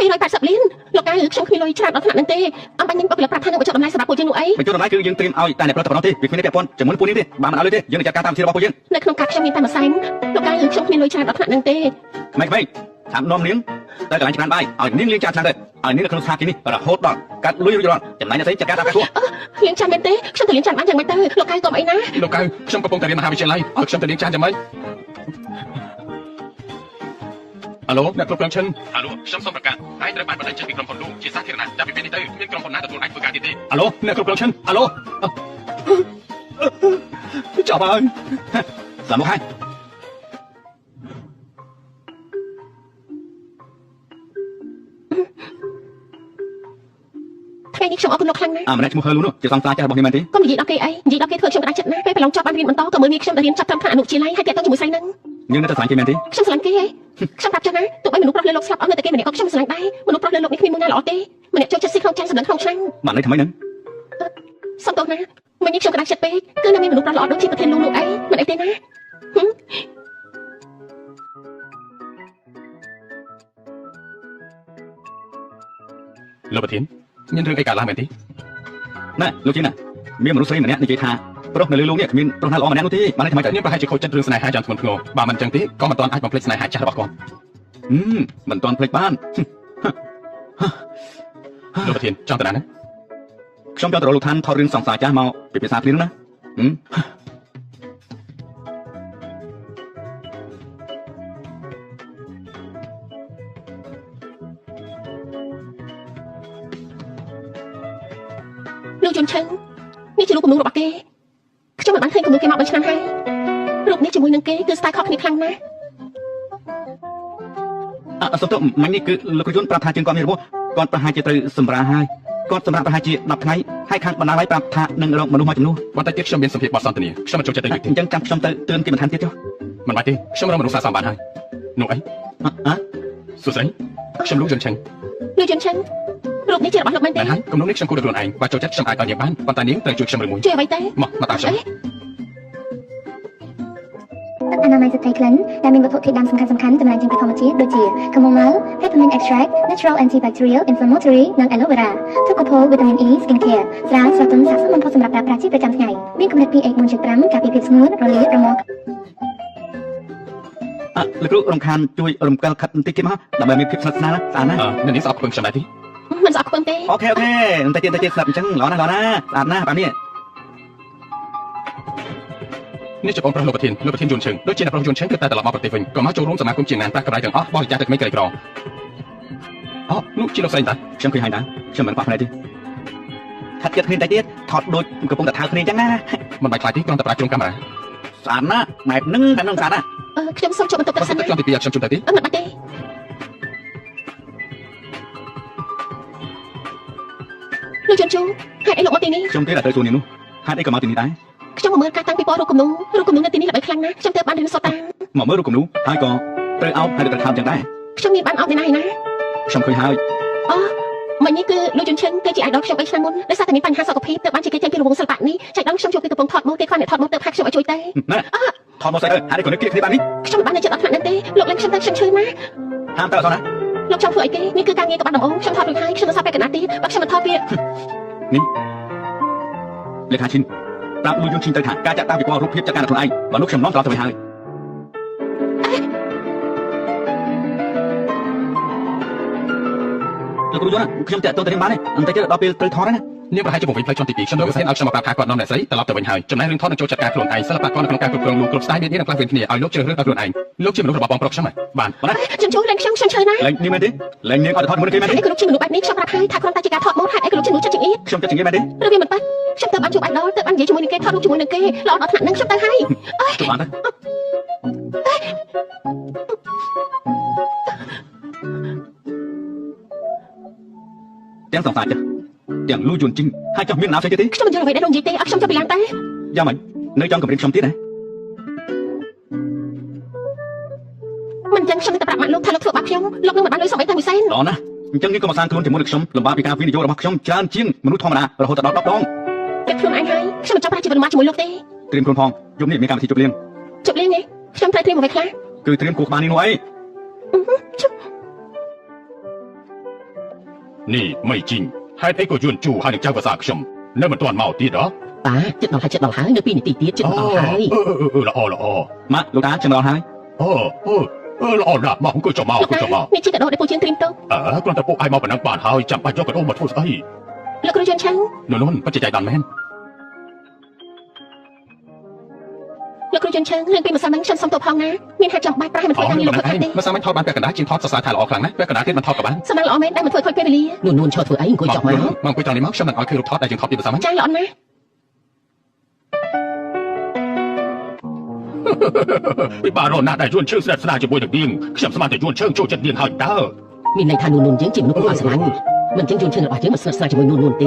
280លានលោកកៅខ្ញុំគ្មានលុយច្រើនដល់ថ្នាក់ហ្នឹងទេអំបញ្ញបុគ្គលិកប្រាប់ថានឹងបញ្ចុះតម្លៃសម្រាប់ពួកយើងនោះអី បញ្ចុះតម្លៃគឺយើងត្រៀមឲ្យតែអ្នកប្រតិបត្តិទេវាគ្មានពាក់ព័ន្ធជាមួយពួកនេះទេបានមិនឲ្យលុយទេយើងនឹងចាត់ការតាមវិធីរបស់ពួកយើង នៅក្នុងកាតខ្ញុំមានតែមួយសែនលោកកៅខ្ញុំគ្មានលុយច្រើនដល់ថ្នាក់ហ្នឹងទេ ក្មេងៗតាមនាំនាងទៅកន្លែងច្រានបាយឲ្យនាងលាងចានឆ្នាំទៅឲ្យនាងនៅក្នុងស្ថានភាពនេះរហូតដល់កាត់លុយរួចរាល់ចំណែកអ្នកស្រីចាត់ការតាមការគួរ លៀងចានមែនទេខ្ញុំទៅលៀងចានបានយ៉ាងម៉េចទៅលោកកៅកុំអីណា លោកកៅខ្ញុំកំពុងតែរៀនមហាវិទ្យាល័យឲ្យខ្ញុំទៅលេងចានយ៉ាងម៉េចអាឡូអ្នកគ្រប់គ្រងឈិនអាឡូខ្ញុំសូមប្រកាសហើយត្រូវបានបណ្ដឹងចេញពីក្រុមហ៊ុនលូជាសាធារណៈចាប់ពីពេលនេះទៅមានក្រុមហ៊ុនណាទទួលអាចធ្វើការទៀតទេអាឡូអ្នកគ្រប់គ្រងឈិនអាឡូចាប់ហើយ សាមកហើយ ថ្ងៃនេះខ្ញុំអរគុណលោកខ្លាំងណាស់ ម្នាក់ឈ្មោះហឺលូនោះជាសង្សារចាស់របស់ខ្ញុំមែនទេ កុំនិយាយដល់គេអីនិយាយដល់គេធ្វើខ្ញុំក្តាច់ចិត្តណាស់ពេលប្រឡងចប់បានរៀនបន្តក៏មើលងាយខ្ញុំដែលរៀនចាប់ត្រឹមថ្នាក់អនុវិទ្យាល័យហើយតាក់ទងជាមួយស្រីហ្នឹង យើងនៅតែស្រឡាញ់គេមែនទេ ខ្ញុំស្រឡាញ់គេហ៎ខ្ញុំប្រាប់ចាស់ណាទោះបីមនុស្សប្រុសលើលោកស្លាប់អស់នៅតែគេម្នាក់ក៏ខ្ញុំស្រឡាញ់ដែរមនុស្សប្រុសលើលោកនេះគ្មានមួយណាល្អទេម្នាក់ចូលចិត្តស៊ីក្នុងចានសម្លឹងក្នុងឆ្នាំង បានន័យថាម៉េចហ្នឹង សុំទោសណាមិញនេះខ្ញុំក្តាច់ចិត្តពេកគឺនៅមានមនុស្សប្រុសល្អដូចជាប្រធានលូនោះអីមិនអីទេណា លោកប្រធានមានរឿងអីកើតឡើងមែនទេ ណែលោកជាណាមានមនុស្សស្រីម្នាក់និយាយថាប្រុសនៅលើលោកនេះគ្មានប្រុសណាល្អម្នាក់នោះទេបានន័យថាម៉េចទៅ នាងប្រហែលជាខូចចិត្តរឿងស្នេហាយ៉ាងធ្ងន់ធ្ងរបើមិនអញ្ចឹងទេក៏មិនទាន់អាចបំភ្លេចស្នេហាចាស់របស់គាត់ មិនទាន់ភ្លេចបាន លោកប្រធានចង់ទៅណា ខ្ញុំចង់ទៅរកលោកឋានថតរឿងសង្សារចាស់មកពិភាក្សាគ្នាណា លោកជុនឈឹងនេះជាលោកគំនូររបស់គេ មក3ឆ្នាំហើយរូបនេះជាមួយនឹងគេគឺស្ទាយខុសគ្នាខ្លាំងណាស់ សុំទោសមិញនេះគឺលោកយុនប្រាប់ថាជើងគាត់មានរបួសគាត់ប្រហែលជាត្រូវសម្រាហើយគាត់សម្រាប់ប្រហែលជា10ថ្ងៃហើយខាងបណ្ដាលឲ្យប្រាប់ថានឹងរកមនុស្សមកជំនួស បន្តែទៀតខ្ញុំមានសម្ភារបទសន្ទនាខ្ញុំមិនចូលចិត្តទៅលើកទេ អញ្ចឹងចាំខ្ញុំទៅទឿនគេបន្ថែមទៀតចុះ មិនបាច់ទេខ្ញុំរកមនុស្សសាសមបានហើយនោះអីសួស្ដីខ្ញុំលោកយន់ឆឹង លោកយន់ឆឹងរូបនេះជារបស់លោកមែនទេ មែនហើយគំនុំនេះខ្ញុំគួរតែខ្លួនឯងបើចូលចិត្តខ្ញុំអាចឲ្យនាងបានប៉ុន្តែនាងត្រូវជួយខ្ញុំឬមួយ ជួយអ្វីទេ មកតាមខ្ញុំ អនាម័យស្ត្រីក្លិនដែលមានវត្ថុធាតុដើមសំខាន់ៗចម្រាញ់ចេញពីធម្មជាតិដូចជា chamomile, peppermint extract, natural antibacterial, inflammatory និង aloe vera, Tocopol vitamin E skin care ស្រាលស្រទន់ស័ក្តិសមបំផុតសម្រាប់ប្រើប្រាស់ជាប្រចាំថ្ងៃមានកម្រិត pH 4.5 ការពារភាពស្ងួតរលាករមាស់ លោកគ្រូរំខានជួយរំកិលខិតបន្តិចទៀតមកដើម្បីមានភាពស្និទ្ធស្នាលស្អាតណាស់ នៅនេះស្អប់ខ្ពើមខ្ញុំដែរទេ មិនស្អប់ខ្ពើមទេ អូខេបន្តិចទៀតស្ដាប់អញ្ចឹងល្អណាស់ស្អាតណាស់បាទនេះ នេះជាបងប្រុសលោកប្រធានយន់ឆឹងដូចជាអ្នកប្រុសយន់ឆឹងគឺតែត្រឡប់មកប្រទេសវិញក៏មកចូលរួមសមាគមជាងណានប្រាក់កម្រៃទាំងអស់បរិច្ចាគទៅក្មេងក្រីក្រនោះជាលោកស្រីតា ខ្ញុំឃើញហើយណាខ្ញុំមិនខ្វះភ្នែកទេខាត់ចិត្តគ្នាតែទៀតថតដូចកំពុងតែថើគ្នាអញ្ចឹងណា មិនបាច់ខ្លាចទេគ្រាន់តែប្រើជ្រុងកាមេរ៉ា ស្អាតណាស់ម៉ែនឹងស្អាតណាស់ ខ្ញុំសូមចូលបន្ទប់ទឹកសិន ខ្ញុំទី2ខ្ញុំជុំទៅទេ មិនបាច់ទេលោកយន់ជូហេតុអីលោកមកទីនេះ ខ្ញុំទេតែទៅសួរនាងនោះហេតុអីក៏មកទីនេះដែរ ខ្ញុំមកមើលការតាំងពីពណ៌រូបគំនូនៅទីនេះល្បីខ្លាំងណាស់ខ្ញុំទើបបានរៀនសូត្រតាម មកមើលរូបគំនូហើយក៏ត្រូវអោបហើយត្រូវថើបអញ្ចឹងដែរ ខ្ញុំមានបានអោបឯណាឯណា ខ្ញុំឃើញហើយ មិញនេះគឺលោកយន់ឈិនគេជា idol ខ្ញុំ3ឆ្នាំមុនដោយសារតែមានបញ្ហាសុខភាពទើបបានជាគេចេញពីរង្វង់សិល្បៈនេះចែកដល់ខ្ញុំជួបពីកំពុងថតម៉ូគេគាត់អ្នកថតម៉ូទៅផាក់ខ្ញុំឲ្យជួយទេ ណាថតមកស្អីទៅហេតុអីក៏នឹកគ្នាបាននេះ ខ្ញុំមិនបាននៅចិត្តអត់ថ្នាក់ហ្នឹងទេលោកលេងខ្ញុំទៅខ្ញុំឈឺណាស់ ហាមតើអត់ណា លោកចង់ធ្វើអីគេនេះគឺការងារក្បាត់ដំបងខ្ញុំថតរួចហើយខ្ញុំមិនសាប់ពាក់កណ្ដាលទៀតបើខ្ញុំមិនថតវា លេខាឈិនប្រាប់លោកយន់ឈិនទៅថាការចាក់តាំងពីពណ៌រូបភាពចាក់ការខ្លួនឯងបើនោះខ្ញុំនាំត្រឡប់ទៅវិញហើយលោកគ្រូយន់ខ្ញុំតាក់ទងទៅនឹងបានទេបន្តិចទៀតដល់ពេលត្រូវថតហើយណា នាងប្រហែលជាបង្វិលផ្លូវជាន់ទី2ខ្ញុំយកវិធានឲ្យខ្ញុំមកប្រាប់ថាគាត់នាំអ្នកស្រីត្រឡប់ទៅវិញហើយចំណែករឿងថតនឹងចូលចាត់ការខ្លួនឯងសិល្បករនៅក្នុងការគ្រប់គ្រងលោកគ្រប់ស្ទាយមាននឹងផ្លាស់វិញគ្នាឲ្យលោកជ្រើសរើសដល់ខ្លួនឯងលោកជាមនុស្សរបស់បងប្រុសខ្ញុំហើយបាន ខ្ញុំជួយលេងខ្ញុំឈឺណាស់ លេងនេះមែនទេលេងនាងអត់ថតមុនគេមែនទេ ហេតុអីក៏លោកជាមនុស្សបែបនេះខ្ញុំប្រាប់ហើយថាគ្រាន់តែជាការថតម៉ូហេតុអីក៏លោកជាមនុស្សចិត្តចង្អៀត ខ្ញុំចិត្តជាងគេមែនទេ ឬវាមិនប៉ះខ្ញុំទៅបានជួប idol ទៅបាននិយាយជាមួយនឹងគេថតរូបជាមួយនឹងគេល្អដល់ថ្នាក់ហ្នឹងខ្ញុំទៅហើយ ជួបបានទេទាំងសង្សារចាទាំងលូយន់ជីងហើយចង់មានណាផ្សេងទៀតទេ ខ្ញុំមិនយល់អ្វីដែលលោកនិយាយទេឲ្យខ្ញុំចុះពីឡានតែ យ៉ាងម៉េចនៅចង់គម្រាមខ្ញុំទៀតណា មិនអញ្ចឹងខ្ញុំទៅប្រាប់ម៉ាក់លោកថាលោកធ្វើបាបខ្ញុំលោកនឹងមិនបានលុយសំបីតែមួយសែន ល្អណាស់អញ្ចឹងនាងក៏មកសាងខ្លួនជាមួយនឹងខ្ញុំលំបាកពីការវិនិយោគរបស់ខ្ញុំច្រើនជាងមនុស្សធម្មតារហូតដល់10ដង គេខ្លួនឯងហើយខ្ញុំមិនចង់ប្រាជីវិតមកជាមួយលោកទេ ត្រៀមខ្លួនផងយប់នេះមានកម្មវិធីជប់លៀង ជប់លៀងទេខ្ញុំត្រូវត្រៀមអ្វីខ្លះ គឺត្រៀមគូក្បាលនេះនោះអី នេះមិនជីងហេតុអីក៏យន់ជូហើយនឹងចៅភាសាខ្ញុំនៅមិនទាន់មកទៀតហ៎ ប៉ាចិត្តដល់ហើយនៅ2នាទីទៀតចិត្តដល់ហើយ ល្អ ម៉ាក់លោកតាចាំដល់ហើយ ល្អណាស់មកអង្គុយចុះមកអង្គុយចុះមក នេះជាកាដូដែលពូជាងត្រៀមទៅ គ្រាន់តែពួកឯងមកប៉ុណ្ណឹងបានហើយចាំបាច់យកកាដូមកធ្វើស្អី លោកគ្រូយន់ឆាំង នួនពិតជាចៃដន្យមែន លោកគ្រូយន់ឆាំងរឿងពីម្សិលមិញខ្ញុំសុំទោសផងណាមានហេតុចាំបាច់ប្រហែលមិនធ្វើការងារលោកគាត់ទេ មិនសាមញ្ញថតបានពាក់កណ្ដាលជាងថតសរសើរថាល្អខ្លាំងណាស់ពាក់កណ្ដាលទៀតមិនថតក៏បាន សម្រាប់ល្អមែនដែលមិនធ្វើខូចពេលវេលា នួនឈរធ្វើអីអង្គុយចុះមក មកអង្គុយត្រង់នេះមកខ្ញុំមិនឲ្យឃើញរូបថតដែលយើងថតពីភាសាមិញ ចាល្អណាស់ ពីបារណាស់ដែលយន់ឈើស្និទ្ធស្នាលជាមួយនឹងនាងខ្ញុំស្មានតែយន់ឈើចូលចិត្តនាងហើយតើ មានន័យថានួនយើងជាមនុស្សគួរឲ្យស្រឡាញ់មិនចឹងយន់ឈើរបស់យើងមិនស្និទ្ធស្នាលជាមួយនួនទេ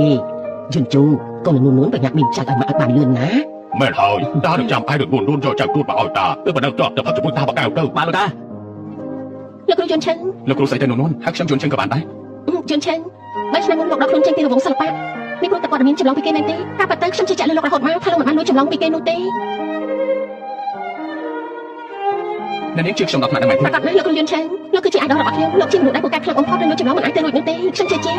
យន់ជូកូននួនប្រញាប់មានចាក់ឲ្យមកឲ្យបានលឿនណា មែនហើយតានឹងចាំឯងនួនយកចាំទួតមកឲ្យតាទៅប៉ុណ្ណឹងតទៅផឹកជាមួយតាបកៅទៅ ម៉ាក់លោកតា លោកគ្រូយន់ឆាំង លោកគ្រូស្អីទៅនួនហើយខ្ញុំយន់ឈើក៏បានដែរ យន់ឆាំង3ឆ្នាំមុនលោកដល់ខ្លួនចេញពីរង្វង់សិល្បៈនេះព្រោះតែគាត់មានចម្លងពីគេមែនទេការប៉ះទៅខ្ញុំជឿជាក់លើលោករហូតមកថាលោកមិនបានលួចចម្លងពីគេនោះទេ នាងជឿខ្ញុំដល់ថ្នាក់ហ្នឹងមែនទេ ប្រកាសណាស់លោកគ្រូយន់ឆាំងលោកគឺជា idol របស់ខ្ញុំលោកជាមនុស្សដែលពូកែខ្លាំងបំផុតនិងលោកចម្លងមិនអាចទៅរួចនោះទេខ្ញុំជឿជាក់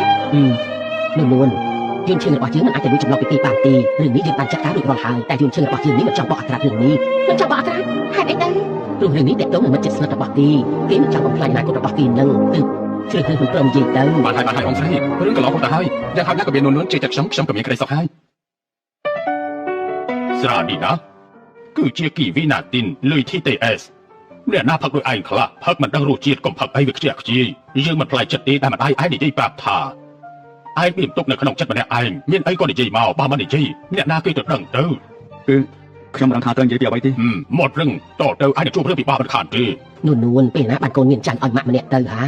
នួនយន់ឈើរបស់យើងមិនអាចទៅលួចចម្លងពីគេបានទេរឿងនេះយើងបានចាត់ការរួចរាល់ហើយតែយន់ឈើរបស់យើងនេះមិនចង់បកអក្សររឿងនេះមិនចង់បកអក្សរហេតុអីទៅព្រោះរឿងនេះតេតងនឹងមិនចិត្តស្និទ្ធរបស់គេមិនចង់បំផ្លាញអនាគតរបស់គេនឹងគឺជ្រើសរើសមិនព្រមនិយាយទៅ បានហើយអង្គស្រីរឿងកន្លងផុតទៅហើយយ៉ាងហោចណាស់ក៏មាននួនជឿចិត្តខ្ញុំក៏មានក្តីសុខហើយស្រានេះណាគឺជាគីវីណាទីនលុយ TTS អ្នកណាផឹកដោយឯងខ្លះផឹកមិនដឹងរសជាតិកុំផឹកអីវាខ្ជិះខ្ជាយយើងមិនផ្លាយចិត្តទេតែម្ដាយឯងនិយាយប្រាប់ថាឯងមានទុកនៅក្នុងចិត្តម្នាក់ឯងមានអីក៏និយាយមកបើមិននិយាយអ្នកណាគេទៅដឹងទៅ គឺ ខ្ញុំរំខានត្រូវនិយាយពីអ្វីទេ หมดเรื่องต่อเติมไอ้เนี่ยช่วยเรื่องปีบ้ามันขาดดี នួនពេលណាបានកូនមានចាញ់ឲ្យម៉ាក់ម្នាក់ទៅហា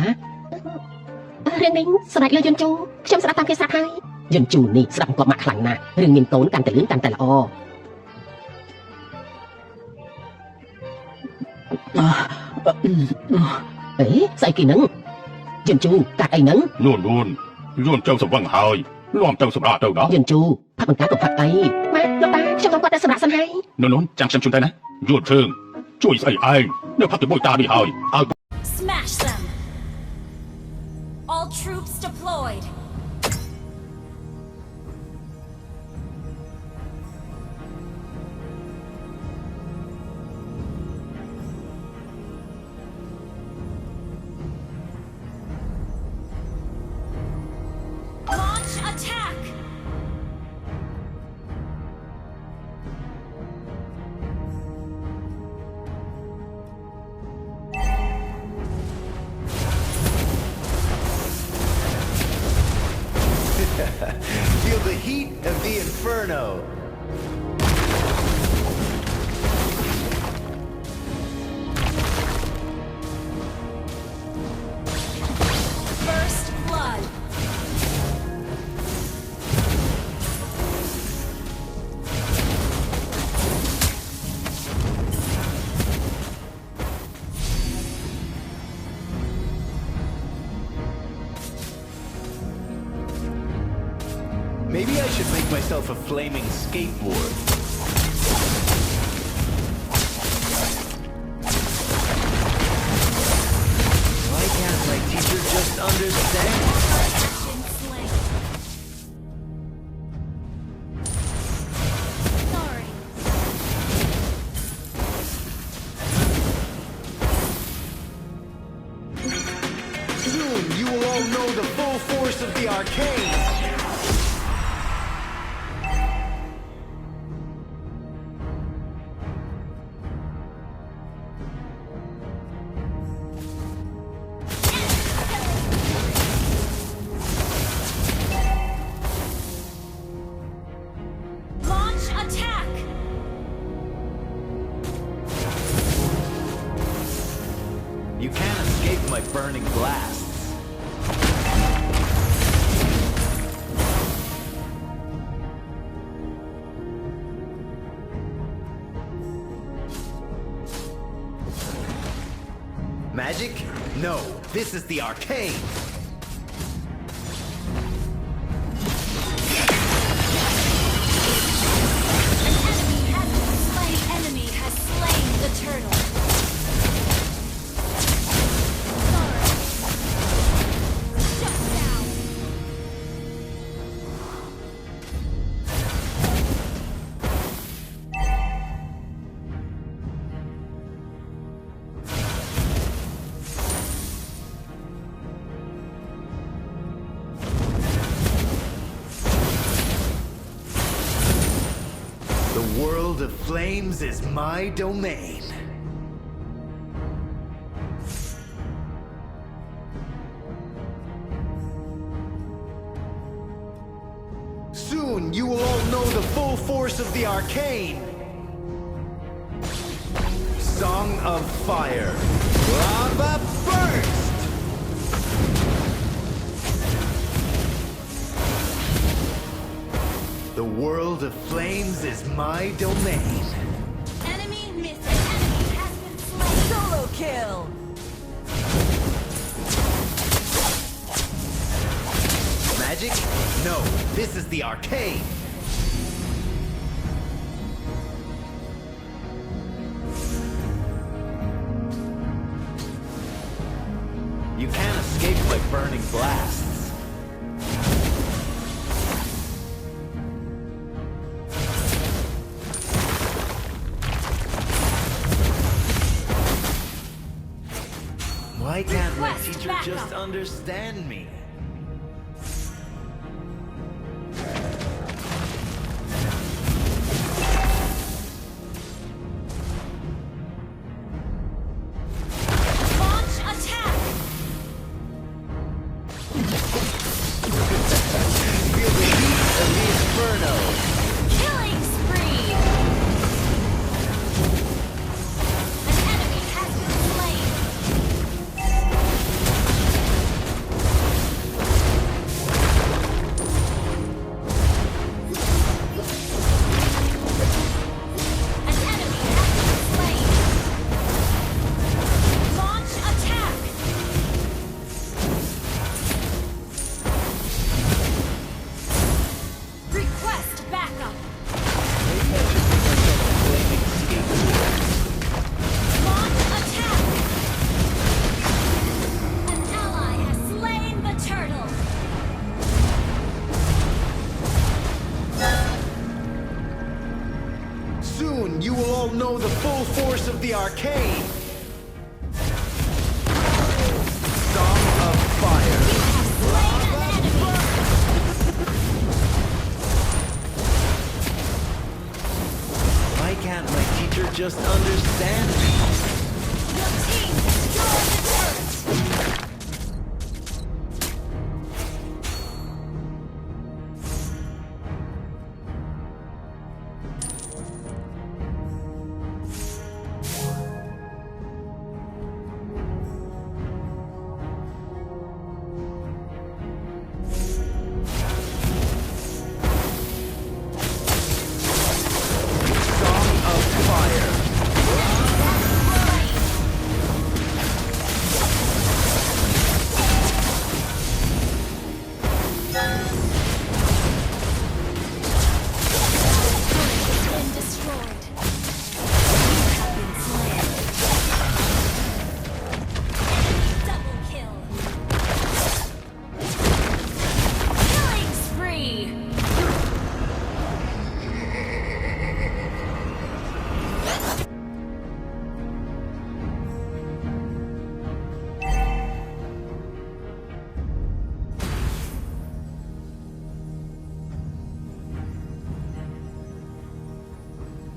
រឿងនេះស្ដេចលើយន្តជូខ្ញុំស្ដាប់តាមគេស្រាប់ហើយយន្តជូនេះស្ដាប់គាត់ម៉ាក់ខ្លាំងណាស់រឿងមានតូនកាន់តែលឿនកាន់តែល្អអេស្អីគេហ្នឹងយន្តជូកាត់អីហ្នឹង นู่นย้อนเจ้าสมหวังหายล้อมเจ้าสมราเจ้าเนาะ យន្តជូផាត់បង្ការក៏ផាត់អីម៉ាក់លោកតាខ្ញុំគាត់តែសម្រាប់សិនហើយ นู่นจังฉันชุนได้นะย้อนเชิงช่วยใส่ไอ้เนี่ยพักจะบ่อยตาดีหายเอา Smash them! All troops deployed! Launch attack! Feel the heat of the inferno. First blood! Maybe I should make myself a flaming skateboard. Why can't my teacher just understand? Been slain. Sorry. Soon you will all know the full force of the arcane. Launch attack! You can't escape my burning blasts. Magic? No, this is the arcane. Enemy has slain the turtle. Sorry. Shut down. The world of flames is my domain. Soon you will all know the full force of the arcane. Song of Fire. Lava Burst! The world of flames is my domain. Enemy missing. Enemy has been slain. Solo kill. Magic? No, this is the arcane. You can't escape my burning blasts. Why can't my Request teacher backup. just understand me? Launch attack. Feel the heat of the inferno. Killing spree. Soon you will all know the full force of the arcane. Song of Fire. Why can't my teacher just understand me? Your team destroyed the turret. Song of Fire. Been destroyed. You have been slain. Double kill. Killing spree.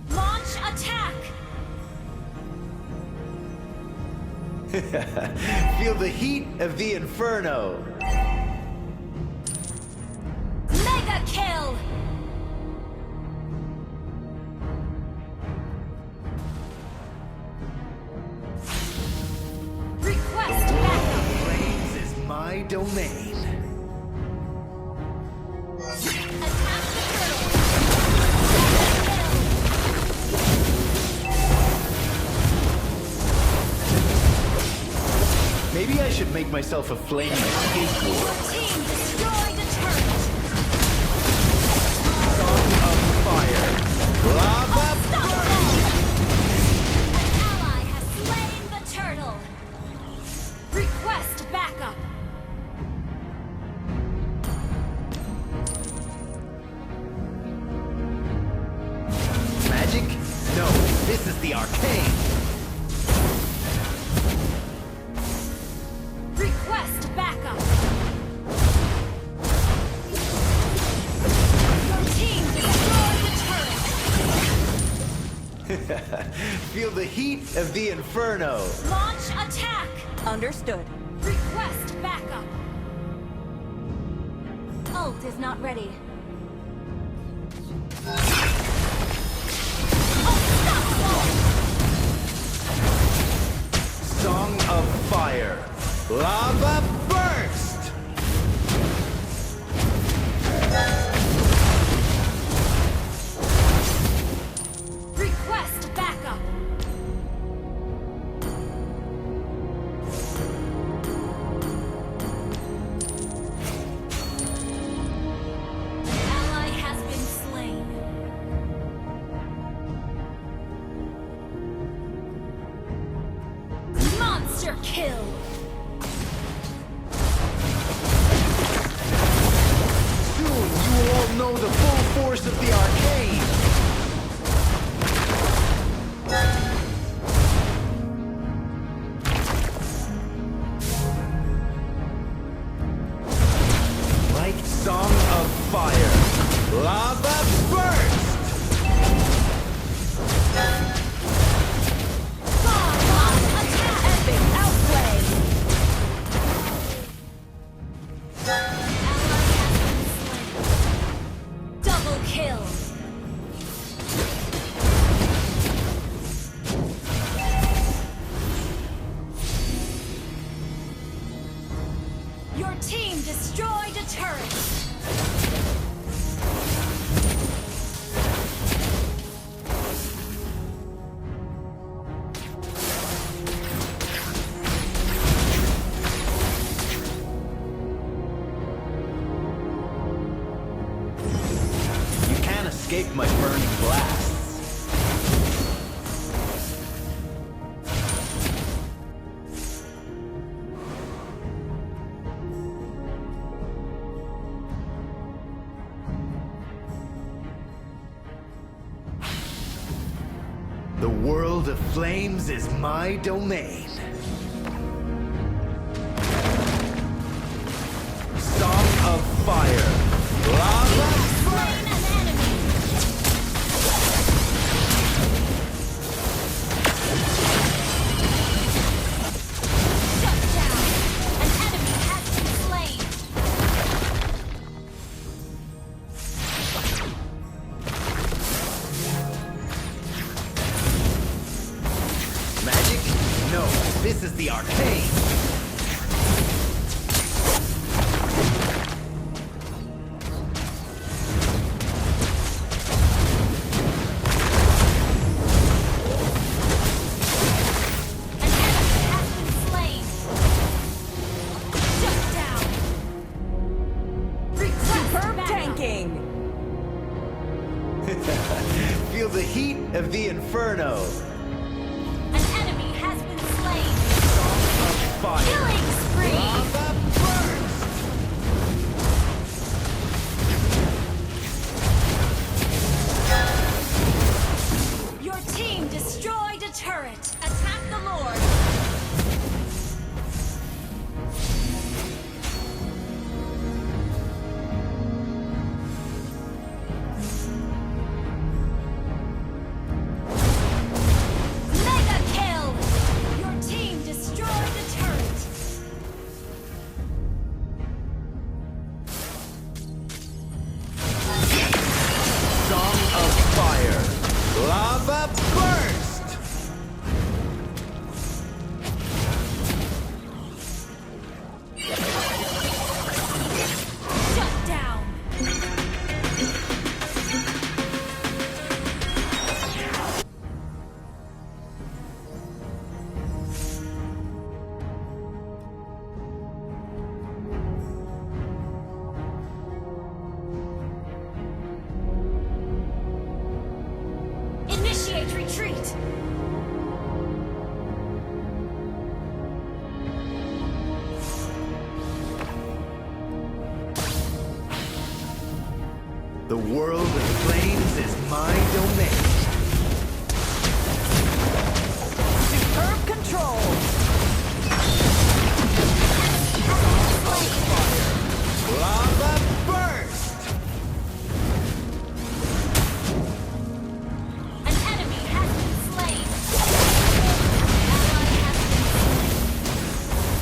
Launch attack. Feel the heat of the inferno. Mega kill. Request backup. Flames is my domain. Attack the turtle. Maybe I should make myself a flame skateboard. Team destroyed a turret. Song of Fire. Lava Unstoppable. An ally has slain the turtle. Request backup. magic? No, this is the arcane. Request backup. Your team destroyed the turret. Feel the heat of the inferno. Launch attack. Understood. Request backup. Ult is not ready. Unstoppable. Song of Fire. Lava burst. Request backup. Ally has been slain. Monster kill. Soon you will all know the full force of the arcane. Like Song of Fire. Lava burst. Bomb attack. Epic outplay. Ally has been slain. Double kill. Your team destroyed a turret. You can't escape my burning blasts. The world of flames is my domain. Song of fire. Lava Slain an enemy. Shut down. An enemy has been slain. magic? No, this is the arcane. An enemy has been slain. Shut down. Superb Backup. tanking. Feel the heat of the inferno. An enemy has been slain. Fire. Killing spree. Lava burst. Your team destroyed a turret. Attack the Lord. Mega kill. Your team destroyed a turret. Song of fire. Lava burst. Shut down. Initiate retreat. The world of flames is my domain. Superb control. Lava burst. An enemy has been slain. Ally has been slain.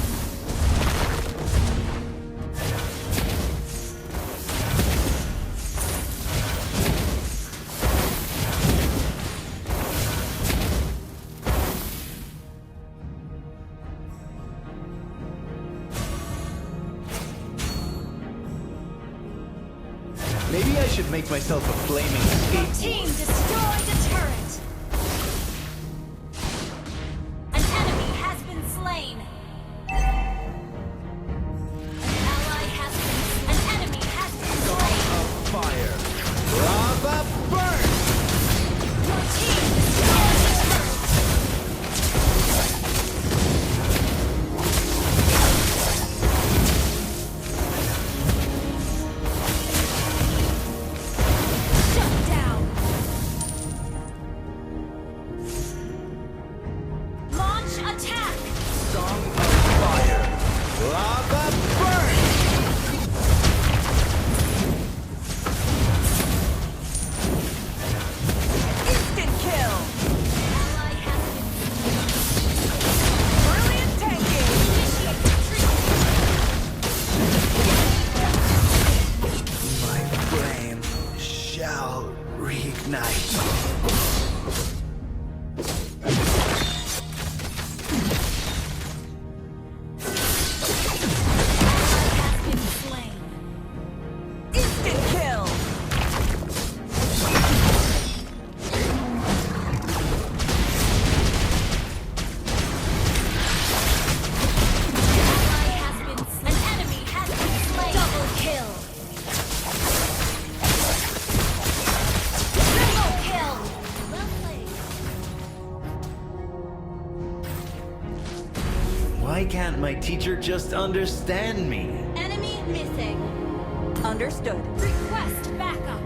Maybe I should make myself a flaming Your skateboard. team destroyed a turret. An enemy has been slain. An ally has been. An enemy has been slain. Fire. Lava burst. Your team destroyed a turret. Shut down. Launch attack. Song of fire. Lava burst. Instant kill. Ally has been. Brilliant tanking. Initiate retreat. My flame shall reignite. Ally has been slain. Instant kill. Ally has been. An enemy has been slain. Double kill. Triple kill. Well played. Why can't my teacher just understand me? Enemy missing. Understood. Request backup.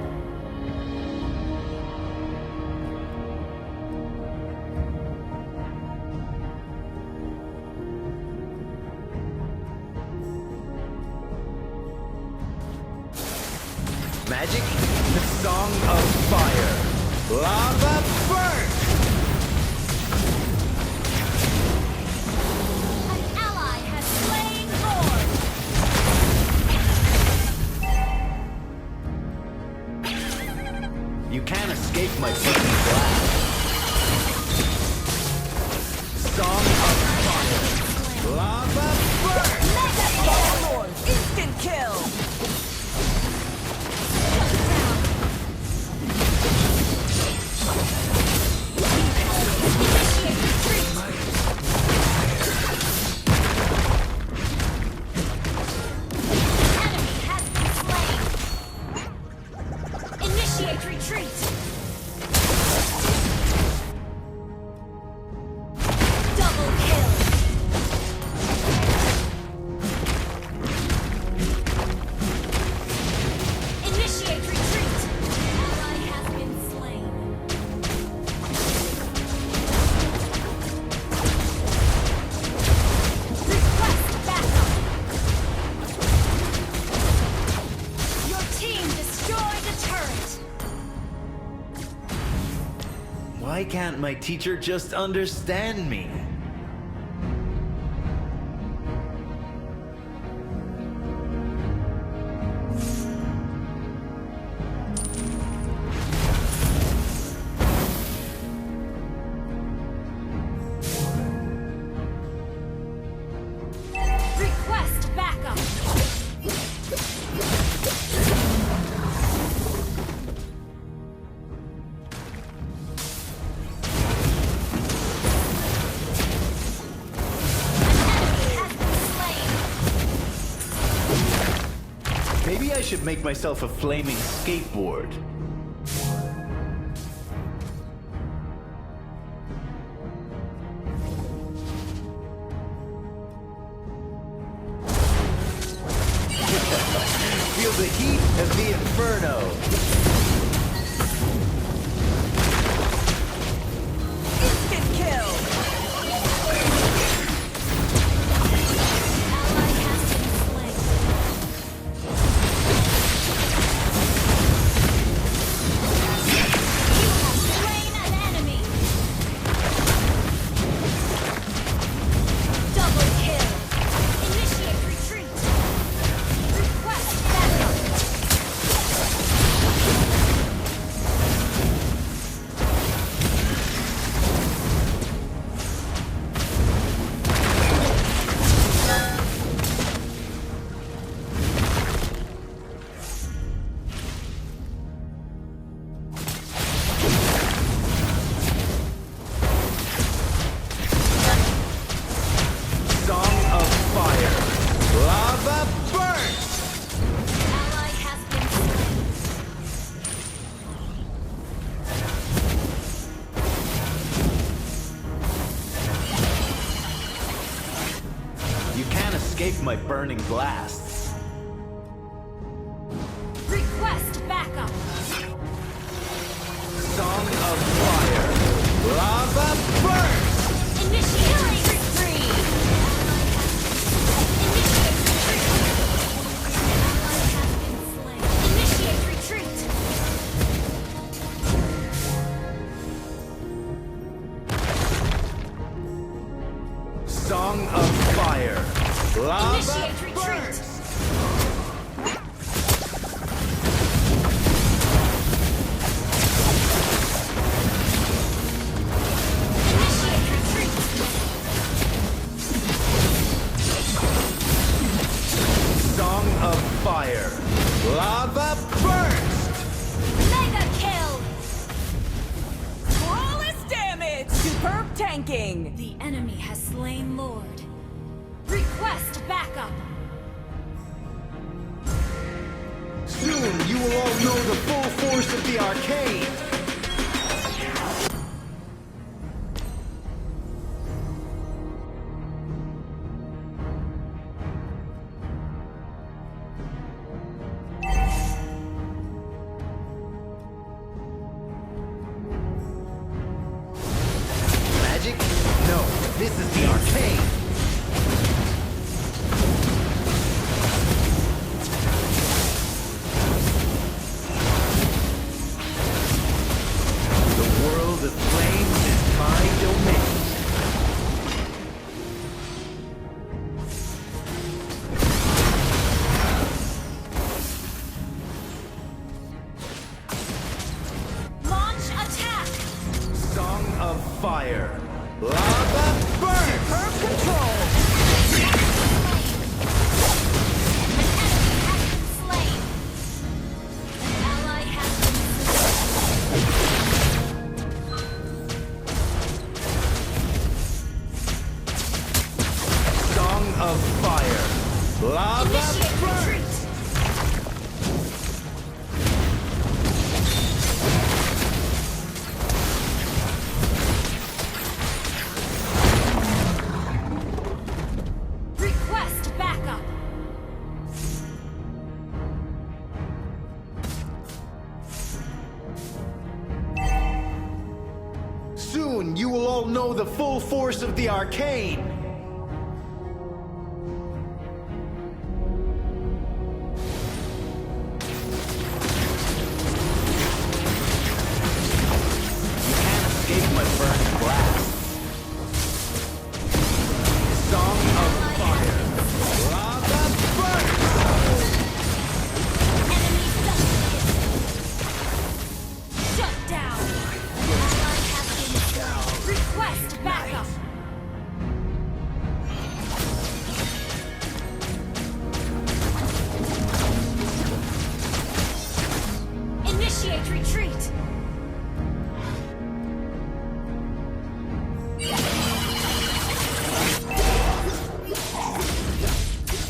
Why can't my teacher just understand me? Request backup. Maybe I should make myself a flaming skateboard. Feel the heat of the inferno. Instant kill. Ally has been slain. You have slain an enemy. Double kill. Initiate retreat. Request backup. Song of fire. Lava burst. Ally has been slain. You can't escape my burning blasts. Request backup. Song of fire. Lava burst. Initiate retreat. Initiate retreat. Initiate retreat. Song of fire. Lava Initiate retreat. burst. Initiate retreat. Song of fire. Lava burst. Mega kill. Flawless damage. Superb tanking. The enemy has slain Lord. Request backup. Soon you will all know the full force of the arcade. Magic? No, this is the arcade. The world of flames is my domain. Launch attack. Song of fire. Lava burst. Superb control. Slain. An ally has been slain. Song of fire. Lava Initiate burst. retreat. Request backup. Soon you will all know the full force of the arcade. You can't escape burning blast. Song of fire. Lava burst. Enemy double kill. Shut down. Ally has been slain. Request backup. Initiate retreat.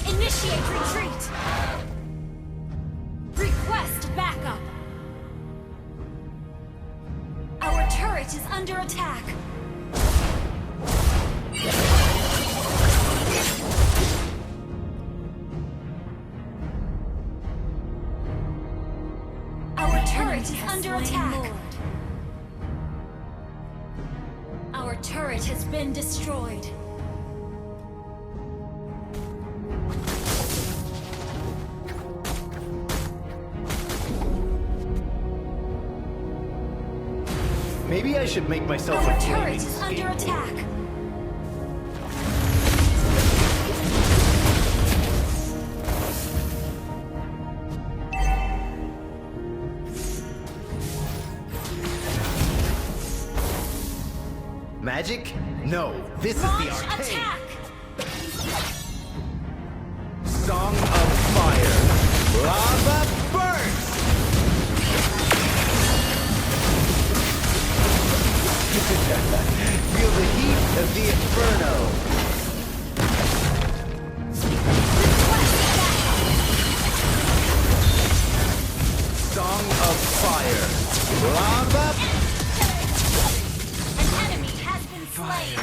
Initiate retreat. Request backup. Our turret is under attack. Our turret is under attack. Our turret has been destroyed. Maybe I should make myself Our a turret flaming is under skateboard. attack. Magic? No, this is the Launch arcade. attack. Song of fire. Lava burst. Feel the heat of the inferno. Request backup. Song of fire. Lava An enemy has been slain.